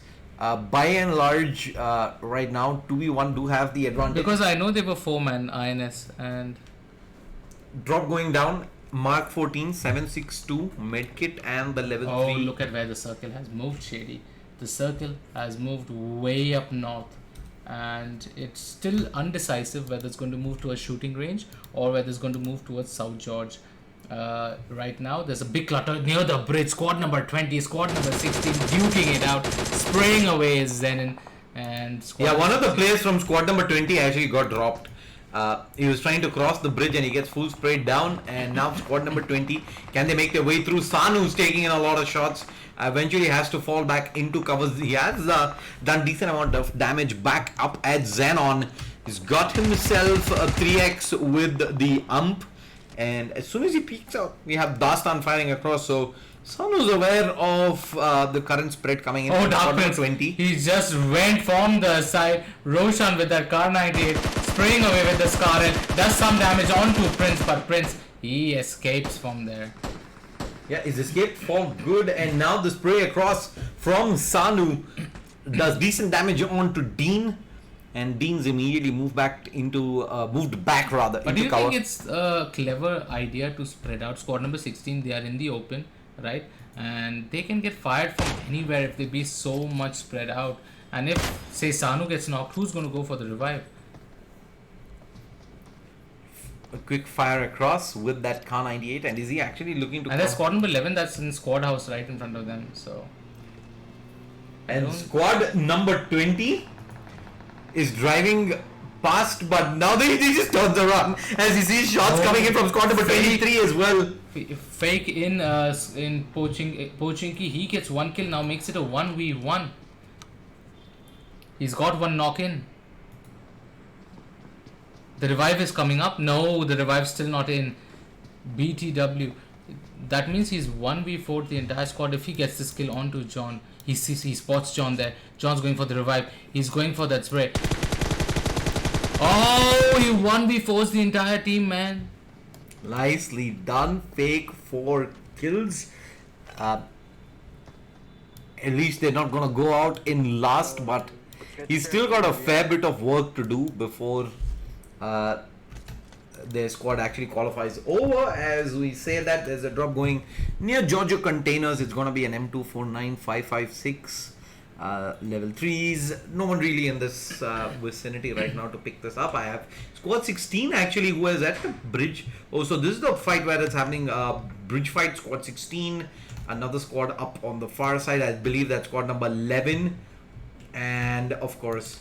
by and large, right now, 2v1 do have the advantage. Because I know they were 4-man INS and... Drop going down, Mark 14, 762, medkit and the level 3. Oh, look at where the circle has moved, Shady. The circle has moved way up north. And it's still undecisive whether it's going to move to a shooting range or whether it's going to move towards South George. Right now there's a big clutter near the bridge. Squad number 20, squad number 16 duking it out, spraying away Zenin. And one of the players from squad number 20 actually got dropped. He was trying to cross the bridge and he gets full sprayed down, and now squad number 20, can they make their way through? Sanu's taking in a lot of shots, eventually has to fall back into covers. He has done decent amount of damage back up at Xenon. He's got himself a 3x with the ump. And as soon as he peeks out, we have Dastan firing across. So Sanu's aware of the current spread coming in. Oh, Dark Prince 20. He just went from the side. Roshan with that Kar 98, spraying away with the Scar and does some damage onto Prince. But Prince, he escapes from there. Yeah, his escape for good. And now the spray across from Sanu does decent damage onto Dean. And Dean's immediately moved back into But do you cover. think it's a clever idea to spread out? Squad number 16, they are in the open, right? And they can get fired from anywhere if they be so much spread out. And if, say, Sanu gets knocked, who's going to go for the revive? A quick fire across with that Kar 98, and is he actually looking to... And there's squad number 11 that's in squad house right in front of them, so... And squad number 20 is driving past, but now he just turns around as he sees shots coming in from squad number 23 as well. Fake in Pochinki, he gets 1 kill, now makes it a 1v1. He's got 1 knock in. The revive is coming up. No, the revive's still not in. BTW. That means he's 1v4 the entire squad. If he gets this kill onto John, he spots John there. John's going for the revive. He's going for that spray. Oh, he 1v4s the entire team, man. Nicely done. Fake 4 kills. At least they're not going to go out in last, but he's still got a fair bit of work to do before their squad actually qualifies over. As we say that, there's a drop going near Georgia containers. It's going to be an M249556. level 3s. No one really in this vicinity right now to pick this up. I have squad 16 actually, who is at the bridge. Oh, so this is the fight where it's happening. Bridge fight, squad 16. Another squad up on the far side. I believe that's squad number 11. And of course,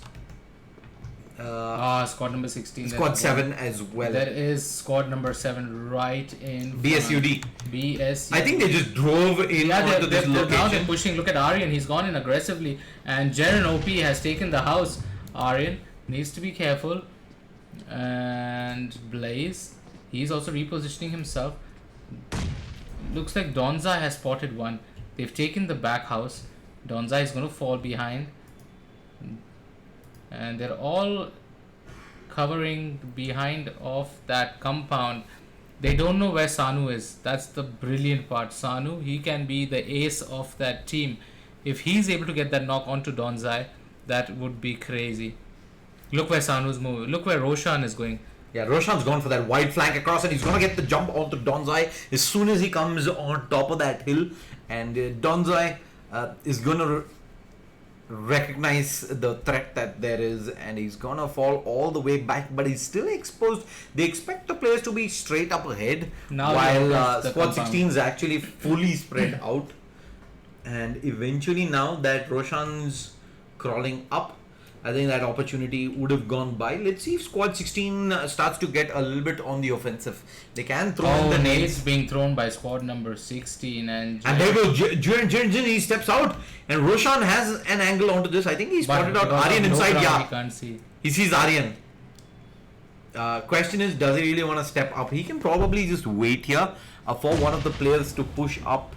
squad number 16. squad 7 as well. There is squad number 7 right in BSUD. BSUD. I think they just drove in onto this location. Now they're pushing. Look at Aryan. He's gone in aggressively. And Jaren OP has taken the house. Aryan needs to be careful. And Blaze, he's also repositioning himself. Looks like Donza has spotted one. They've taken the back house. Donza is going to fall behind. And they're all covering behind of that compound. They don't know where Sanu is. That's the brilliant part. Sanu, he can be the ace of that team. If he's able to get that knock onto Donzai, that would be crazy. Look where Sanu's moving. Look where Roshan is going. Yeah, Roshan's gone for that wide flank across, and he's going to get the jump onto Donzai as soon as he comes on top of that hill. And Donzai is going to recognize the threat that there is, and he's going to fall all the way back, but he's still exposed. They expect the players to be straight up ahead, now while squad 16 is actually fully spread out. And eventually, now that Roshan's crawling up, I think that opportunity would have gone by. Let's see if squad 16 starts to get a little bit on the offensive. They can throw the nades being thrown by squad number 16, and there goes Jaren. He steps out, and Roshan has an angle onto this. I think he spotted out Aryan inside. Yeah, he can't see. He sees Aryan. Question is, does he really want to step up? He can probably just wait here for one of the players to push up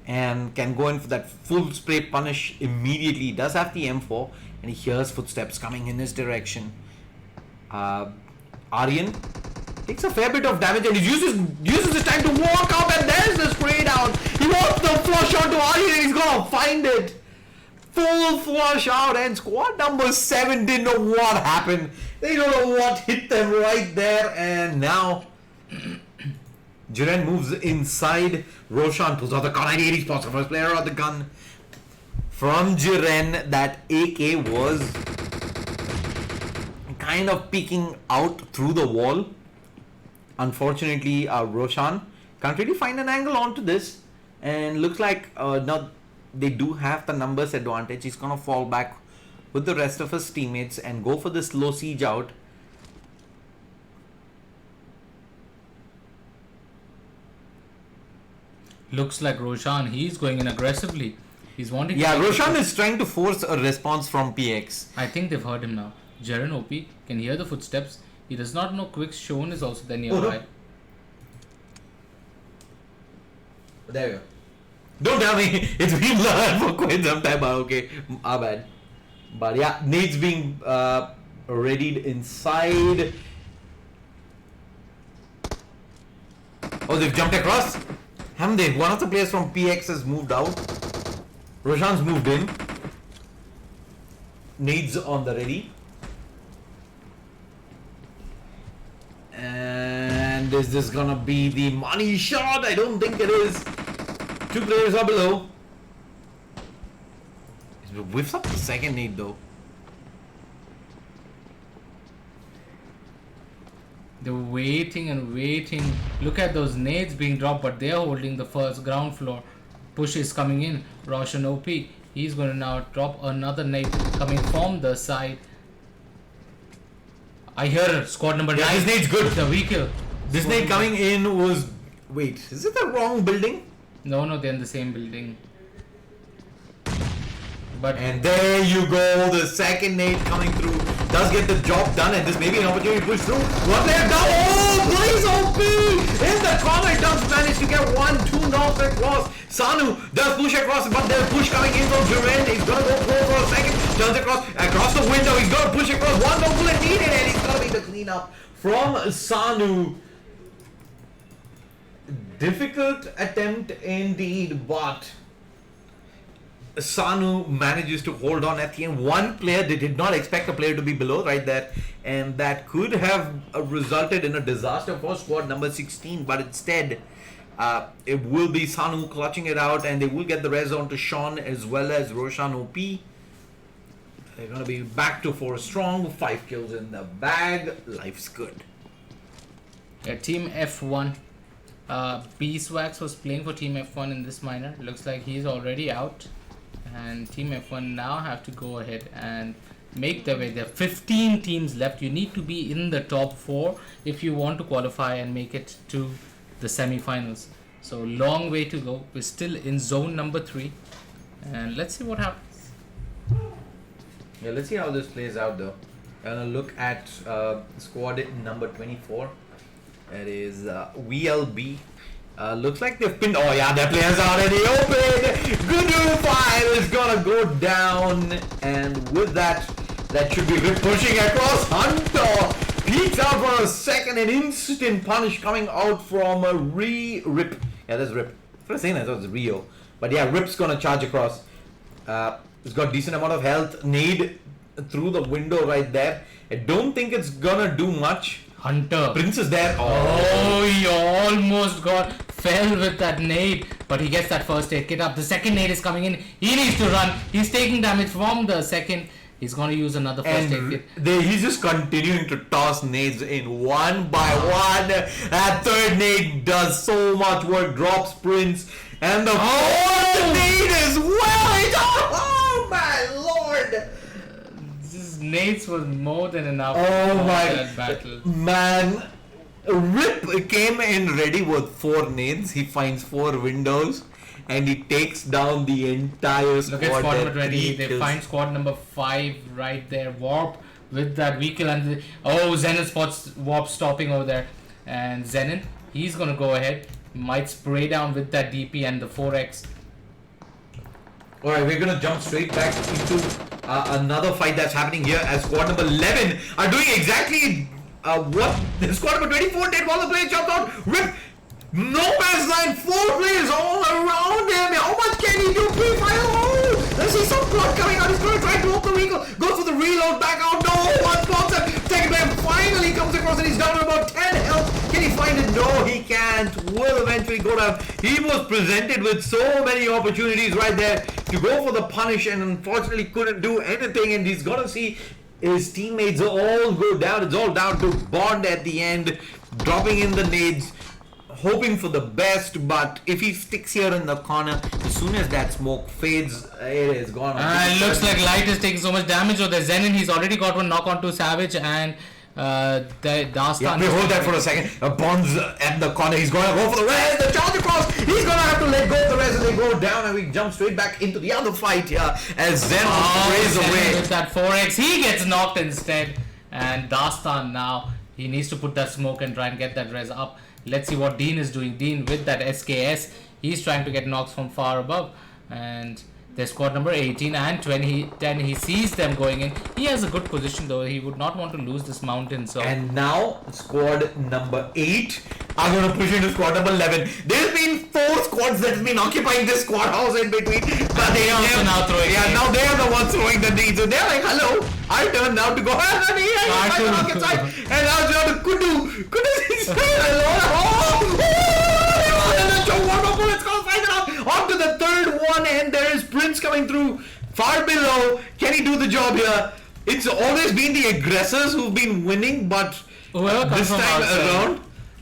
and can go in for that full spray punish immediately. He does have the M4, and he hears footsteps coming in his direction. Aryan takes a fair bit of damage, and he uses his time to walk up, and there's the spray down. He wants the flush onto Aryan, and he's gonna find it. Full flush out, and squad number 7 didn't know what happened. They don't know what hit them right there, and now Jaren moves inside. Roshan pulls out the gun. 80 spots the first player on the gun. From Jaren, that AK was kind of peeking out through the wall. Unfortunately, Roshan can't really find an angle onto this, and looks like now they do have the numbers advantage. He's gonna fall back with the rest of his teammates and go for this low siege out. Looks like Roshan, he's going in aggressively. He's wanting to... Yeah, Roshan is trying to force a response from PX. I think they've heard him now. Jaren OP can hear the footsteps. He does not know Quick's Shown is also there nearby. There you go. Don't tell me it's been learned for quite some time, but okay, our bad. But yeah, nades being readied inside. Oh, they've jumped across? Haven't they? One of the players from PX has moved out. Roshan's moved in. Nades on the ready. And is this gonna be the money shot? I don't think it is. 2 players are below. He whiffs up the second nade though. They're waiting and waiting. Look at those nades being dropped, but they're holding the first ground floor. Push is coming in. Roshan OP. He's going to now drop another nade coming from the side. I hear squad number 9. This nade's good. The vehicle. This nade coming in was... Wait, is it the wrong building? No, they're in the same building. But and there you go, the second nade coming through does get the job done, and this may be an opportunity to push through. What they've done, oh, Blaze OP in the corner does manage to get 1-2 knocks across. Sanu does push across, but there's push coming in from Jaren. He's gonna go for a second, turns across the window. He's gonna push across, one more bullet needed, and he's gonna be the cleanup from Sanu. Difficult attempt indeed, but Sanu manages to hold on at the end. One player, they did not expect a player to be below right there, and that could have resulted in a disaster for squad number 16, but instead it will be Sanu clutching it out, and they will get the res on to Sean as well as Roshan OP. They're gonna be back to 4 strong, 5 kills in the bag. Life's good. Yeah, Team F1. Beeswax was playing for Team F1 in this minor. Looks like he's already out. And Team F1 now have to go ahead and make their way. There are 15 teams left. You need to be in the top 4 if you want to qualify and make it to the semi-finals. So long way to go. We're still in zone number 3. And let's see what happens. Yeah, let's see how this plays out though. I'm gonna look at squad number 24. That is VLB. Looks like they've pinned. Oh yeah, their players are already open. Gudu 5 is gonna go down, and with that, that should be Rip pushing across. Hunter peeks out for a second, an instant punish coming out from a Rip. Yeah, that's Rip. For a second, I thought it was Rio, but yeah, Rip's gonna charge across. He's got decent amount of health. Nade through the window right there. I don't think it's gonna do much. Hunter. Prince is there. Oh, he almost fell with that nade, but he gets that first aid kit up. The second nade is coming in. He needs to run. He's taking damage from the second. He's going to use another first aid kit. He's just continuing to toss nades in one by one. That third nade does so much work. Drops Prince. And the fourth nade as well. Oh my lord. Nades was more than enough for that battle. Man, Rip came in ready with 4 nades. He finds 4 windows and he takes down the entire squad. Look at squad number 20. They find squad number 5 right there. Warp with that vehicle and Zenon spots Warp stopping over there. And Zenon, he's gonna go ahead. Might spray down with that DP and the 4X. Alright, we're gonna jump straight back into another fight that's happening here as squad number 11 are doing exactly what the squad number 24 did while the player jumped out. Rip, no man's land, 4 players all around him. How much can he do? Pre-fire, let's see some blood coming out. He's gonna try to open the vehicle, goes for the reload, back out, no, one spots him. Second player finally comes across and he's down to about 10 health. Can he find it? No, he can't. Will eventually go down. He was presented with so many opportunities right there to go for the punish and unfortunately couldn't do anything, and he's gonna see his teammates all go down. It's all down to Bond at the end, dropping in the nades, hoping for the best, but if he sticks here in the corner, as soon as that smoke fades, it is gone. It looks like Light is taking so much damage. The Zenon, he's already got one knock onto Savage, and the Dastan. Yeah, hold that for a second. Bond's at the corner. He's going to go for the res. The charge across. He's going to have to let go of the res, and they go down, and we jump straight back into the other fight here as Zen sprays away. With that 4x, he gets knocked instead, and Dastan now, he needs to put that smoke and try and get that res up. Let's see what Dean is doing. Dean with that SKS, he's trying to get knocks from far above, and their squad number 18 and 10, he sees them going in. He has a good position though. He would not want to lose this mountain. So and now squad number 8 are going to push into squad number 11. There's been 4 squads that have been occupying this squad house in between, but they are also now throwing. Yeah, now they are the ones throwing the needs, and they're like, "Hello, I turned out to go." And now it's to Kudu. Kudu is on to the third one, and there is Prince coming through far below. Can he do the job here? It's always been the aggressors who've been winning, but this time around,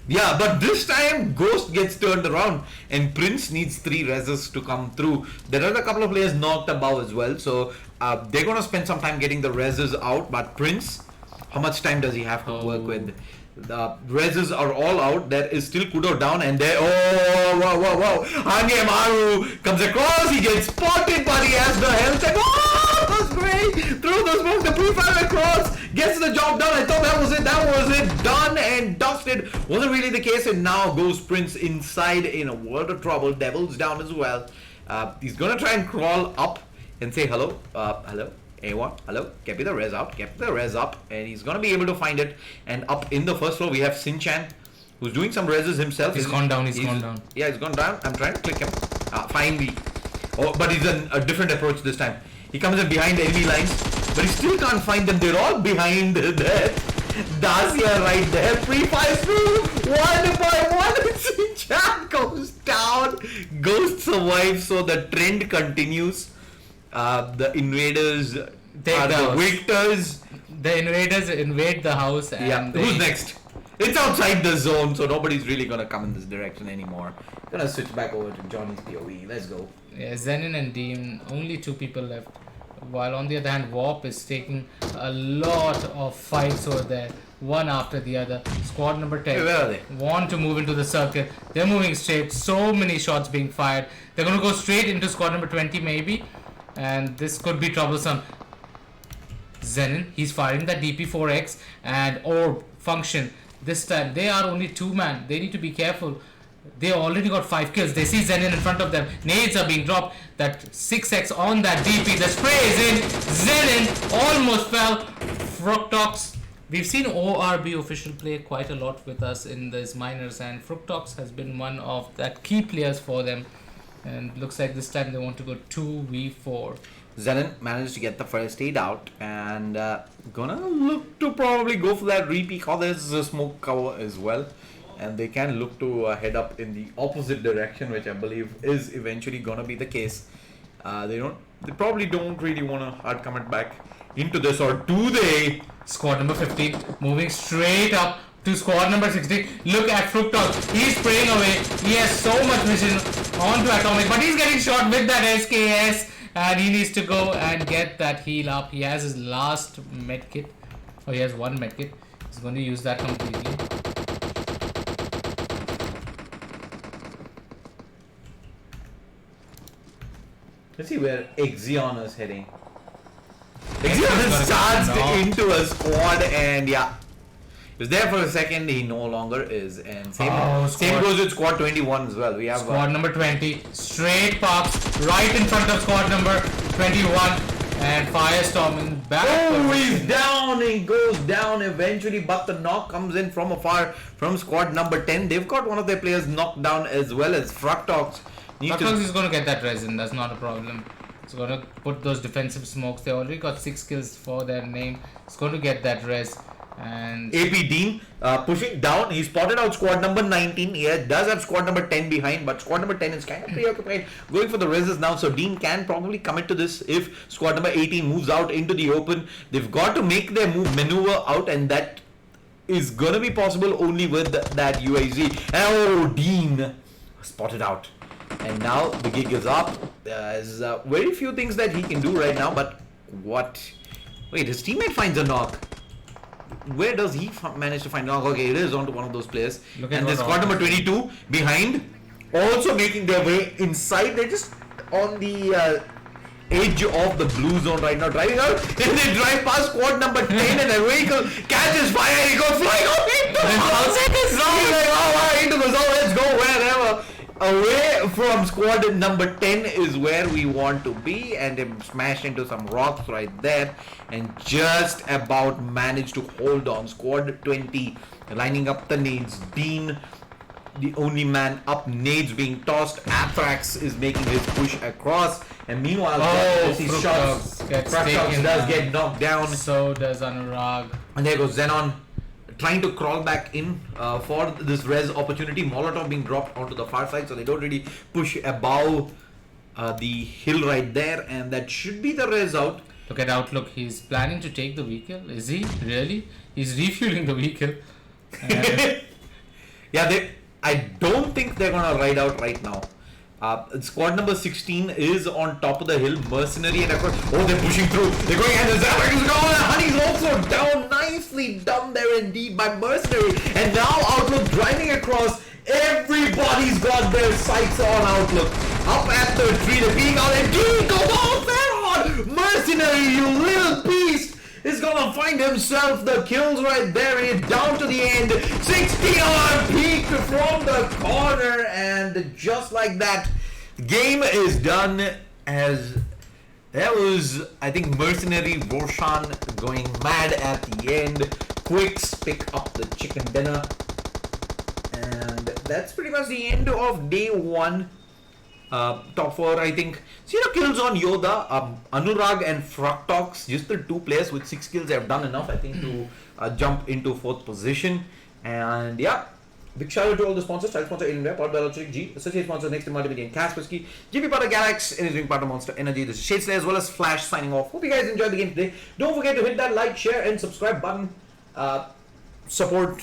but this time Ghost gets turned around, and Prince needs 3 reses to come through. There are a couple of players knocked above as well, so they're gonna spend some time getting the reses out. But Prince, how much time does he have to work with? The reses are all out. There is still Kudo down, and there. Oh, wow! Hangemaru comes across. He gets spotted, but he has the health. And that's great. Through the smoke, the pre-fire across gets the job done. I thought that was it. Done and dusted. Wasn't really the case, and now goes Prince inside in a world of trouble. Devil's down as well. He's gonna try and crawl up and say hello. Hello. A1, hello, get me the res up, and he's gonna be able to find it. And up in the first floor we have Sinchan, who's doing some reses himself. He's gone down. Yeah, he's gone down. I'm trying to click him. Finally. Oh, but he's a different approach this time. He comes in behind the enemy lines, but he still can't find them. They're all behind there. Dacia right there. Pre-fires through one by one. Sinchan goes down. Ghost survives, so the trend continues. The invaders Take are the the house. victors. The invaders invade the house and Yeah, they, who's next? It's outside the zone, so nobody's really gonna come in this direction anymore. Gonna switch back over to Johnny's POE. Let's go. Yeah, Zenin and Dean, only 2 people left. While on the other hand, Warp is taking a lot of fights over there, one after the other. Squad number 10 Hey, where are they? want to move into the circle. They're moving straight. So many shots being fired. They're going to go straight into squad number 20 maybe. And this could be troublesome. Zenin, he's firing that DP4X and Orb function. This time, they are only 2-man. They need to be careful. They already got 5 kills. They see Zenin in front of them. Nades are being dropped. That 6x on that DP. The spray is in. Zenin almost fell. Fructox. We've seen ORB official play quite a lot with us in these minors, and Fructox has been one of that key players for them. And looks like this time they want to go 2v4. Zenon managed to get the first aid out and gonna look to probably go for that repeat. Oh, there's a smoke cover as well, and they can look to head up in the opposite direction, which I believe is eventually gonna be the case. They probably don't really want to hard commit back into this, or do they? Squad number 15 moving straight up to squad number 16. Look at Fructox. He's spraying away. He has so much vision onto Atomic, but he's getting shot with that SKS. And he needs to go and get that heal up. He has his last medkit. Oh, he has one medkit. He's going to use that completely. Let's see where Exion is heading. Exion's Exion gonna charged get knocked. into a squad, and yeah, he was there for a second. He no longer is, and same squad. goes with squad 21 as well. We have Squad number 20 straight pops right in front of squad number 21, and Firestorming back. oh, he's down. He goes down eventually, but the knock comes in from afar from squad number 10. They've got one of their players knocked down as well as Fructox. Fructox is going to get that resin. That's not a problem. It's going to put those defensive smokes. They already got 6 kills for their name. It's going to get that res. And AP Dean pushing down. He spotted out squad number 19. He does have squad number 10 behind, but squad number 10 is kind of preoccupied going for the reses now. So Dean can probably commit to this if squad number 18 moves out into the open. They've got to make their maneuver out, and that is gonna be possible only with that UAZ. Oh, Dean spotted out, and now the gig is up. There's very few things that he can do right now, but what? Wait, his teammate finds a knock. Where does he manage to find knock? Okay, it is onto one of those players. And there's squad number 22 behind, also making their way inside. They're just on the edge of the blue zone right now, driving out, and they drive past squad number 10 and a vehicle catches fire and he goes flying off into the zone. He's like, oh, wow, into the zone, let's go wherever. Away from squad number 10 is where we want to be, and they smash into some rocks right there and just about managed to hold on. Squad 20 lining up the nades. Dean, the only man up, nades being tossed. Athrax is making his push across, and meanwhile these shots, Fructox does get knocked down. So does Anurag. And there goes Xenon trying to crawl back in for this res opportunity. Molotov being dropped onto the far side, so they don't really push above the hill right there, and that should be the res out. Look at Outlook. He's planning to take the vehicle. Is he really? He's refueling the vehicle. Yeah, I don't think they're gonna ride out right now. Squad number 16 is on top of the hill. Mercenary and effort. Oh, they're pushing through. They're going, and the Zabrak is gone. Honey's also down. Nicely done there indeed by Mercenary. And now Outlook driving across. Everybody's got their sights on Outlook. Up at the tree, they're peeking out, and Dean goes off there on Mercenary, you little beast, is gonna find himself the kills right there, and it's down to the end. 16 on peak from the corner, and just like that, game is done. As there was, I think, Mercenary Roshan going mad at the end. Quicks pick up the chicken dinner, and that's pretty much the end of day 1. Top 4, I think. 0 kills on Yoda, Anurag and Fructox, just the 2 players with 6 kills have done enough, I think, to jump into 4th position. And yeah, Big shout out to all the sponsors. Title sponsor Alien Wear, powered by Logitech G. Associate sponsor Next Multimedia and Kaspersky. GP partner Galax, engineering partner Monster Energy. This is Shade Slayer as well as Flash signing off. Hope you guys enjoyed the game today. Don't forget to hit that like, share, and subscribe button. Support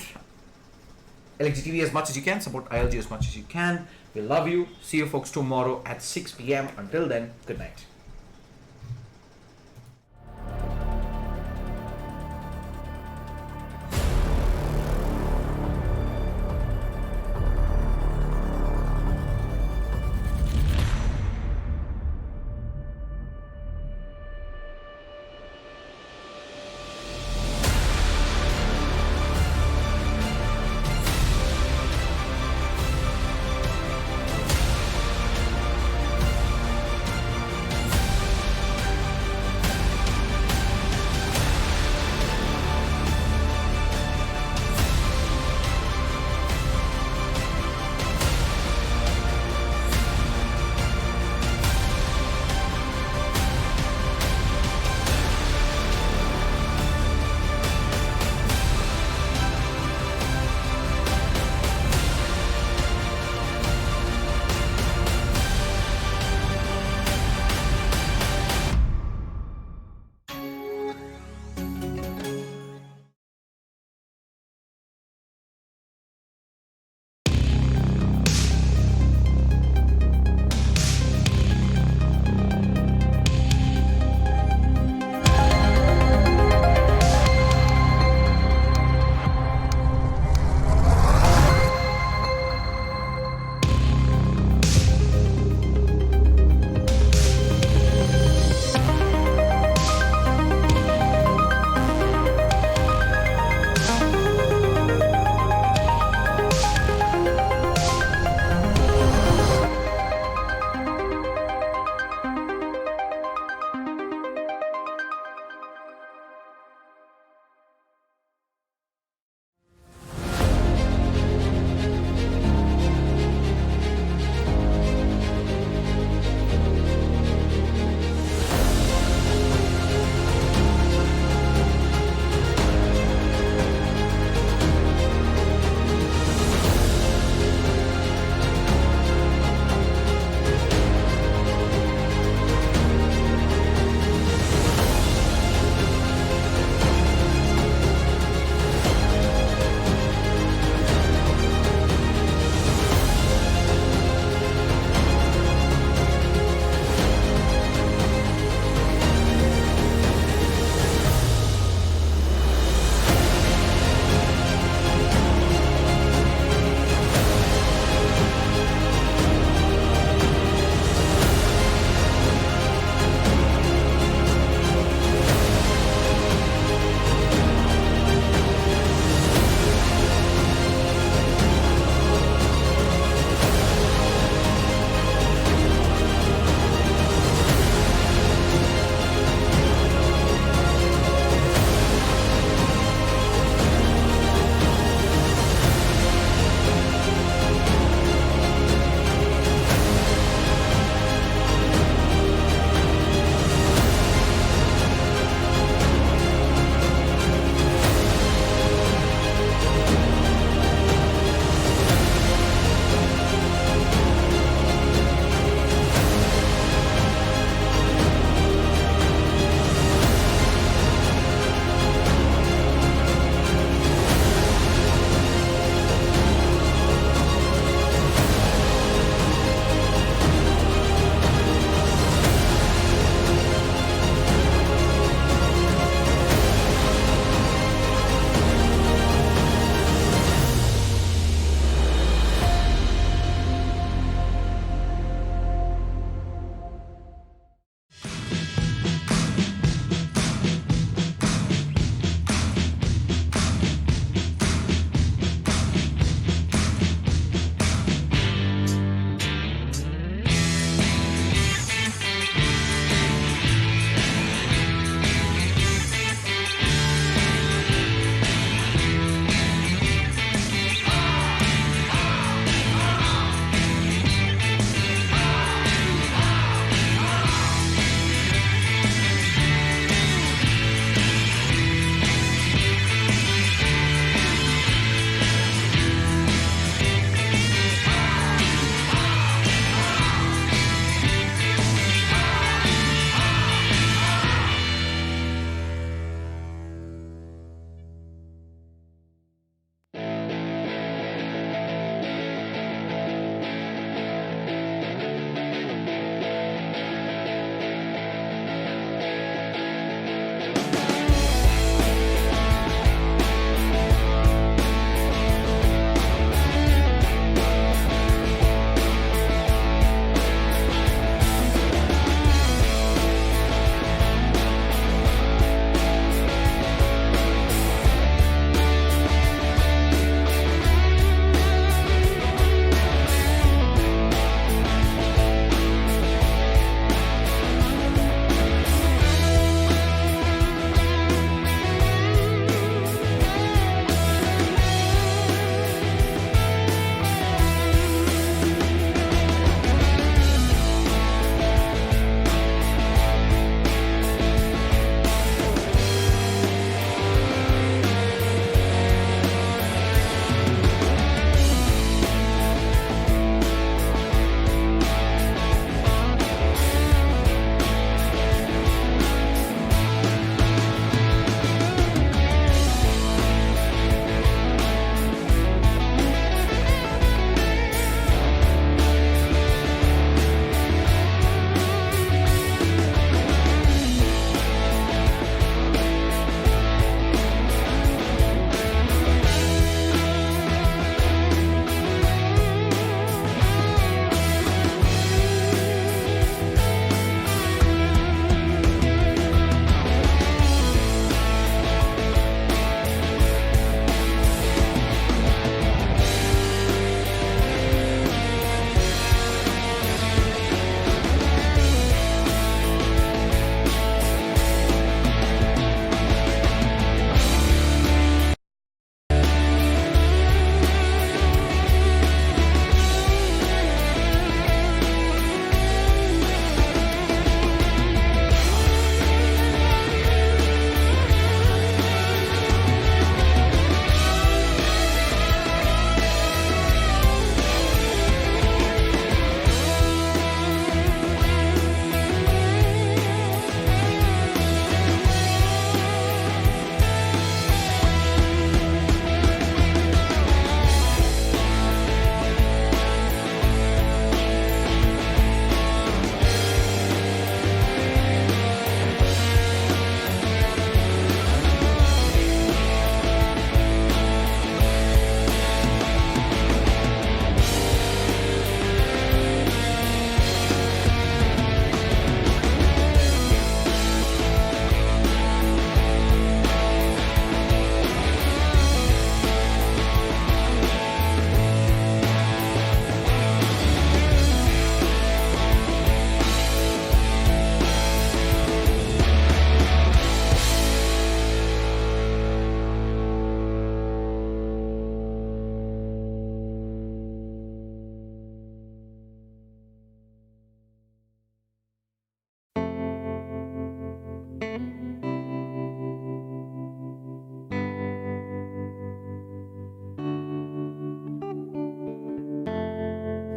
lxgtv as much as you can. Support ILG as much as you can. We love you. See you folks tomorrow at 6 p.m. Until then, good night.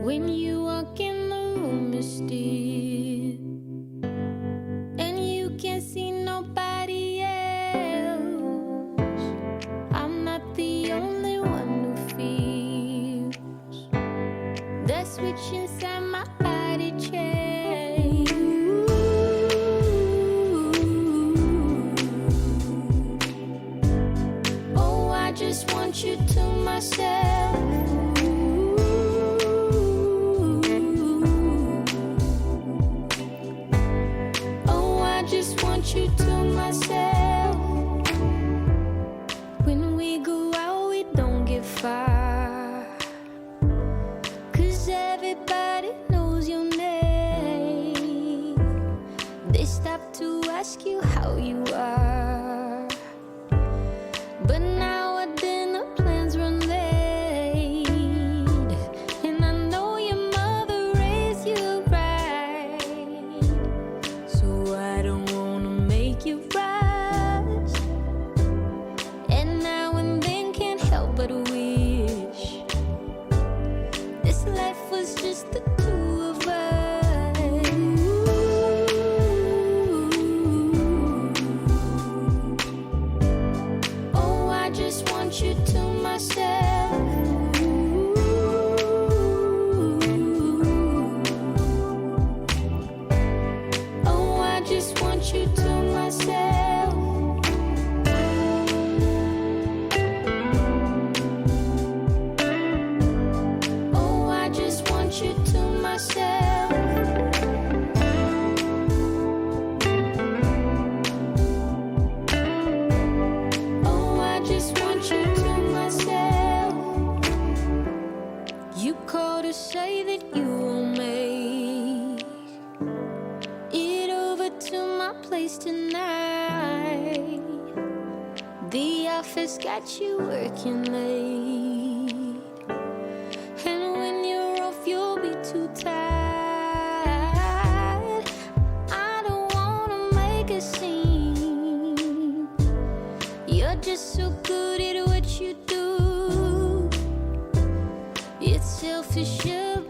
When you walk in the room, it's still, and you can't see nobody else. I'm not the only one who feels that switch inside my body change. Oh, I just want you to myself. Just want you to myself. When we go out, we don't get far, 'cause everybody knows your name. They stop to ask you how you are, but now our dinner plans run late, and I know your mother raised you right, so I don't you rise, and now and then can't help but wish this life was just the two of us. Oh, I just want you to myself. Oh, I just want you to myself. Oh, I just want you to myself. Oh, I just want you to myself. You called to say that you will make it over to my place tonight. The office got you working late, and when you're off you'll be too tired. I don't wanna make a scene. You're just so good at what you do. It's selfish of